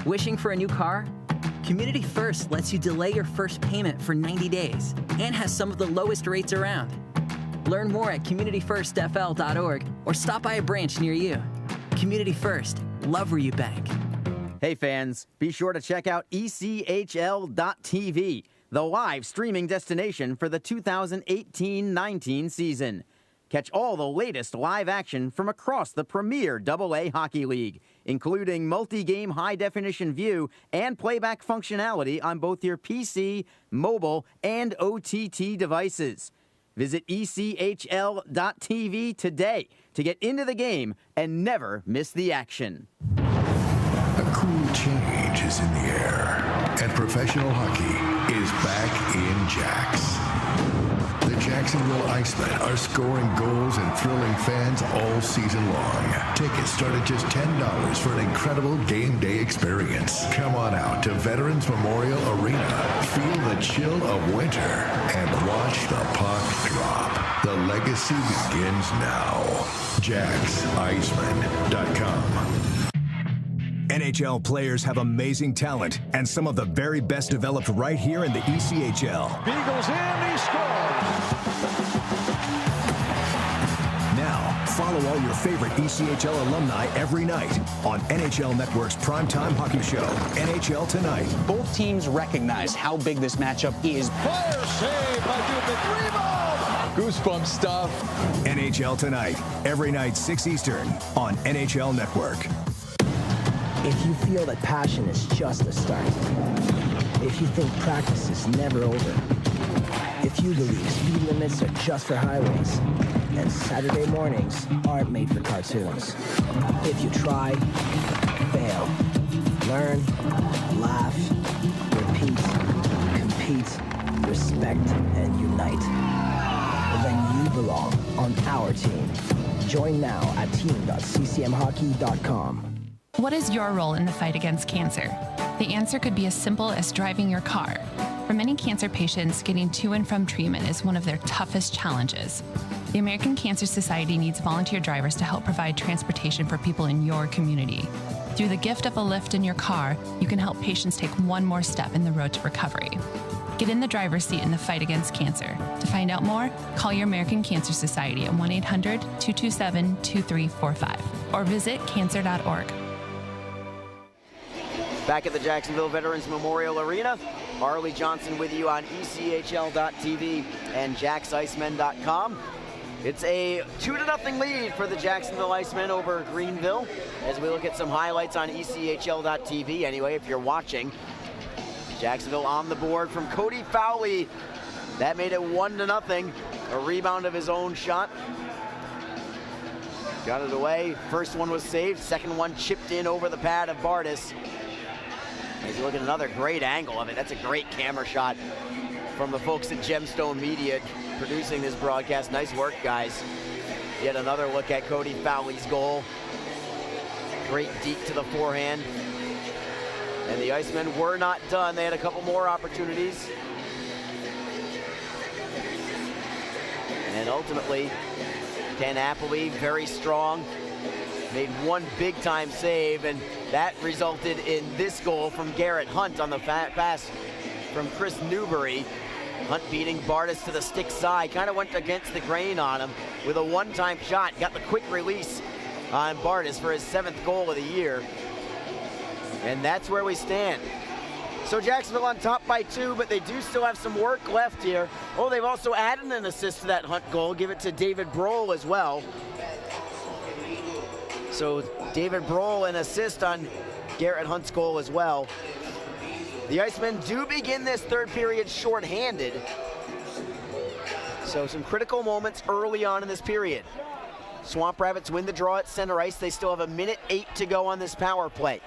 Wishing for a new car? Community First lets you delay your first payment for 90 days and has some of the lowest rates around. Learn more at communityfirstfl.org or stop by a branch near you. Community First, love where you bank. Hey fans, be sure to check out ECHL.TV, the live streaming destination for the 2018-19 season. Catch all the latest live action from across the premier AA Hockey League, including multi-game high-definition view and playback functionality on both your PC, mobile, and OTT devices. Visit ECHL.TV today to get into the game and never miss the action. A cool change is in the air, and professional hockey is back in Jacks. The Jacksonville Icemen are scoring goals and thrilling fans all season long. Tickets start at just $10 for an incredible game day experience. Come on out to Veterans Memorial Arena, feel the chill of winter, and watch the puck drop. The legacy begins now. JacksIcemen.com. NHL players have amazing talent, and some of the very best developed right here in the ECHL. Beagles in, he scores. Now, follow all your favorite ECHL alumni every night on NHL Network's primetime hockey show, NHL Tonight. Both teams recognize how big this matchup is. Fire save by Dubin. Rebound. Goosebump stuff. NHL Tonight, every night 6 Eastern on NHL Network. If you feel that passion is just the start, if you think practice is never over, if you believe speed limits are just for highways, and Saturday mornings aren't made for cartoons, if you try, fail, learn, laugh, repeat, compete, respect, and unite, then you belong on our team. Join now at team.ccmhockey.com. What is your role in the fight against cancer? The answer could be as simple as driving your car. For many cancer patients, getting to and from treatment is one of their toughest challenges. The American Cancer Society needs volunteer drivers to help provide transportation for people in your community. Through the gift of a lift in your car, you can help patients take one more step in the road to recovery. Get in the driver's seat in the fight against cancer. To find out more, call your American Cancer Society at 1-800-227-2345 or visit cancer.org. Back at the Jacksonville Veterans Memorial Arena, Harley Johnson with you on ECHL.TV and JacksIcemen.com. It's a 2-0 lead for the Jacksonville Icemen over Greenville as we look at some highlights on ECHL.TV. Anyway, if you're watching, Jacksonville on the board from Cody Fowley. That made it 1-0. A rebound of his own shot. Got it away. First one was saved. Second one chipped in over the pad of Bardis. As you look at another great angle of it. That's a great camera shot from the folks at Gemstone Media producing this broadcast. Nice work, guys. Yet another look at Cody Fowley's goal. Great deep to the forehand. And the Icemen were not done. They had a couple more opportunities. And ultimately, Ken Appleby, very strong, made one big-time save, and that resulted in this goal from Garrett Hunt on the pass from Chris Newbury. Hunt beating Bardis to the stick side, kind of went against the grain on him with a one-time shot. Got the quick release on Bardis for his 7th goal of the year. And that's where we stand. So Jacksonville on top by 2, but they do still have some work left here. Oh, they've also added an assist to that Hunt goal. Give it to David Brohl as well. So David Brohl an assist on Garrett Hunt's goal as well. The Icemen do begin this third period shorthanded. So some critical moments early on in this period. Swamp Rabbits win the draw at center ice. They still have 1:08 to go on this power play.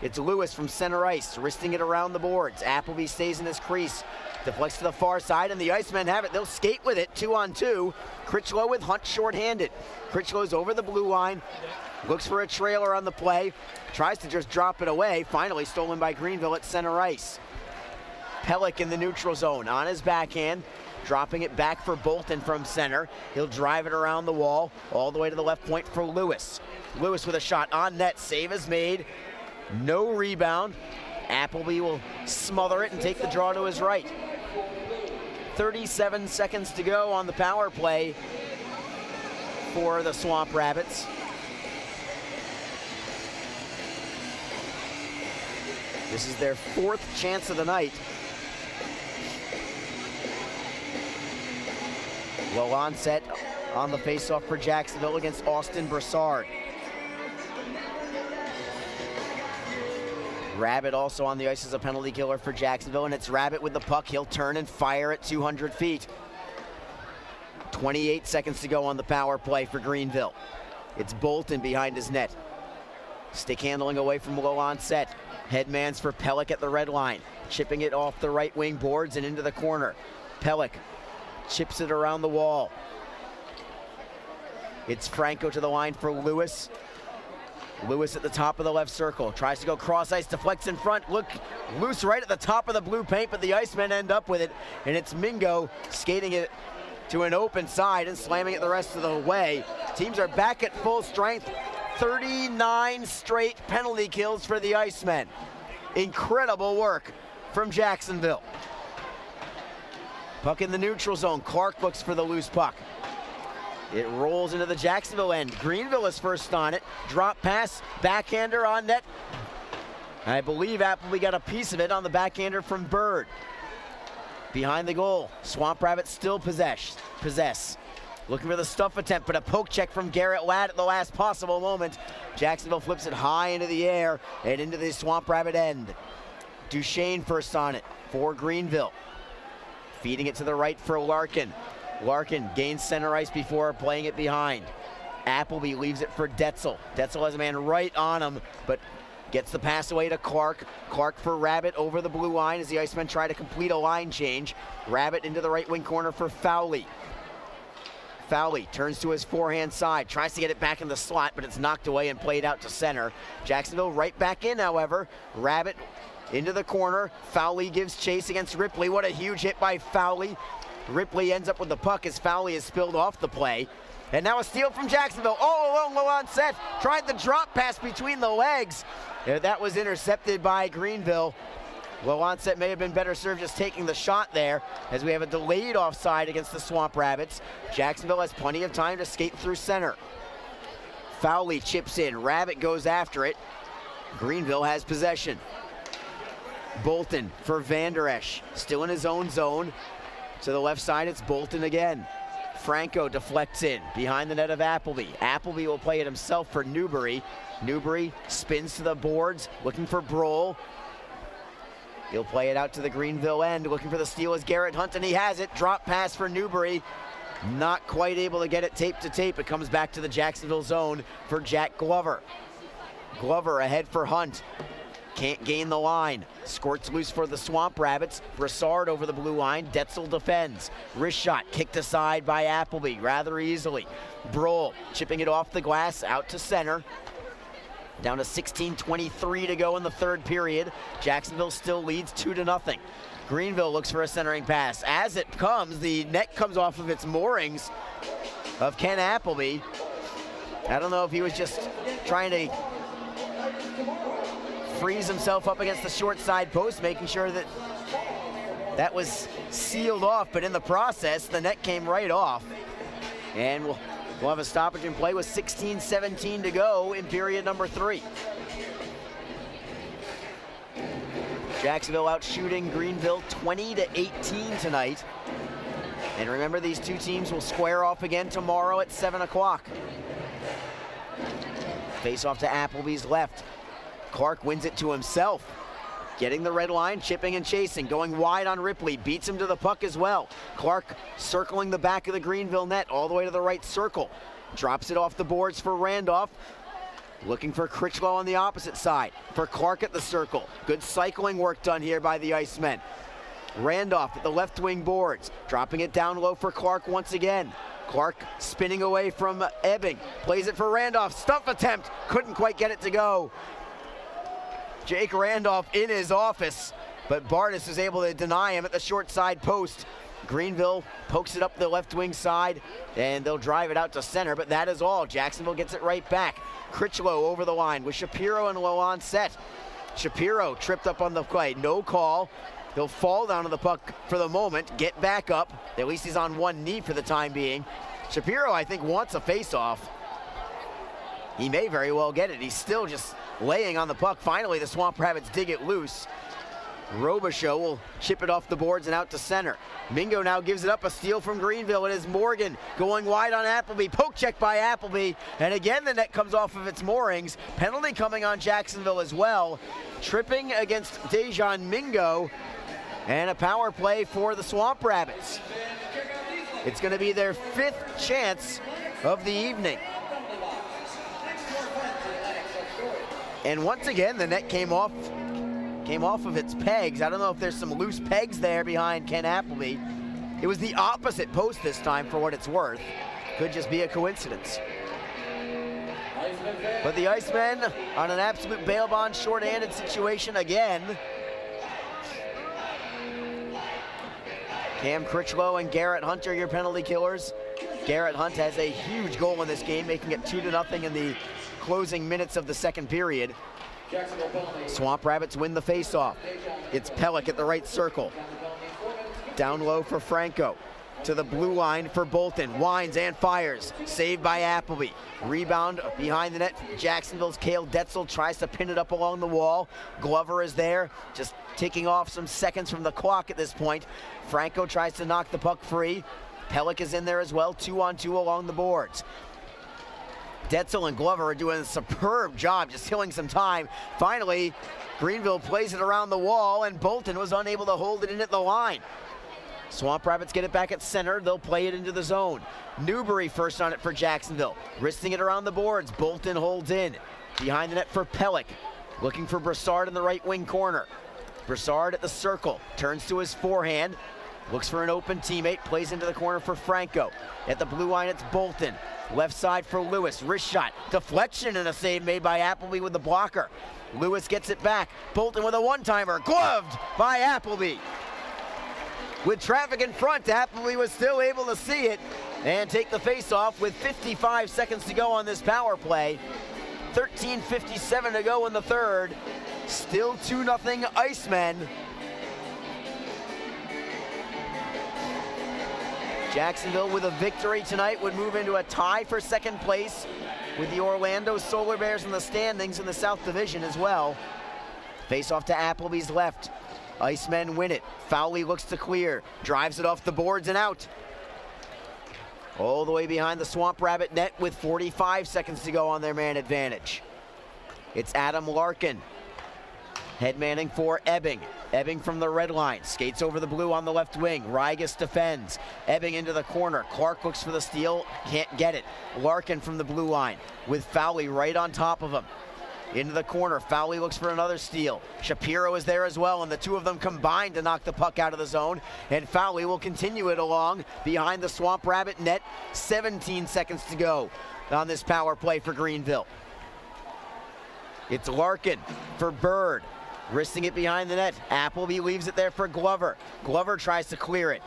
It's Lewis from center ice, wristing it around the boards. Appleby stays in his crease, deflects to the far side, and the Icemen have it. They'll skate with it, 2-on-2. Critchlow with Hunt shorthanded. Critchlow's over the blue line, looks for a trailer on the play, tries to just drop it away. Finally stolen by Greenville at center ice. Pellick in the neutral zone on his backhand, dropping it back for Bolton from center. He'll drive it around the wall, all the way to the left point for Lewis. Lewis with a shot on net, save is made. No rebound. Appleby will smother it and take the draw to his right. 37 seconds to go on the power play for the Swamp Rabbits. This is their 4th chance of the night. Low onset on the faceoff for Jacksonville against Austin Broussard. Rabbit also on the ice as a penalty killer for Jacksonville, and it's Rabbit with the puck. He'll turn and fire at 200 feet. 28 seconds to go on the power play for Greenville. It's Bolton behind his net. Stick handling away from low onset. Headmans for Pellick at the red line. Chipping it off the right wing boards and into the corner. Pellick chips it around the wall. It's Franco to the line for Lewis. Lewis at the top of the left circle, tries to go cross ice, deflects in front, look loose right at the top of the blue paint, but the Icemen end up with it, and it's Mingo skating it to an open side and slamming it the rest of the way. Teams are back at full strength. 39 straight penalty kills for the Icemen. Incredible work from Jacksonville. Puck in the neutral zone. Clark looks for the loose puck. It rolls into the Jacksonville end. Greenville is first on it. Drop pass, backhander on net. I believe Appleby got a piece of it on the backhander from Bird. Behind the goal, Swamp Rabbits still possess. Looking for the stuff attempt, but a poke check from Garrett Ladd at the last possible moment. Jacksonville flips it high into the air and into the Swamp Rabbit end. Duchesne first on it for Greenville. Feeding it to the right for Larkin. Larkin gains center ice before playing it behind. Appleby leaves it for Detzel. Detzel has a man right on him, but gets the pass away to Clark. Clark for Rabbit over the blue line as the Icemen try to complete a line change. Rabbit into the right wing corner for Fowley. Fowley turns to his forehand side, tries to get it back in the slot, but it's knocked away and played out to center. Jacksonville right back in, however. Rabbit into the corner. Fowley gives chase against Ripley. What a huge hit by Fowley. Ripley ends up with the puck as Fowley is spilled off the play. And now a steal from Jacksonville. All alone, Lancet tried the drop pass between the legs. That was intercepted by Greenville. Lancet may have been better served just taking the shot there, as we have a delayed offside against the Swamp Rabbits. Jacksonville has plenty of time to skate through center. Fowley chips in. Rabbit goes after it. Greenville has possession. Bolton for Van Der Esch. Still in his own zone. To the left side, it's Bolton again. Franco deflects in behind the net of Appleby. Appleby will play it himself for Newbury. Newbury spins to the boards, looking for Brohl. He'll play it out to the Greenville end, looking for the steal as Garrett Hunt, and he has it. Drop pass for Newbury. Not quite able to get it tape to tape. It comes back to the Jacksonville zone for Jack Glover. Glover ahead for Hunt. Can't gain the line. Squirts loose for the Swamp Rabbits. Brassard over the blue line. Detzel defends. Wrist shot kicked aside by Appleby rather easily. Brohl chipping it off the glass out to center. Down to 16:23 to go in the third period. Jacksonville still leads 2-0. Greenville looks for a centering pass. As it comes, the net comes off of its moorings of Ken Appleby. I don't know if he was just trying to frees himself up against the short side post, making sure that that was sealed off, but in the process, the net came right off. And we'll have a stoppage in play with 16:17 to go in period number 3. Jacksonville out shooting Greenville 20-18 tonight. And remember, these two teams will square off again tomorrow at 7 o'clock. Face off to Appleby's left. Clark wins it to himself. Getting the red line, chipping and chasing, going wide on Ripley, beats him to the puck as well. Clark circling the back of the Greenville net all the way to the right circle. Drops it off the boards for Randolph. Looking for Critchlow on the opposite side. For Clark at the circle. Good cycling work done here by the Icemen. Randolph at the left wing boards. Dropping it down low for Clark once again. Clark spinning away from Ebbing. Plays it for Randolph. Stuff attempt. Couldn't quite get it to go. Jake Randolph in his office, but Bartis is able to deny him at the short side post. Greenville pokes it up the left wing side, and they'll drive it out to center, but that is all. Jacksonville gets it right back. Critchlow over the line with Shapiro and Lancet. Shapiro tripped up on the play, no call. He'll fall down to the puck for the moment, get back up. At least he's on one knee for the time being. Shapiro, I think, wants a face-off. He may very well get it. He's still just laying on the puck. Finally, the Swamp Rabbits dig it loose. Robichaud will chip it off the boards and out to center. Mingo now gives it up, a steal from Greenville. It is Morgan going wide on Appleby. Poke check by Appleby. And again, the net comes off of its moorings. Penalty coming on Jacksonville as well. Tripping against Dejan Mingo. And a power play for the Swamp Rabbits. It's going to be their 5th chance of the evening. And once again, the net came off of its pegs. I don't know if there's some loose pegs there behind Ken Appleby. It was the opposite post this time, for what it's worth. Could just be a coincidence. But the Icemen on an absolute bail bond short-handed situation again. Cam Critchlow and Garrett Hunt are your penalty killers. Garrett Hunt has a huge goal in this game, making it 2-0 in the closing minutes of the second period. Swamp Rabbits win the faceoff. It's Pellick at the right circle. Down low for Franco. To the blue line for Bolton. Winds and fires. Saved by Appleby. Rebound behind the net. Jacksonville's Cale Detzel tries to pin it up along the wall. Glover is there, just taking off some seconds from the clock at this point. Franco tries to knock the puck free. Pellick is in there as well, 2-on-2 along the boards. Detzel and Glover are doing a superb job just killing some time. Finally, Greenville plays it around the wall, and Bolton was unable to hold it in at the line. Swamp Rabbits get it back at center. They'll play it into the zone. Newbury first on it for Jacksonville. Wristing it around the boards. Bolton holds in. Behind the net for Pellick. Looking for Broussard in the right wing corner. Broussard at the circle. Turns to his forehand. Looks for an open teammate. Plays into the corner for Franco. At the blue line, it's Bolton. Left side for Lewis. Wrist shot. Deflection and a save made by Appleby with the blocker. Lewis gets it back. Bolton with a one-timer. Gloved by Appleby. With traffic in front, Appleby was still able to see it and take the face-off with 55 seconds to go on this power play. 13:57 to go in the third. Still 2-0 Icemen. Jacksonville with a victory tonight would move into a tie for second place with the Orlando Solar Bears in the standings in the South Division as well. Face-off to Appleby's left. Icemen win it. Fowley looks to clear. Drives it off the boards and out. All the way behind the Swamp Rabbit net with 45 seconds to go on their man advantage. It's Adam Larkin. Headmanning for Ebbing. Ebbing from the red line. Skates over the blue on the left wing. Rigas defends. Ebbing into the corner. Clark looks for the steal. Can't get it. Larkin from the blue line with Fowley right on top of him. Into the corner. Fowley looks for another steal. Shapiro is there as well, and the two of them combine to knock the puck out of the zone. And Fowley will continue it along behind the Swamp Rabbit net. 17 seconds to go on this power play for Greenville. It's Larkin for Bird. Wristing it behind the net. Appleby leaves it there for Glover. Glover tries to clear it.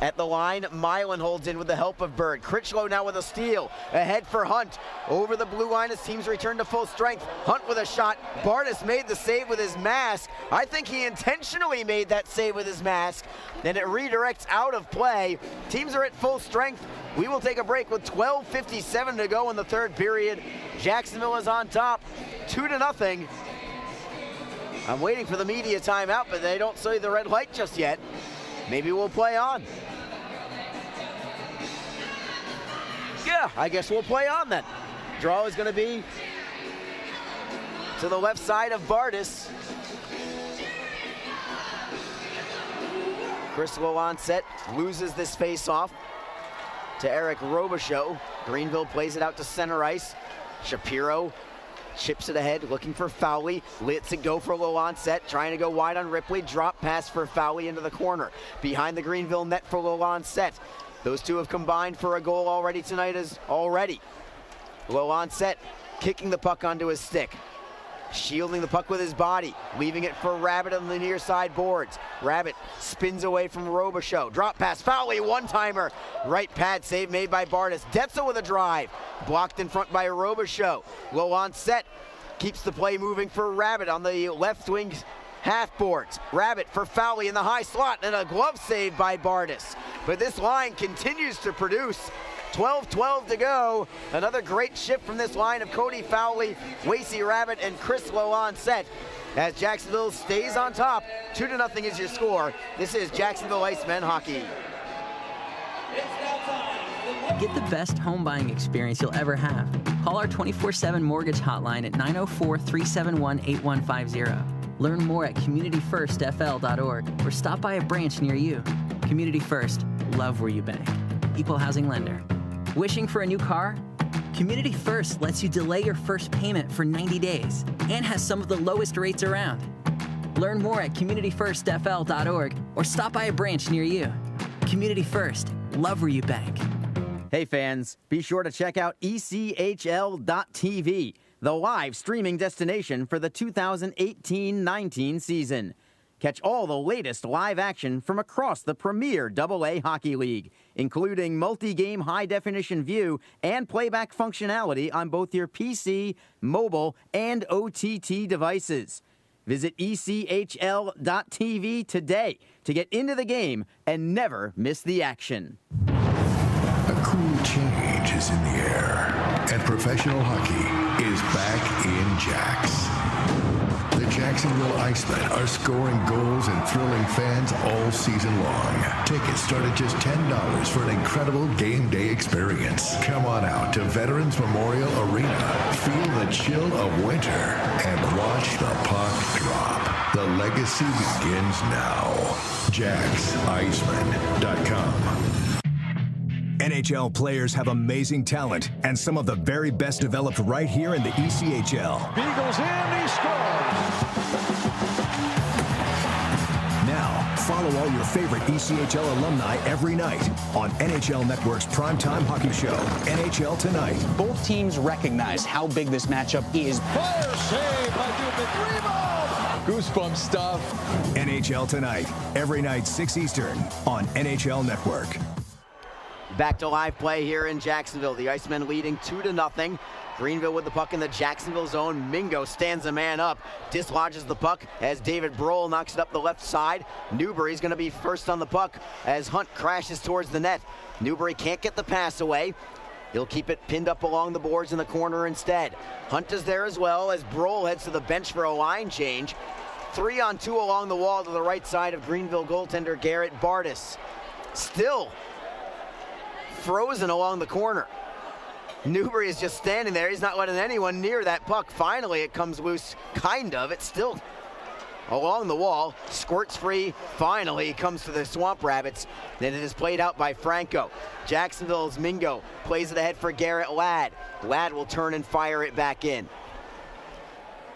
At the line, Milan holds in with the help of Bird. Critchlow now with a steal. Ahead for Hunt. Over the blue line as teams return to full strength. Hunt with a shot. Bardis made the save with his mask. I think he intentionally made that save with his mask. And it redirects out of play. Teams are at full strength. We will take a break with 12:57 to go in the third period. Jacksonville is on top, 2-0. I'm waiting for the media timeout, but they don't see the red light just yet. Maybe we'll play on. Yeah, I guess we'll play on then. Draw is going to be to the left side of Bardis. Chris Low-on-set loses this face-off to Eric Robichaud. Greenville plays it out to center ice. Shapiro chips it ahead, looking for Fowley. Lets it go for Low-on-set, trying to go wide on Ripley. Drop pass for Fowley into the corner. Behind the Greenville net for Low-on-set. Those two have combined for a goal already tonight Low-on-set, kicking the puck onto his stick. Shielding the puck with his body, leaving it for Rabbit on the near side boards. Rabbit spins away from Robichaud. Drop pass, Fowley, one-timer. Right pad save made by Bardis. Detzel with a drive. Blocked in front by Robichaud. Low-on-set keeps the play moving for Rabbit on the left wing half boards. Rabbit for Fowley in the high slot, and a glove save by Bardis. But this line continues to produce. 12-12 to go. Another great shift from this line of Cody Fowley, Wasey Rabbit, and Chris Low-on-set as Jacksonville stays on top. 2-0 is your score. This is Jacksonville Icemen hockey. Get the best home buying experience you'll ever have. Call our 24/7 mortgage hotline at 904-371-8150. Learn more at communityfirstfl.org or stop by a branch near you. Community First, love where you bank. Equal housing lender. Wishing for a new car? Community First lets you delay your first payment for 90 days and has some of the lowest rates around. Learn more at communityfirstfl.org or stop by a branch near you. Community First, love where you bank. Hey fans, be sure to check out ECHL.TV, the live streaming destination for the 2018-19 season. Catch all the latest live action from across the premier AA Hockey League, including multi-game high-definition view and playback functionality on both your PC, mobile, and OTT devices. Visit ECHL.tv today to get into the game and never miss the action. A cool change is in the air, and professional hockey is back in Jax. The Jacksonville Icemen are scoring goals and thrilling fans all season long. Tickets start at just $10 for an incredible game day experience. Come on out to Veterans Memorial Arena, feel the chill of winter, and watch the puck drop. The legacy begins now. JacksIcemen.com. NHL players have amazing talent, and some of the very best developed right here in the ECHL. Beagles in, he scores! Now, follow all your favorite ECHL alumni every night on NHL Network's primetime hockey show, NHL Tonight. Both teams recognize how big this matchup is. Fire save by Dubin. Rebound! Goosebump stuff. NHL Tonight, every night 6 Eastern on NHL Network. Back to live play here in Jacksonville. The Icemen leading 2-0. Greenville with the puck in the Jacksonville zone. Mingo stands a man up, dislodges the puck as David Brohl knocks it up the left side. Newbury's going to be first on the puck as Hunt crashes towards the net. Newbury can't get the pass away. He'll keep it pinned up along the boards in the corner instead. Hunt is there as well as Brohl heads to the bench for a line change. 3-on-2 along the wall to the right side of Greenville goaltender Garrett Bardis. Still frozen along the corner. Newbury is just standing there. He's not letting anyone near that puck. Finally, it comes loose, kind of. It's still along the wall. Squirts free. Finally, comes to the Swamp Rabbits. Then it is played out by Franco. Jacksonville's Mingo plays it ahead for Garrett Ladd. Ladd will turn and fire it back in.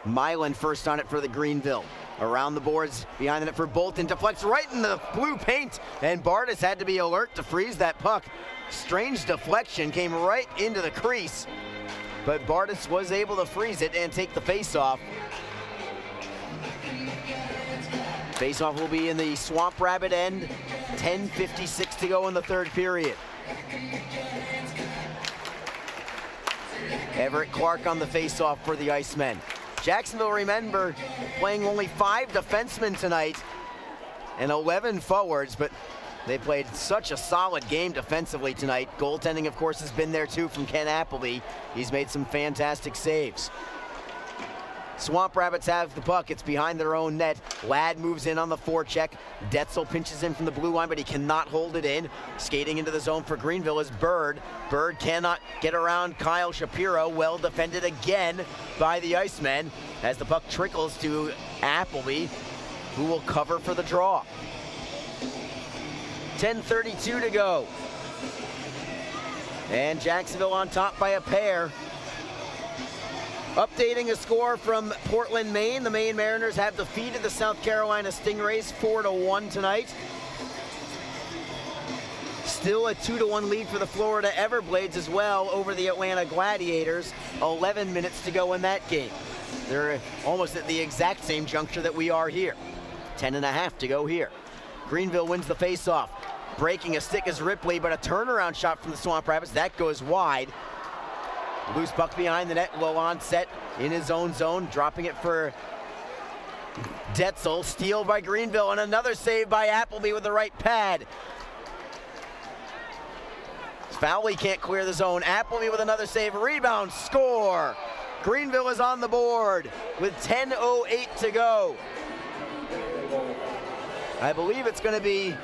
Milan first on it for the Greenville. Around the boards, behind the net for Bolton. Deflects right in the blue paint. And Bardis had to be alert to freeze that puck. Strange deflection, came right into the crease. But Bardis was able to freeze it and take the face-off. Face-off will be in the Swamp Rabbit end. 10:56 to go in the third period. Everett Clark on the face-off for the Icemen. Jacksonville, remember, playing only 5 defensemen tonight and 11 forwards, but they played such a solid game defensively tonight. Goaltending, of course, has been there too from Ken Appleby. He's made some fantastic saves. Swamp Rabbits have the puck. It's behind their own net. Ladd moves in on the forecheck. Detzel pinches in from the blue line, but he cannot hold it in. Skating into the zone for Greenville is Bird. Bird cannot get around Kyle Shapiro. Well defended again by the Icemen as the puck trickles to Appleby, who will cover for the draw. 10:32 to go. And Jacksonville on top by a pair. Updating a score from Portland, Maine. The Maine Mariners have defeated the South Carolina Stingrays 4-1 tonight. Still a 2-1 lead for the Florida Everblades as well over the Atlanta Gladiators. 11 minutes to go in that game. They're almost at the exact same juncture that we are here. 10.5 to go here. Greenville wins the faceoff. Breaking a stick is Ripley, but a turnaround shot from the Swamp Rabbits. That goes wide. Loose puck behind the net. Lalonde set in his own zone, dropping it for Detzel. Steal by Greenville, and another save by Appleby with the right pad. Fowley can't clear the zone. Appleby with another save. Rebound, score. Greenville is on the board with 10:08 to go. I believe it's going to be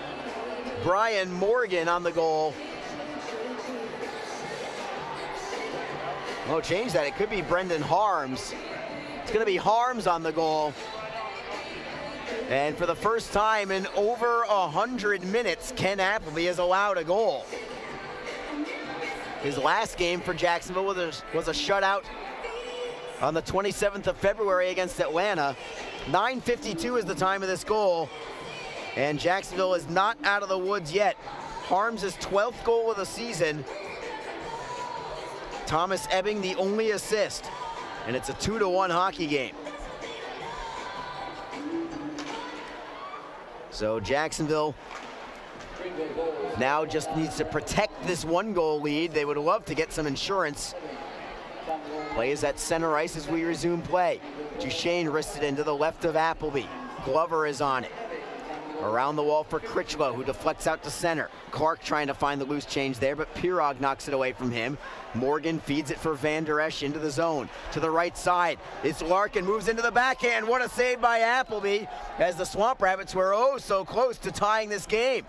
Brian Morgan on the goal. Oh, change that. It could be Brendan Harms. It's going to be Harms on the goal. And for the first time in over 100 minutes, Ken Appleby has allowed a goal. His last game for Jacksonville was a shutout on the 27th of February against Atlanta. 9:52 is the time of this goal. And Jacksonville is not out of the woods yet. Harms' 12th goal of the season. Thomas Ebbing the only assist. And it's a 2-1 hockey game. So Jacksonville now just needs to protect this 1-goal lead. They would love to get some insurance. Play is at center ice as we resume play. Duchesne wristed into the left of Appleby. Glover is on it. Around the wall for Critchlow, who deflects out to center. Clark trying to find the loose change there, but Pirog knocks it away from him. Morgan feeds it for Van Der Esch into the zone. To the right side, it's Larkin, moves into the backhand. What a save by Appleby, as the Swamp Rabbits were oh so close to tying this game.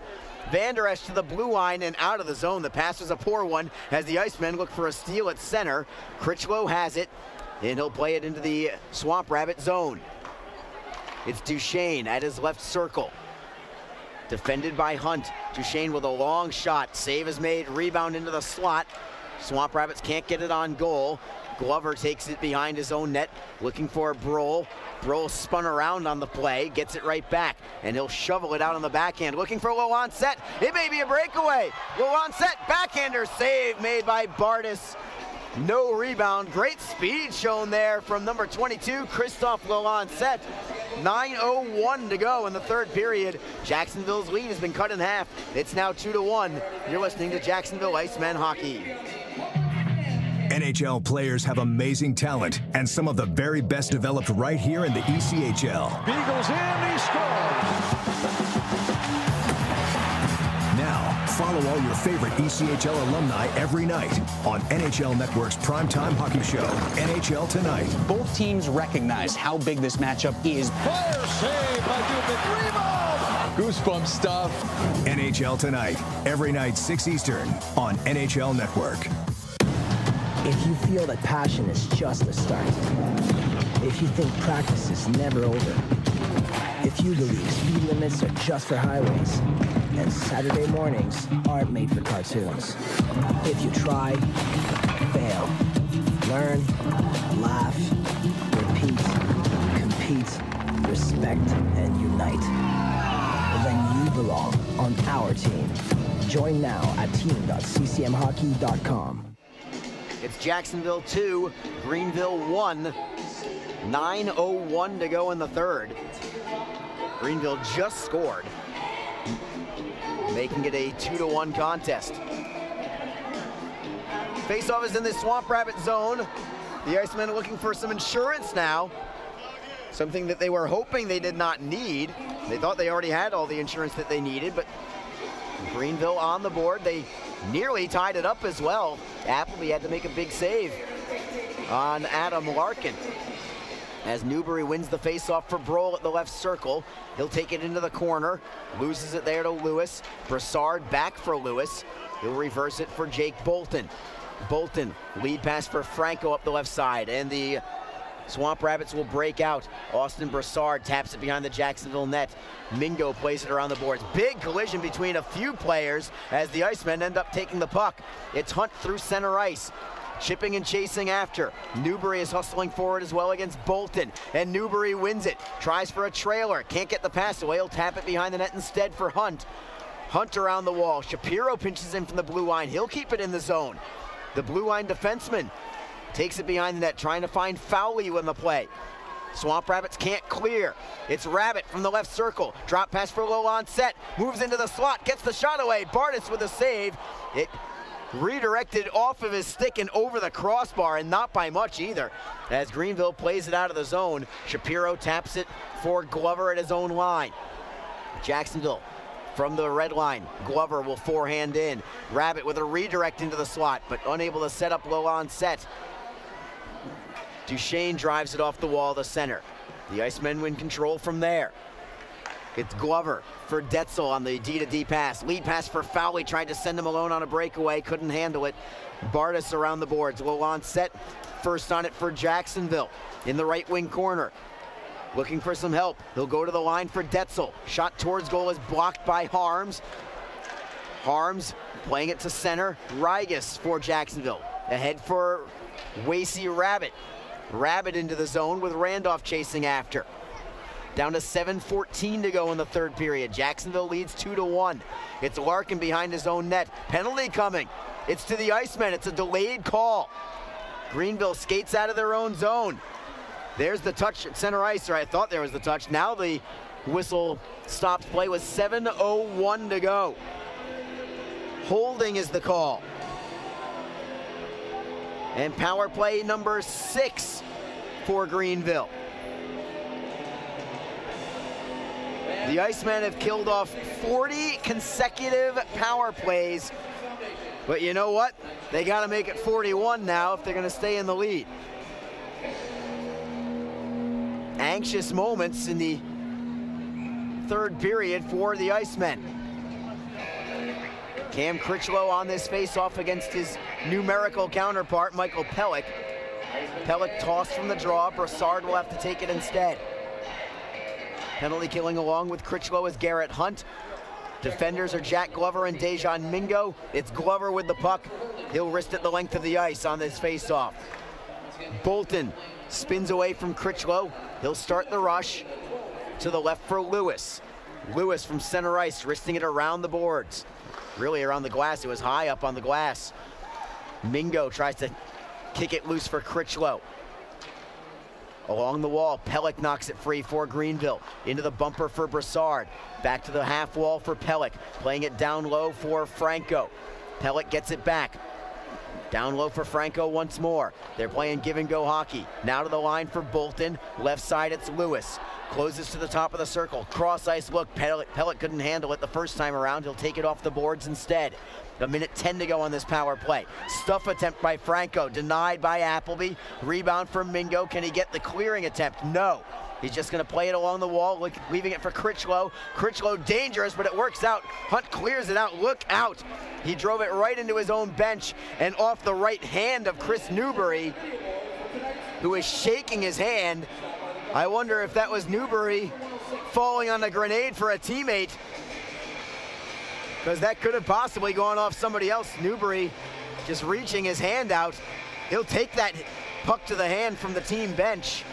Van Der Esch to the blue line and out of the zone. The pass was a poor one as the Icemen look for a steal at center. Critchlow has it, and he'll play it into the Swamp Rabbit zone. It's Duchesne at his left circle. Defended by Hunt. Duchesne with a long shot. Save is made. Rebound into the slot. Swamp Rabbits can't get it on goal. Glover takes it behind his own net, looking for Brohl. Brohl spun around on the play, gets it right back, and he'll shovel it out on the backhand, looking for Lancet. It may be a breakaway. Lancet, backhander save made by Bardis. No rebound. Great speed shown there from number 22, Christophe Lancet. 9:01 to go in the third period. Jacksonville's lead has been cut in half. It's now 2-1. You're listening to Jacksonville Icemen Hockey. NHL players have amazing talent, and some of the very best developed right here in the ECHL. Beagles in, he scores! Now, follow all your favorite ECHL alumni every night on NHL Network's primetime hockey show, NHL Tonight. Both teams recognize how big this matchup is. Fire save by Dubin. Rebound! Goosebump stuff. NHL Tonight, every night 6 Eastern on NHL Network. If you feel that passion is just the start, if you think practice is never over, if you believe speed limits are just for highways, and Saturday mornings aren't made for cartoons, if you try, fail, learn, laugh, repeat, compete, respect, and unite, then you belong on our team. Join now at team.ccmhockey.com. It's Jacksonville 2, Greenville 1. 9:01 to go in the third. Greenville just scored, making it a 2-1 contest. Faceoff is in the Swamp Rabbit zone. The Icemen are looking for some insurance now. Something that they were hoping they did not need. They thought they already had all the insurance that they needed, but Greenville on the board. They nearly tied it up as well. Appleby had to make a big save on Adam Larkin. As Newbury wins the faceoff for Brohl at the left circle. He'll take it into the corner, loses it there to Lewis. Brassard back for Lewis. He'll reverse it for Jake Bolton. Bolton, lead pass for Franco up the left side, and the Swamp Rabbits will break out. Austin Brassard taps it behind the Jacksonville net. Mingo plays it around the boards. Big collision between a few players as the Icemen end up taking the puck. It's Hunt through center ice. Chipping and chasing after. Newbury is hustling forward as well against Bolton, and Newbury wins it. Tries for a trailer, can't get the pass away. He'll tap it behind the net instead for Hunt. Hunt around the wall. Shapiro pinches in from the blue line. He'll keep it in the zone. The blue line defenseman takes it behind the net, trying to find Fowley in the play. Swamp Rabbits can't clear. It's Rabbit from the left circle. Drop pass for Lancet. Moves into the slot, gets the shot away. Bardis with a save. It redirected off of his stick and over the crossbar, and not by much either. As Greenville plays it out of the zone, Shapiro taps it for Glover at his own line. Jacksonville from the red line. Glover will forehand in. Rabbit with a redirect into the slot, but unable to set up Lancet. Duchesne drives it off the wall to center. The Icemen win control from there. It's Glover for Detzel on the D-to-D pass. Lead pass for Fowley, tried to send him alone on a breakaway, couldn't handle it. Bardis around the boards. Lancet first on it for Jacksonville in the right wing corner. Looking for some help. He'll go to the line for Detzel. Shot towards goal is blocked by Harms. Harms playing it to center. Rigas for Jacksonville. Ahead for Wasey Rabbit. Rabbit into the zone with Randolph chasing after. Down to 7:14 to go in the third period. Jacksonville leads 2-1. It's Larkin behind his own net. Penalty coming. It's to the Icemen. It's a delayed call. Greenville skates out of their own zone. There's the touch at center ice, or I thought there was the touch. Now the whistle stops play with 7:01 to go. Holding is the call. And power play number 6 for Greenville. The Icemen have killed off 40 consecutive power plays. But you know what? They got to make it 41 now if they're going to stay in the lead. Anxious moments in the third period for the Icemen. Cam Critchlow on this face-off against his numerical counterpart, Michael Pellick. Pellick tossed from the draw. Broussard will have to take it instead. Penalty killing along with Critchlow is Garrett Hunt. Defenders are Jack Glover and Dejan Mingo. It's Glover with the puck. He'll wrist it the length of the ice on this face-off. Bolton spins away from Critchlow. He'll start the rush to the left for Lewis. Lewis from center ice, wristing it around the boards. Really around the glass. It was high up on the glass. Mingo tries to kick it loose for Critchlow. Along the wall, Pellick knocks it free for Greenville. Into the bumper for Broussard. Back to the half wall for Pellick. Playing it down low for Franco. Pellick gets it back. Down low for Franco once more. They're playing give and go hockey. Now to the line for Bolton. Left side, it's Lewis. Closes to the top of the circle. Cross ice look. Pellick couldn't handle it the first time around. He'll take it off the boards instead. 1:10 to go on this power play. Stuff attempt by Franco. Denied by Appleby. Rebound from Mingo. Can he get the clearing attempt? No. He's just going to play it along the wall, leaving it for Critchlow. Critchlow dangerous, but it works out. Hunt clears it out. Look out. He drove it right into his own bench and off the right hand of Chris Newbury, who is shaking his hand. I wonder if that was Newbury falling on a grenade for a teammate, because that could have possibly gone off somebody else. Newbury just reaching his hand out. He'll take that puck to the hand from the team bench.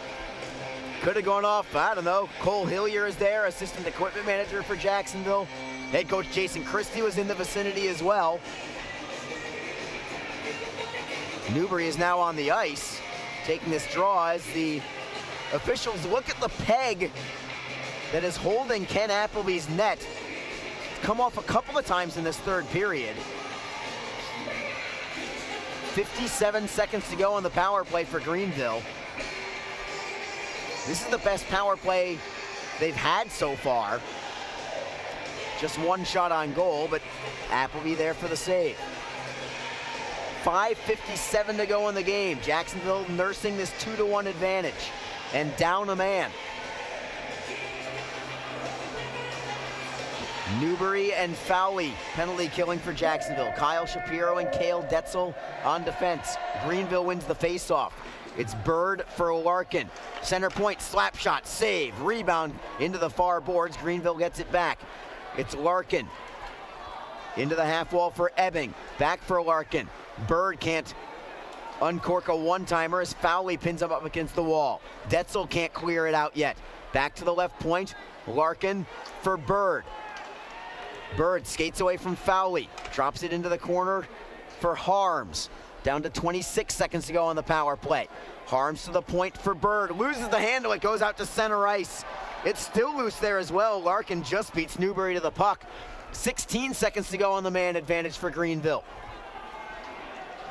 Could have gone off, I don't know. Cole Hillier is there, assistant equipment manager for Jacksonville. Head coach Jason Christie was in the vicinity as well. Newbury is now on the ice, taking this draw as the officials look at the peg that is holding Ken Appleby's net. It's come off a couple of times in this third period. 57 seconds to go on the power play for Greenville. This is the best power play they've had so far. Just one shot on goal, but Appleby there for the save. 5:57 to go in the game. Jacksonville nursing this 2-1 advantage and down a man. Newbury and Fowley penalty killing for Jacksonville. Kyle Shapiro and Cale Detzel on defense. Greenville wins the faceoff. It's Bird for Larkin. Center point, slap shot, save, rebound into the far boards. Greenville gets it back. It's Larkin. Into the half wall for Ebbing. Back for Larkin. Bird can't uncork a one-timer as Fowley pins him up against the wall. Detzel can't clear it out yet. Back to the left point. Larkin for Bird. Bird skates away from Fowley. Drops it into the corner for Harms. Down to 26 seconds to go on the power play. Harms to the point for Bird. Loses the handle. It goes out to center ice. It's still loose there as well. Larkin just beats Newbury to the puck. 16 seconds to go on the man advantage for Greenville.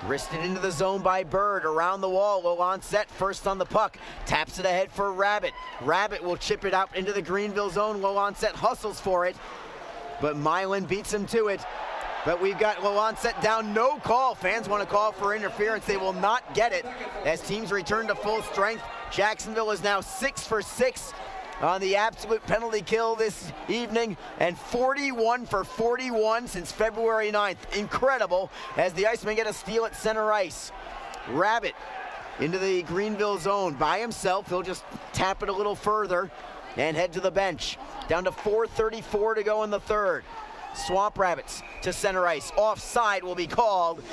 Wristed into the zone by Bird. Around the wall. Low set. First on the puck. Taps it ahead for Rabbit. Rabbit will chip it out into the Greenville zone. Low set hustles for it, but Milan beats him to it. But we've got Low-on-set down, no call. Fans want to call for interference. They will not get it as teams return to full strength. Jacksonville is now 6 for 6 on the absolute penalty kill this evening, and 41 for 41 since February 9th. Incredible as the Icemen get a steal at center ice. Rabbit into the Greenville zone by himself. He'll just tap it a little further and head to the bench. Down to 4:34 to go in the third. Swamp Rabbits to center ice. Offside will be called.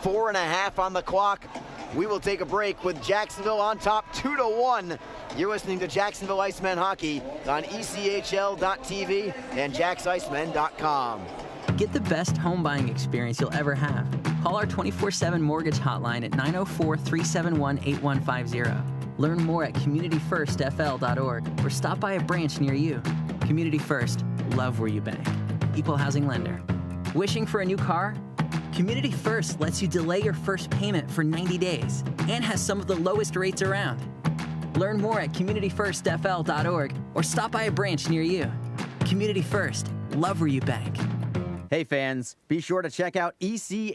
4.5 on the clock. We will take a break with Jacksonville on top 2-1. You're listening to Jacksonville Icemen Hockey on ECHL.TV and JacksIcemen.com. Get the best home buying experience you'll ever have. Call our 24/7 mortgage hotline at 904-371-8150. Learn more at communityfirstfl.org or stop by a branch near you. Community First, love where you bank. Equal housing lender. Wishing for a new car? Community First lets you delay your first payment for 90 days and has some of the lowest rates around. Learn more at communityfirstfl.org or stop by a branch near you. Community First, love where you bank. Hey fans, be sure to check out ECHL.TV,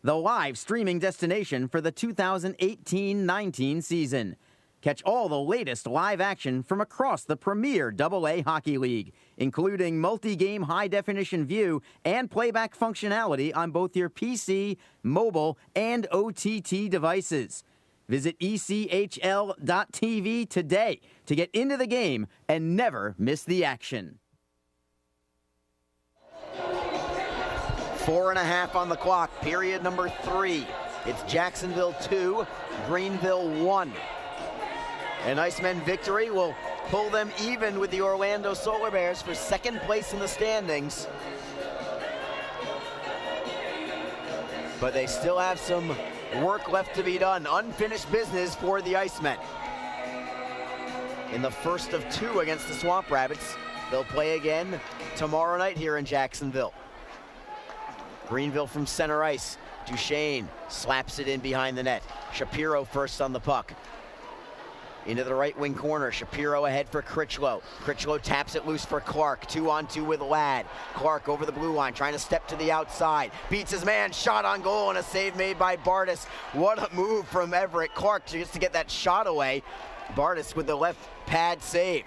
the live streaming destination for the 2018-19 season. Catch all the latest live action from across the premier AA Hockey League, including multi-game high-definition view and playback functionality on both your PC, mobile, and OTT devices. Visit ECHL.TV today to get into the game and never miss the action. 4.5 on the clock, period number 3. It's Jacksonville 2, Greenville 1. An Icemen victory will pull them even with the Orlando Solar Bears for second place in the standings. But they still have some work left to be done. Unfinished business for the Icemen. In the first of 2 against the Swamp Rabbits, they'll play again tomorrow night here in Jacksonville. Greenville from center ice. Duchesne slaps it in behind the net. Shapiro first on the puck. Into the right wing corner. Shapiro ahead for Critchlow. Critchlow taps it loose for Clark. 2-on-2 with Ladd. Clark over the blue line, trying to step to the outside. Beats his man. Shot on goal and a save made by Bardis. What a move from Everett Clark just to get that shot away. Bardis with the left pad save.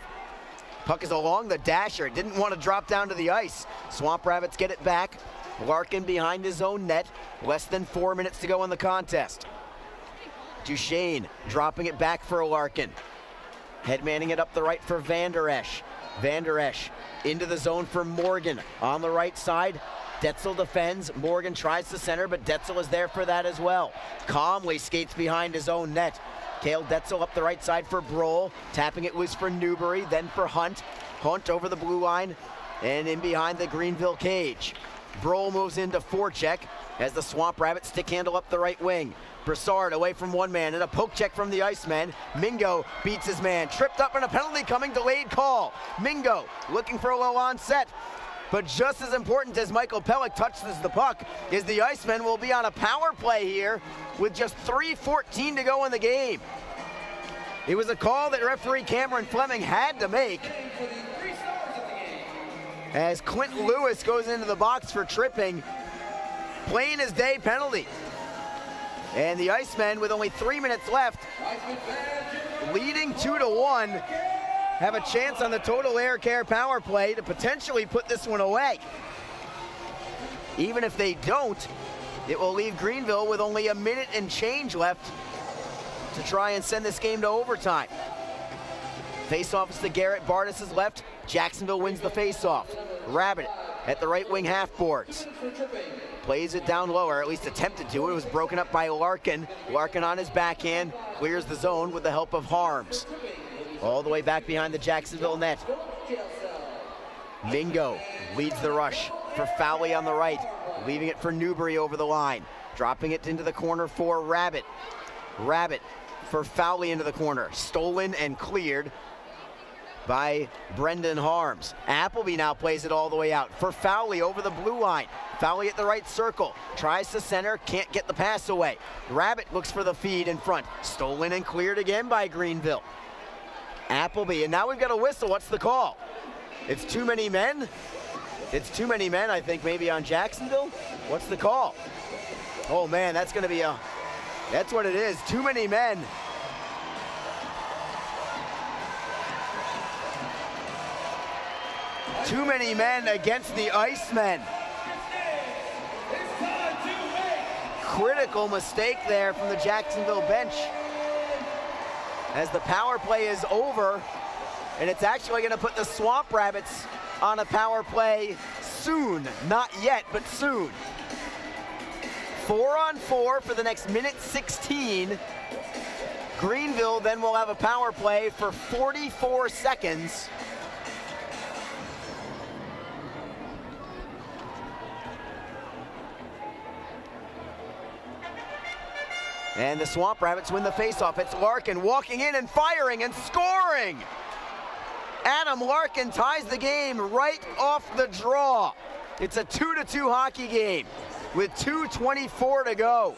Puck is along the dasher. Didn't want to drop down to the ice. Swamp Rabbits get it back. Larkin behind his own net. Less than 4 minutes to go in the contest. Duchesne dropping it back for Larkin. Headmanning it up the right for Van Der Esch. Van Der Esch into the zone for Morgan. On the right side, Detzel defends. Morgan tries to center, but Detzel is there for that as well. Calmly skates behind his own net. Cale Detzel up the right side for Brohl. Tapping it loose for Newbury, then for Hunt. Hunt over the blue line and in behind the Greenville cage. Brohl moves into forecheck as the Swamp Rabbit stick handle up the right wing. Broussard away from one man and a poke check from the Icemen. Mingo beats his man. Tripped up and a penalty coming, delayed call. Mingo looking for a low onset. But just as important as Michael Pellick touches the puck is the Icemen will be on a power play here with just 3:14 to go in the game. It was a call that referee Cameron Fleming had to make as Clint Lewis goes into the box for tripping. Plain as day penalty. And the Icemen, with only 3 minutes left, leading 2-1, have a chance on the Total Air Care power play to potentially put this one away. Even if they don't, it will leave Greenville with only a minute and change left to try and send this game to overtime. Face-off is to Garrett Bardis' left. Jacksonville wins the face-off. Rabbit at the right wing half boards. Plays it down low, or at least attempted to. It was broken up by Larkin. Larkin on his backhand, clears the zone with the help of Harms. All the way back behind the Jacksonville net. Mingo leads the rush for Fowley on the right, leaving it for Newbury over the line. Dropping it into the corner for Rabbit. Rabbit for Fowley into the corner. Stolen and cleared by Brendan Harms. Appleby now plays it all the way out for Fowley over the blue line. Fowley at the right circle, tries to center, can't get the pass away. Rabbit looks for the feed in front. Stolen and cleared again by Greenville. Appleby, and now we've got a whistle. What's the call? It's too many men? It's too many men, I think, maybe on Jacksonville. What's the call? Oh man, that's gonna be that's what it is, too many men. Too many men against the Icemen. Critical mistake there from the Jacksonville bench. As the power play is over, and it's actually gonna put the Swamp Rabbits on a power play soon. Not yet, but soon. 4-on-4 for the next minute 16. Greenville then will have a power play for 44 seconds. And the Swamp Rabbits win the faceoff. It's Larkin walking in and firing and scoring. Adam Larkin ties the game right off the draw. It's a 2-2 hockey game with 2:24 to go.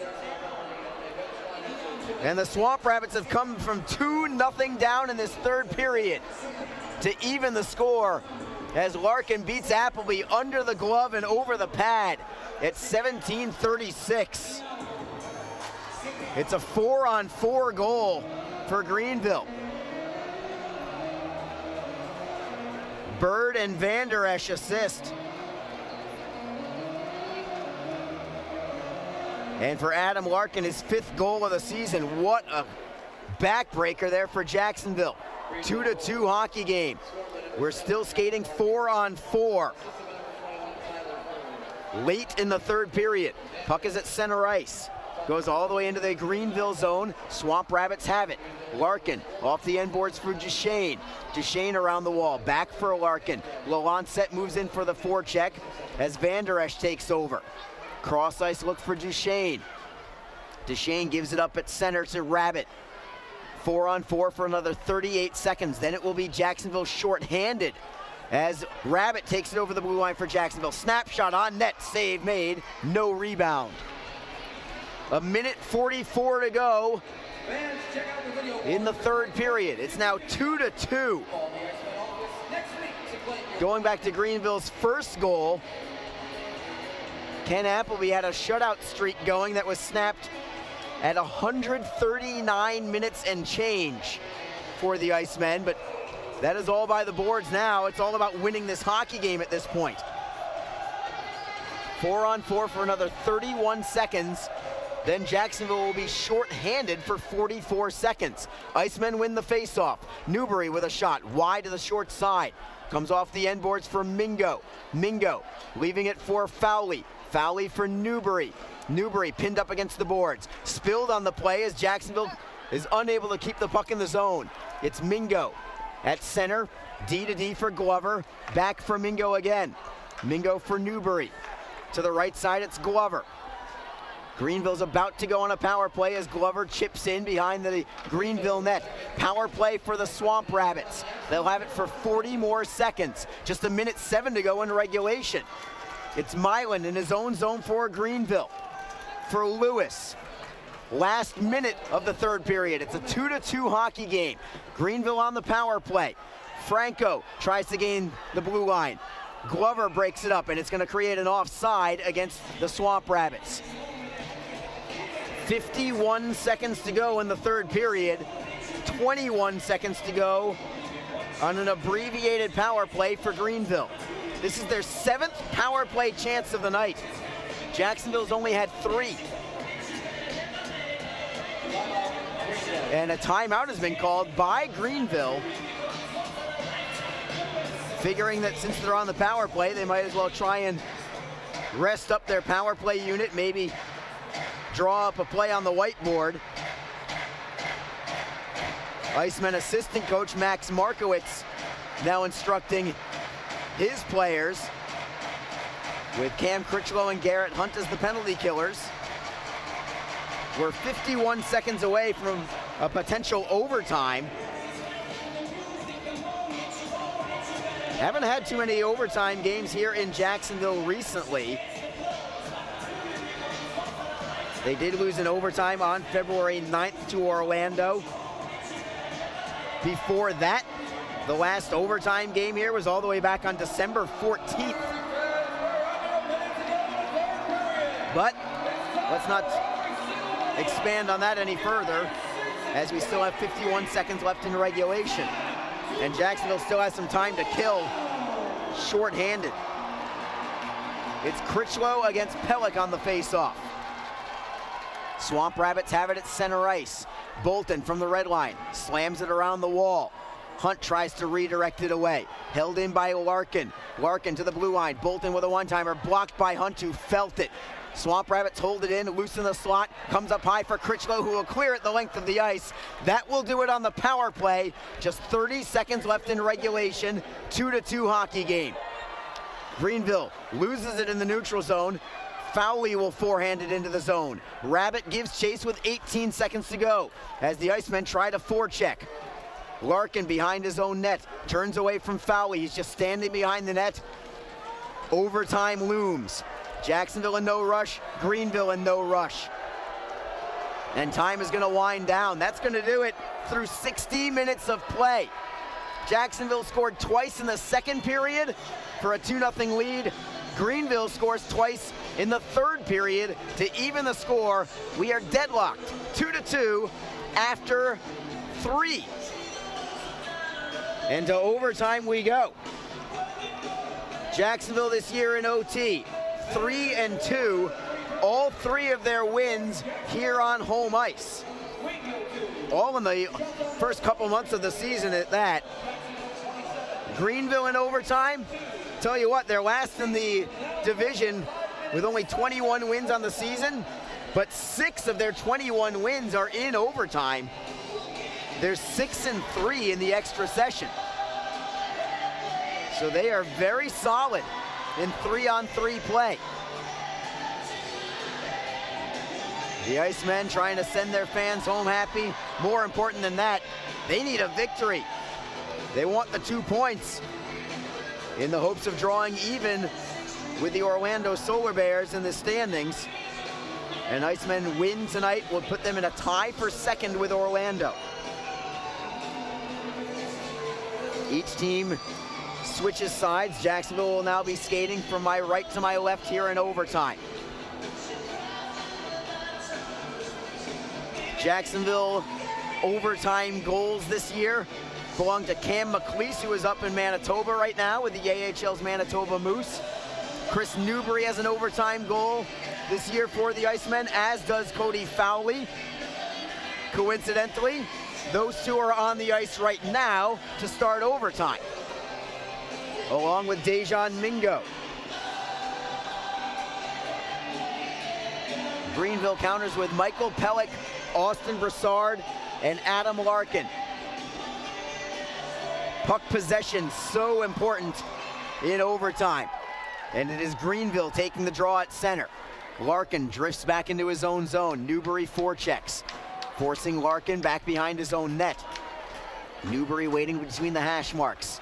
And the Swamp Rabbits have come from 2-0 down in this third period to even the score as Larkin beats Appleby under the glove and over the pad at 17:36. It's a 4-on-4 goal for Greenville. Bird and Van Der Esch assist. And for Adam Larkin, his 5th goal of the season. What a backbreaker there for Jacksonville. 2-2 hockey game. We're still skating 4-on-4. Late in the third period. Puck is at center ice. Goes all the way into the Greenville zone. Swamp Rabbits have it. Larkin off the end boards for Duchesne. Duchesne around the wall. Back for Larkin. Lalancette moves in for the forecheck as Van Der Esch takes over. Cross ice look for Duchesne. Duchesne gives it up at center to Rabbit. 4-on-4 for another 38 seconds. Then it will be Jacksonville shorthanded as Rabbit takes it over the blue line for Jacksonville. Snapshot on net. Save made. No rebound. 1:44 to go in the third period. It's now 2-2. Going back to Greenville's first goal, Ken Appleby had a shutout streak going that was snapped at 139 minutes and change for the Icemen, but that is all by the boards now. It's all about winning this hockey game at this point. 4-on-4 for another 31 seconds. Then Jacksonville will be shorthanded for 44 seconds. Icemen win the faceoff. Newbury with a shot wide to the short side. Comes off the end boards for Mingo. Mingo leaving it for Fowley. Fowley for Newbury. Newbury pinned up against the boards. Spilled on the play as Jacksonville is unable to keep the puck in the zone. It's Mingo at center. D to D for Glover. Back for Mingo again. Mingo for Newbury. To the right side, it's Glover. Greenville's about to go on a power play as Glover chips in behind the Greenville net. Power play for the Swamp Rabbits. They'll have it for 40 more seconds. Just 1:07 to go in regulation. It's Milan in his own zone for Greenville. For Lewis. Last minute of the third period. It's a 2-2 hockey game. Greenville on the power play. Franco tries to gain the blue line. Glover breaks it up, and it's going to create an offside against the Swamp Rabbits. 51 seconds to go in the third period. 21 seconds to go on an abbreviated power play for Greenville. This is their 7th power play chance of the night. Jacksonville's only had 3. And a timeout has been called by Greenville, figuring that since they're on the power play, they might as well try and rest up their power play unit, maybe draw up a play on the whiteboard. Iceman assistant coach Max Markowitz now instructing his players with Cam Critchlow and Garrett Hunt as the penalty killers. We're 51 seconds away from a potential overtime. Haven't had too many overtime games here in Jacksonville recently. They did lose in overtime on February 9th to Orlando. Before that, the last overtime game here was all the way back on December 14th. But let's not expand on that any further, as we still have 51 seconds left in regulation. And Jacksonville still has some time to kill shorthanded. It's Critchlow against Pellick on the faceoff. Swamp Rabbits have it at center ice. Bolton from the red line slams it around the wall. Hunt tries to redirect it away. Held in by Larkin. Larkin to the blue line. Bolton with a one-timer blocked by Hunt, who felt it. Swamp Rabbits hold it in, loose in the slot. Comes up high for Critchlow, who will clear it the length of the ice. That will do it on the power play. Just 30 seconds left in regulation. 2-2 hockey game. Greenville loses it in the neutral zone. Fowley will forehand it into the zone. Rabbit gives chase with 18 seconds to go as the Icemen try to forecheck. Larkin behind his own net, turns away from Fowley. He's just standing behind the net. Overtime looms. Jacksonville in no rush, Greenville in no rush. And time is gonna wind down. That's gonna do it through 60 minutes of play. Jacksonville scored twice in the second period for a 2-0 lead. Greenville scores twice in the third period to even the score. We are deadlocked, 2-2 after 3. And to overtime we go. Jacksonville this year in OT, 3-2. All 3 of their wins here on home ice. All in the first couple months of the season at that. Greenville in overtime, tell you what, they're last in the division with only 21 wins on the season, but 6 of their 21 wins are in overtime. They're 6-3 in the extra session. So they are very solid in 3-on-3 play. The Icemen trying to send their fans home happy. More important than that, they need a victory. They want the 2 points in the hopes of drawing even with the Orlando Solar Bears in the standings. An Icemen win tonight will put them in a tie for second with Orlando. Each team switches sides. Jacksonville will now be skating from my right to my left here in overtime. Jacksonville overtime goals this year belong to Cam McLeese, who is up in Manitoba right now with the AHL's Manitoba Moose. Chris Newbury has an overtime goal this year for the Icemen, as does Cody Fowley. Coincidentally, those 2 are on the ice right now to start overtime, along with Dejan Mingo. Greenville counters with Michael Pellick, Austin Broussard, and Adam Larkin. Puck possession so important in overtime. And it is Greenville taking the draw at center. Larkin drifts back into his own zone. Newbury forechecks, forcing Larkin back behind his own net. Newbury waiting between the hash marks.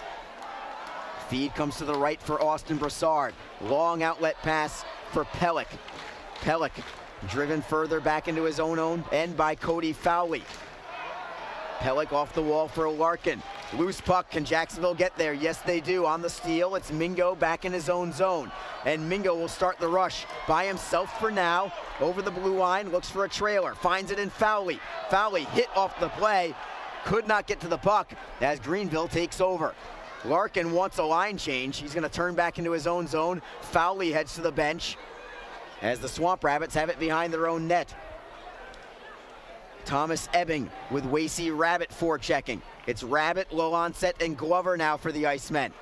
Feed comes to the right for Austin Broussard. Long outlet pass for Pellick. Pellick driven further back into his own end by Cody Fowley. Pellick off the wall for Larkin. Loose puck, can Jacksonville get there? Yes, they do. On the steal, it's Mingo back in his own zone. And Mingo will start the rush by himself for now. Over the blue line, looks for a trailer, finds it in Fowley. Fowley hit off the play, could not get to the puck as Greenville takes over. Larkin wants a line change. He's gonna turn back into his own zone. Fowley heads to the bench as the Swamp Rabbits have it behind their own net. Thomas Ebbing with Wasey Rabbit forechecking. It's Rabbit, low onset, and Glover now for the Icemen.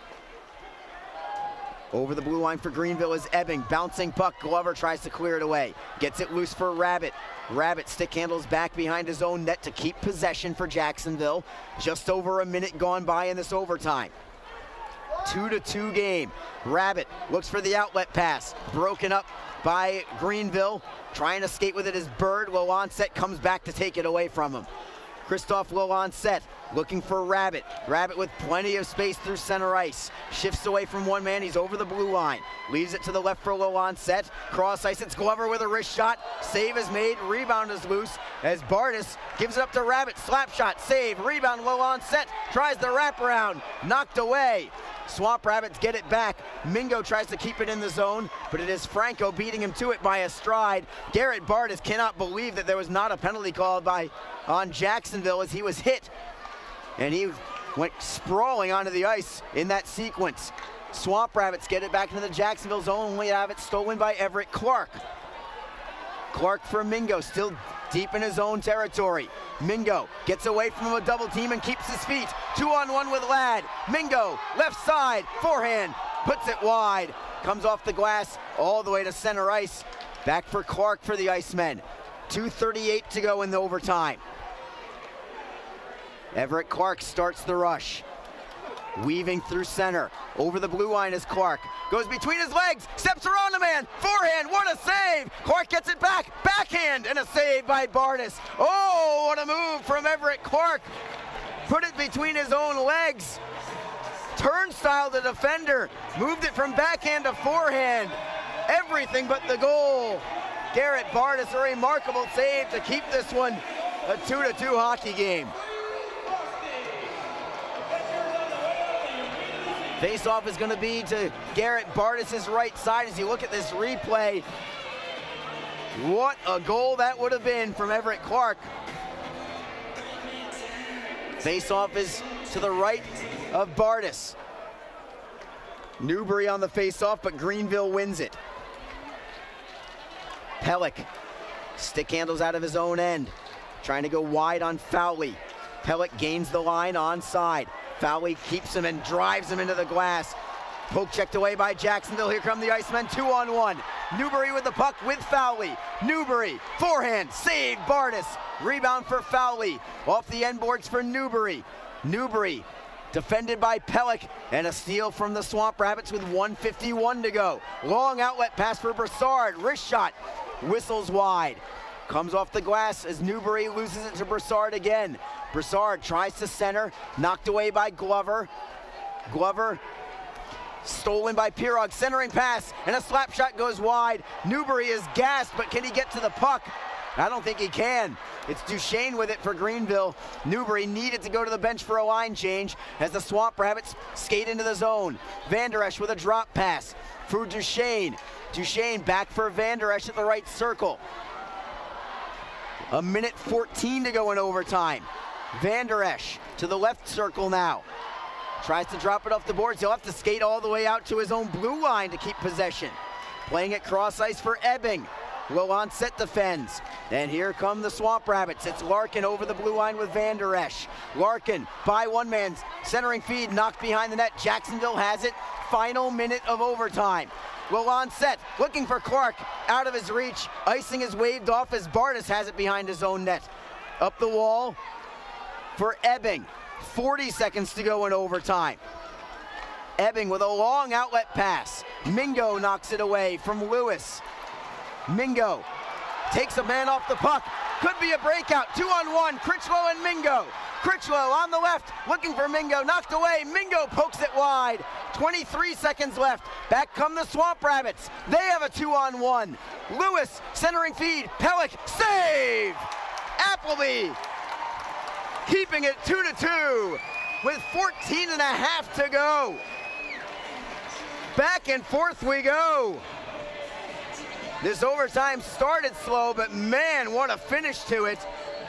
Over the blue line for Greenville is Ebbing. Bouncing puck, Glover tries to clear it away. Gets it loose for Rabbit. Rabbit stick handles back behind his own net to keep possession for Jacksonville. Just over a minute gone by in this overtime. 2-2 game. Rabbit looks for the outlet pass. Broken up by Greenville. Trying to skate with it is Bird. Low onset comes back to take it away from him. Christoph low onset, looking for Rabbit. Rabbit with plenty of space through center ice. Shifts away from one man, he's over the blue line. Leaves it to the left for low onset. Cross ice, it's Glover with a wrist shot. Save is made, rebound is loose as Bardis gives it up to Rabbit. Slap shot, save, rebound low onset. Tries the wraparound, knocked away. Swamp Rabbits get it back. Mingo tries to keep it in the zone, but it is Franco beating him to it by a stride. Garrett Bardis cannot believe that there was not a penalty called on Jacksonville as he was hit. And he went sprawling onto the ice in that sequence. Swamp Rabbits get it back into the Jacksonville zone, only have it stolen by Everett Clark. Clark for Mingo, still deep in his own territory. Mingo gets away from a double team and keeps his feet. 2-on-1 with Ladd. Mingo, left side, forehand, puts it wide. Comes off the glass all the way to center ice. Back for Clark for the Icemen. 2:38 to go in the overtime. Everett Clark starts the rush. weaving through center. Over the blue line is Clark. Goes between his legs, steps around the man, forehand, what a save! Clark gets it back, backhand, and a save by Bardis. Oh, what a move from Everett Clark. Put it between his own legs. Turnstile the defender, moved it from backhand to forehand. Everything but the goal. Garrett Bardis, a remarkable save to keep this one a 2-2 hockey game. Face-off is going to be to Garrett Bardis' right side as you look at this replay. What a goal that would have been from Everett Clark. Face-off is to the right of Bardis. Newbury on the face-off, but Greenville wins it. Pellick, stick handles out of his own end, trying to go wide on Fowley. Pellick gains the line onside. Fowley keeps him and drives him into the glass. Poke checked away by Jacksonville. Here come the Icemen, 2-on-1. Newbury with the puck with Fowley. Newbury, forehand, save Bardis. Rebound for Fowley. Off the end boards for Newbury. Newbury defended by Pellick, and a steal from the Swamp Rabbits with 1:51 to go. Long outlet pass for Broussard. Wrist shot, whistles wide. Comes off the glass as Newbury loses it to Broussard again. Broussard tries to center, knocked away by Glover. Glover stolen by Pirog, centering pass, and a slap shot goes wide. Newbury is gassed, but can he get to the puck? I don't think he can. It's Duchesne with it for Greenville. Newbury needed to go to the bench for a line change as the Swamp Rabbits skate into the zone. Van Der Esch with a drop pass for Duchesne. Duchesne back for Van Der Esch at the right circle. 1:14 to go in overtime. Van Der Esch to the left circle now. Tries to drop it off the boards. He'll have to skate all the way out to his own blue line to keep possession. Playing it cross ice for Ebbing. Lancet defends. And here come the Swamp Rabbits. It's Larkin over the blue line with Van Der Esch. Larkin by one man, centering feed, knocked behind the net. Jacksonville has it. Final minute of overtime. Lancet looking for Clark, out of his reach. Icing is waved off as Bardis has it behind his own net. Up the wall for Ebbing. 40 seconds to go in overtime. Ebbing with a long outlet pass. Mingo knocks it away from Lewis. Mingo takes a man off the puck. Could be a breakout. 2-on-1. Critchlow and Mingo. Critchlow on the left, looking for Mingo. Knocked away. Mingo pokes it wide. 23 seconds left. Back come the Swamp Rabbits. They have a 2-on-1. Lewis centering feed. Pellick save. Appleby keeping it 2-2 with 14 and a half to go. Back and forth we go. This overtime started slow, but man, what a finish to it.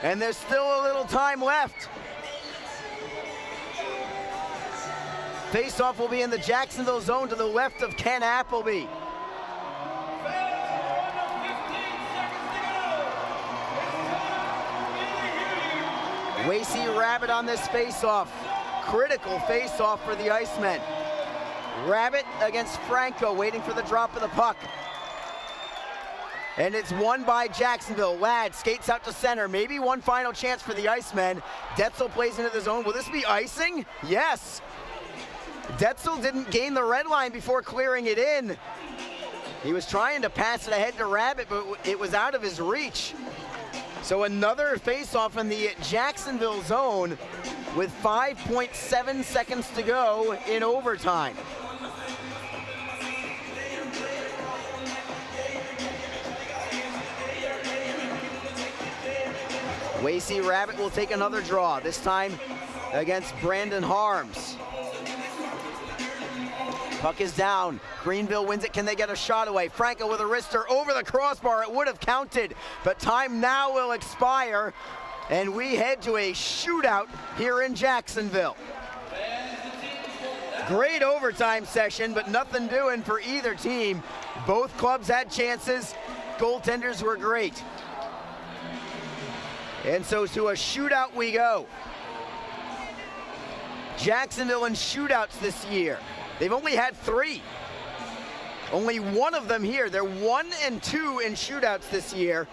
And there's still a little time left. Face-off will be in the Jacksonville zone to the left of Ken Appleby. Wasey Rabbit on this face-off. Critical face-off for the Icemen. Rabbit against Franco, waiting for the drop of the puck. And it's won by Jacksonville. Ladd skates out to center. Maybe one final chance for the Icemen. Detzel plays into the zone. Will this be icing? Yes. Detzel didn't gain the red line before clearing it in. He was trying to pass it ahead to Rabbit, but it was out of his reach. So another face-off in the Jacksonville zone with 5.7 seconds to go in overtime. Wasey Rabbit will take another draw, this time against Brandon Harms. Puck is down. Greenville wins it. Can they get a shot away? Franco with a wrister over the crossbar. It would have counted, but time now will expire, and we head to a shootout here in Jacksonville. Great overtime session, but nothing doing for either team. Both clubs had chances. Goaltenders were great. And so to a shootout we go. Jacksonville in shootouts this year. They've only had 3. Only one of them here. They're 1-2 in shootouts this year.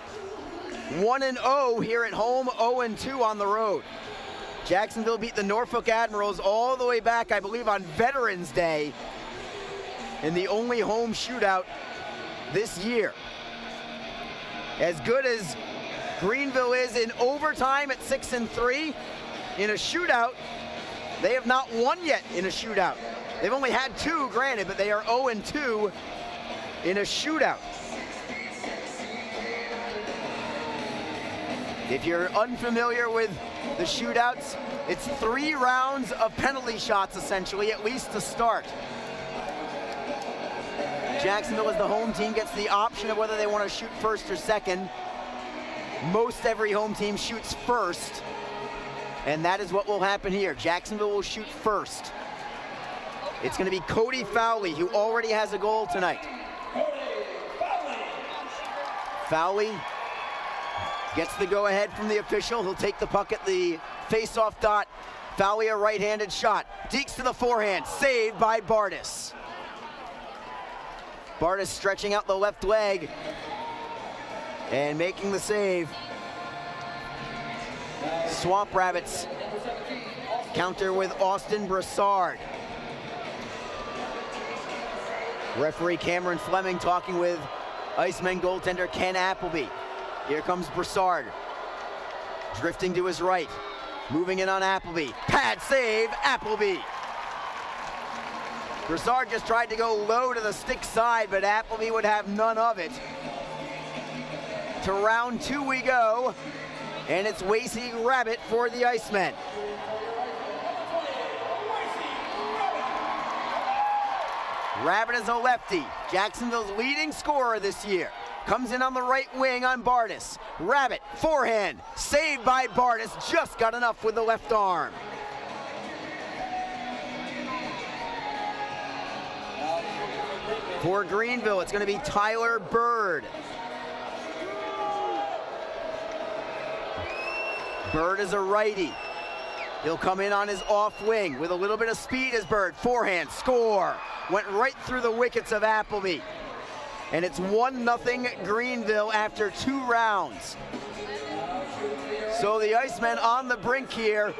1-0 here at home, 0-2 on the road. Jacksonville beat the Norfolk Admirals all the way back, I believe, on Veterans Day in the only home shootout this year. As good as Greenville is in overtime at 6-3, in a shootout, they have not won yet in a shootout. They've only had 2, granted, but they are 0-2 in a shootout. If you're unfamiliar with the shootouts, it's 3 rounds of penalty shots, essentially, at least to start. Jacksonville, as the home team, gets the option of whether they want to shoot first or second. Most every home team shoots first, and that is what will happen here. Jacksonville will shoot first. It's going to be Cody Fowley, who already has a goal tonight. Fowley gets the go-ahead from the official. He'll take the puck at the face-off dot. Fowley, a right-handed shot. Deeks to the forehand, saved by Bardis. Bardis stretching out the left leg and making the save. Swamp Rabbits counter with Austin Broussard. Referee Cameron Fleming talking with Icemen goaltender Ken Appleby. Here comes Broussard, drifting to his right, moving in on Appleby. Pad save, Appleby. Broussard just tried to go low to the stick side, but Appleby would have none of it. To round 2 we go, and it's Wasey Rabbit for the Icemen. Rabbit is a lefty, Jacksonville's leading scorer this year. Comes in on the right wing on Bardis. Rabbit, forehand, saved by Bardis, just got enough with the left arm. For Greenville, it's going to be Tyler Bird. Bird is a righty. He'll come in on his off wing with a little bit of speed as Bird. Forehand, score. Went right through the wickets of Appleby. And it's 1-0 Greenville after 2 rounds. So the Icemen on the brink here.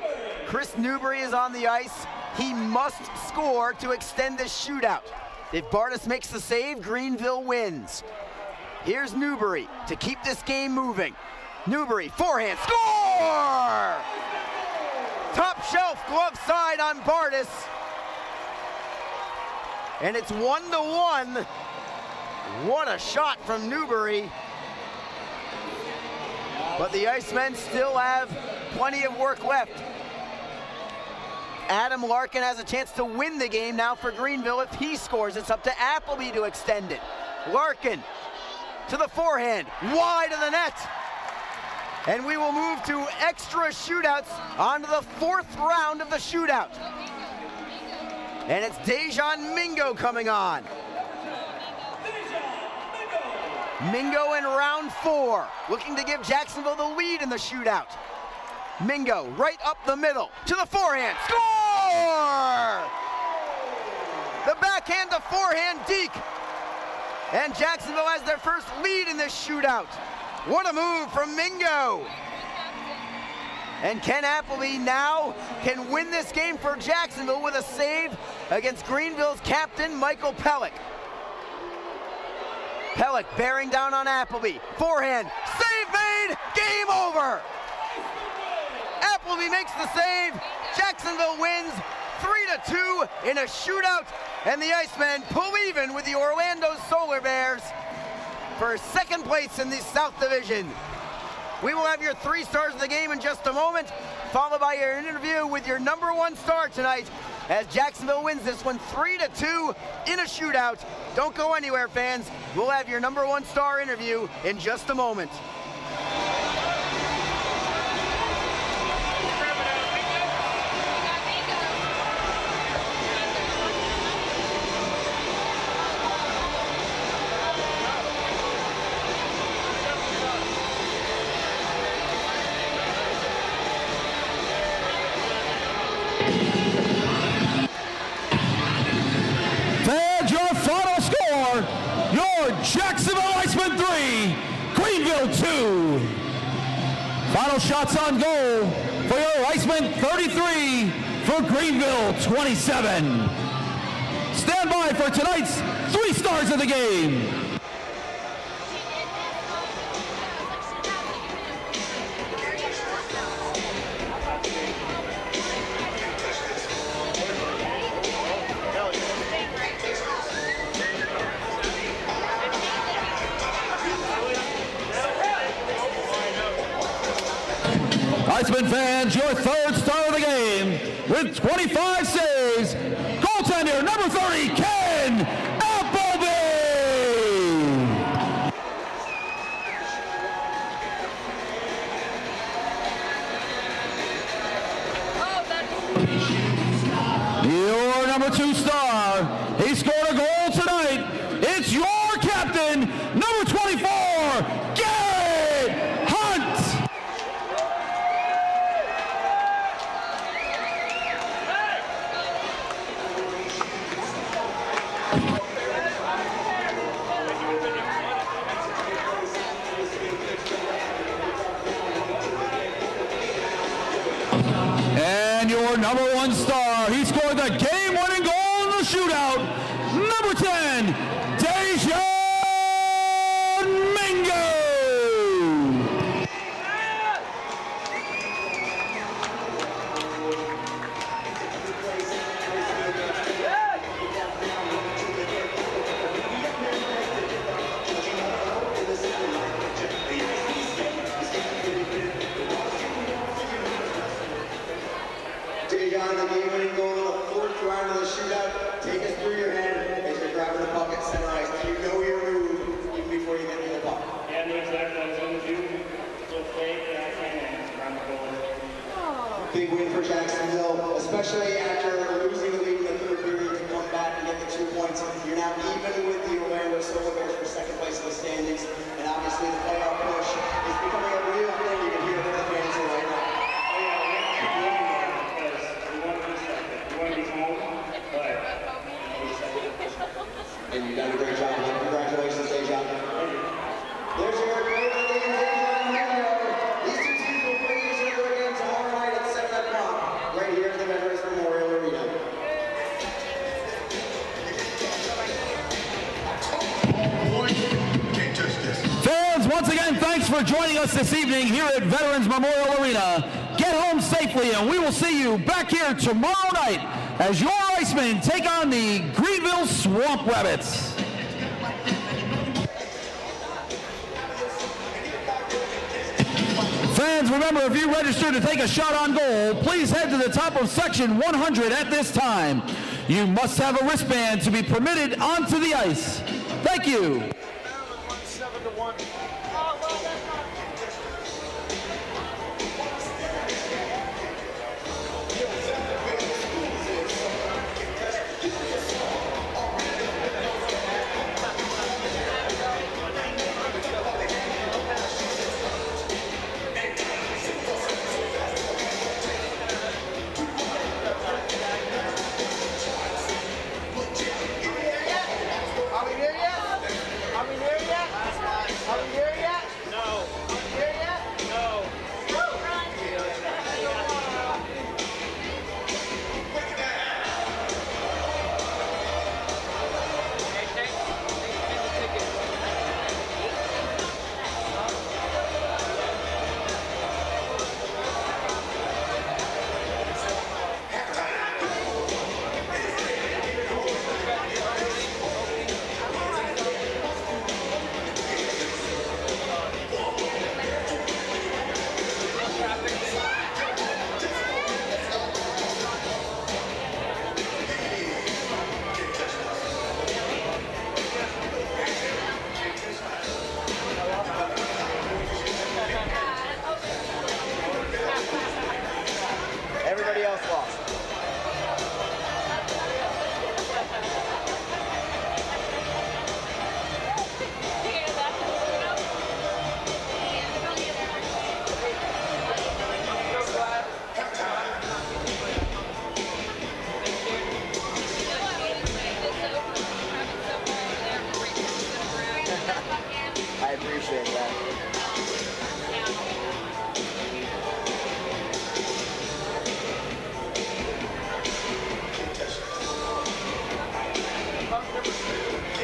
Chris Newbury is on the ice. He must score to extend this shootout. If Bardis makes the save, Greenville wins. Here's Newbury to keep this game moving. Newbury, forehand, score! Top shelf glove side on Bardis. And it's 1-1. What a shot from Newbury. But the Icemen still have plenty of work left. Adam Larkin has a chance to win the game now for Greenville. If he scores, it's up to Appleby to extend it. Larkin to the forehand, wide of the net. And we will move to extra shootouts on to the 4th round of the shootout. And it's Dejan Mingo coming on. Mingo in round 4, looking to give Jacksonville the lead in the shootout. Mingo right up the middle to the forehand, score! The backhand to forehand deke. And Jacksonville has their first lead in this shootout. What a move from Mingo. And Ken Appleby now can win this game for Jacksonville with a save against Greenville's captain, Michael Pellick. Pellick bearing down on Appleby. Forehand, save made, game over. Appleby makes the save. Jacksonville wins 3-2 in a shootout. And the Icemen pull even with the Orlando Solar Bears for 2nd place in the South Division. We will have your 3 stars of the game in just a moment, followed by your interview with your #1 star tonight as Jacksonville wins this one 3-2 in a shootout. Don't go anywhere, fans. We'll have your #1 star interview in just a moment. And your final score, your Jacksonville Icemen 3, Greenville 2. Final shots on goal for your Icemen 33, for Greenville 27. Stand by for tonight's 3 stars of the game. Icemen fans, your 3rd star of the game with 25 saves, goaltender number 30, Ken Appleby. Your number 2 star, he scored a goal tonight. It's your captain, number 24, Garrett Hunt. And your number 1 star, he scored the game-winning goal in the shootout, number 10, Dejan Mingo. Dejan, the game-winning goal in the 4th round of the shootout. Take us through your hand as you're grabbing the puck at center ice. Do you know your move even before you get to the puck? Yeah, I know exactly what I was going to do. Little fake, and around the goal. Big win for Jacksonville, especially after losing the lead in the 3rd period to come back and get the 2 points. You're now even with the Orlando Silver Bears for 2nd place in the standings, and obviously the playoff push is becoming a real thing. You can hear from the fans right now. And you've done a great job. Congratulations, Dejan. There's your great name, Dejan Mingo. These 2 teams will play each other again tomorrow night at 7 o'clock, right here at the Veterans Memorial Arena. Fans, once again, thanks for joining us this evening here at Veterans Memorial Arena. Get home safely, and we will see you back here tomorrow night as your Icemen take on the Greenville Swamp Rabbits. Fans, remember, if you register to take a shot on goal, please head to the top of section 100 at this time. You must have a wristband to be permitted onto the ice. Thank you. 7-1.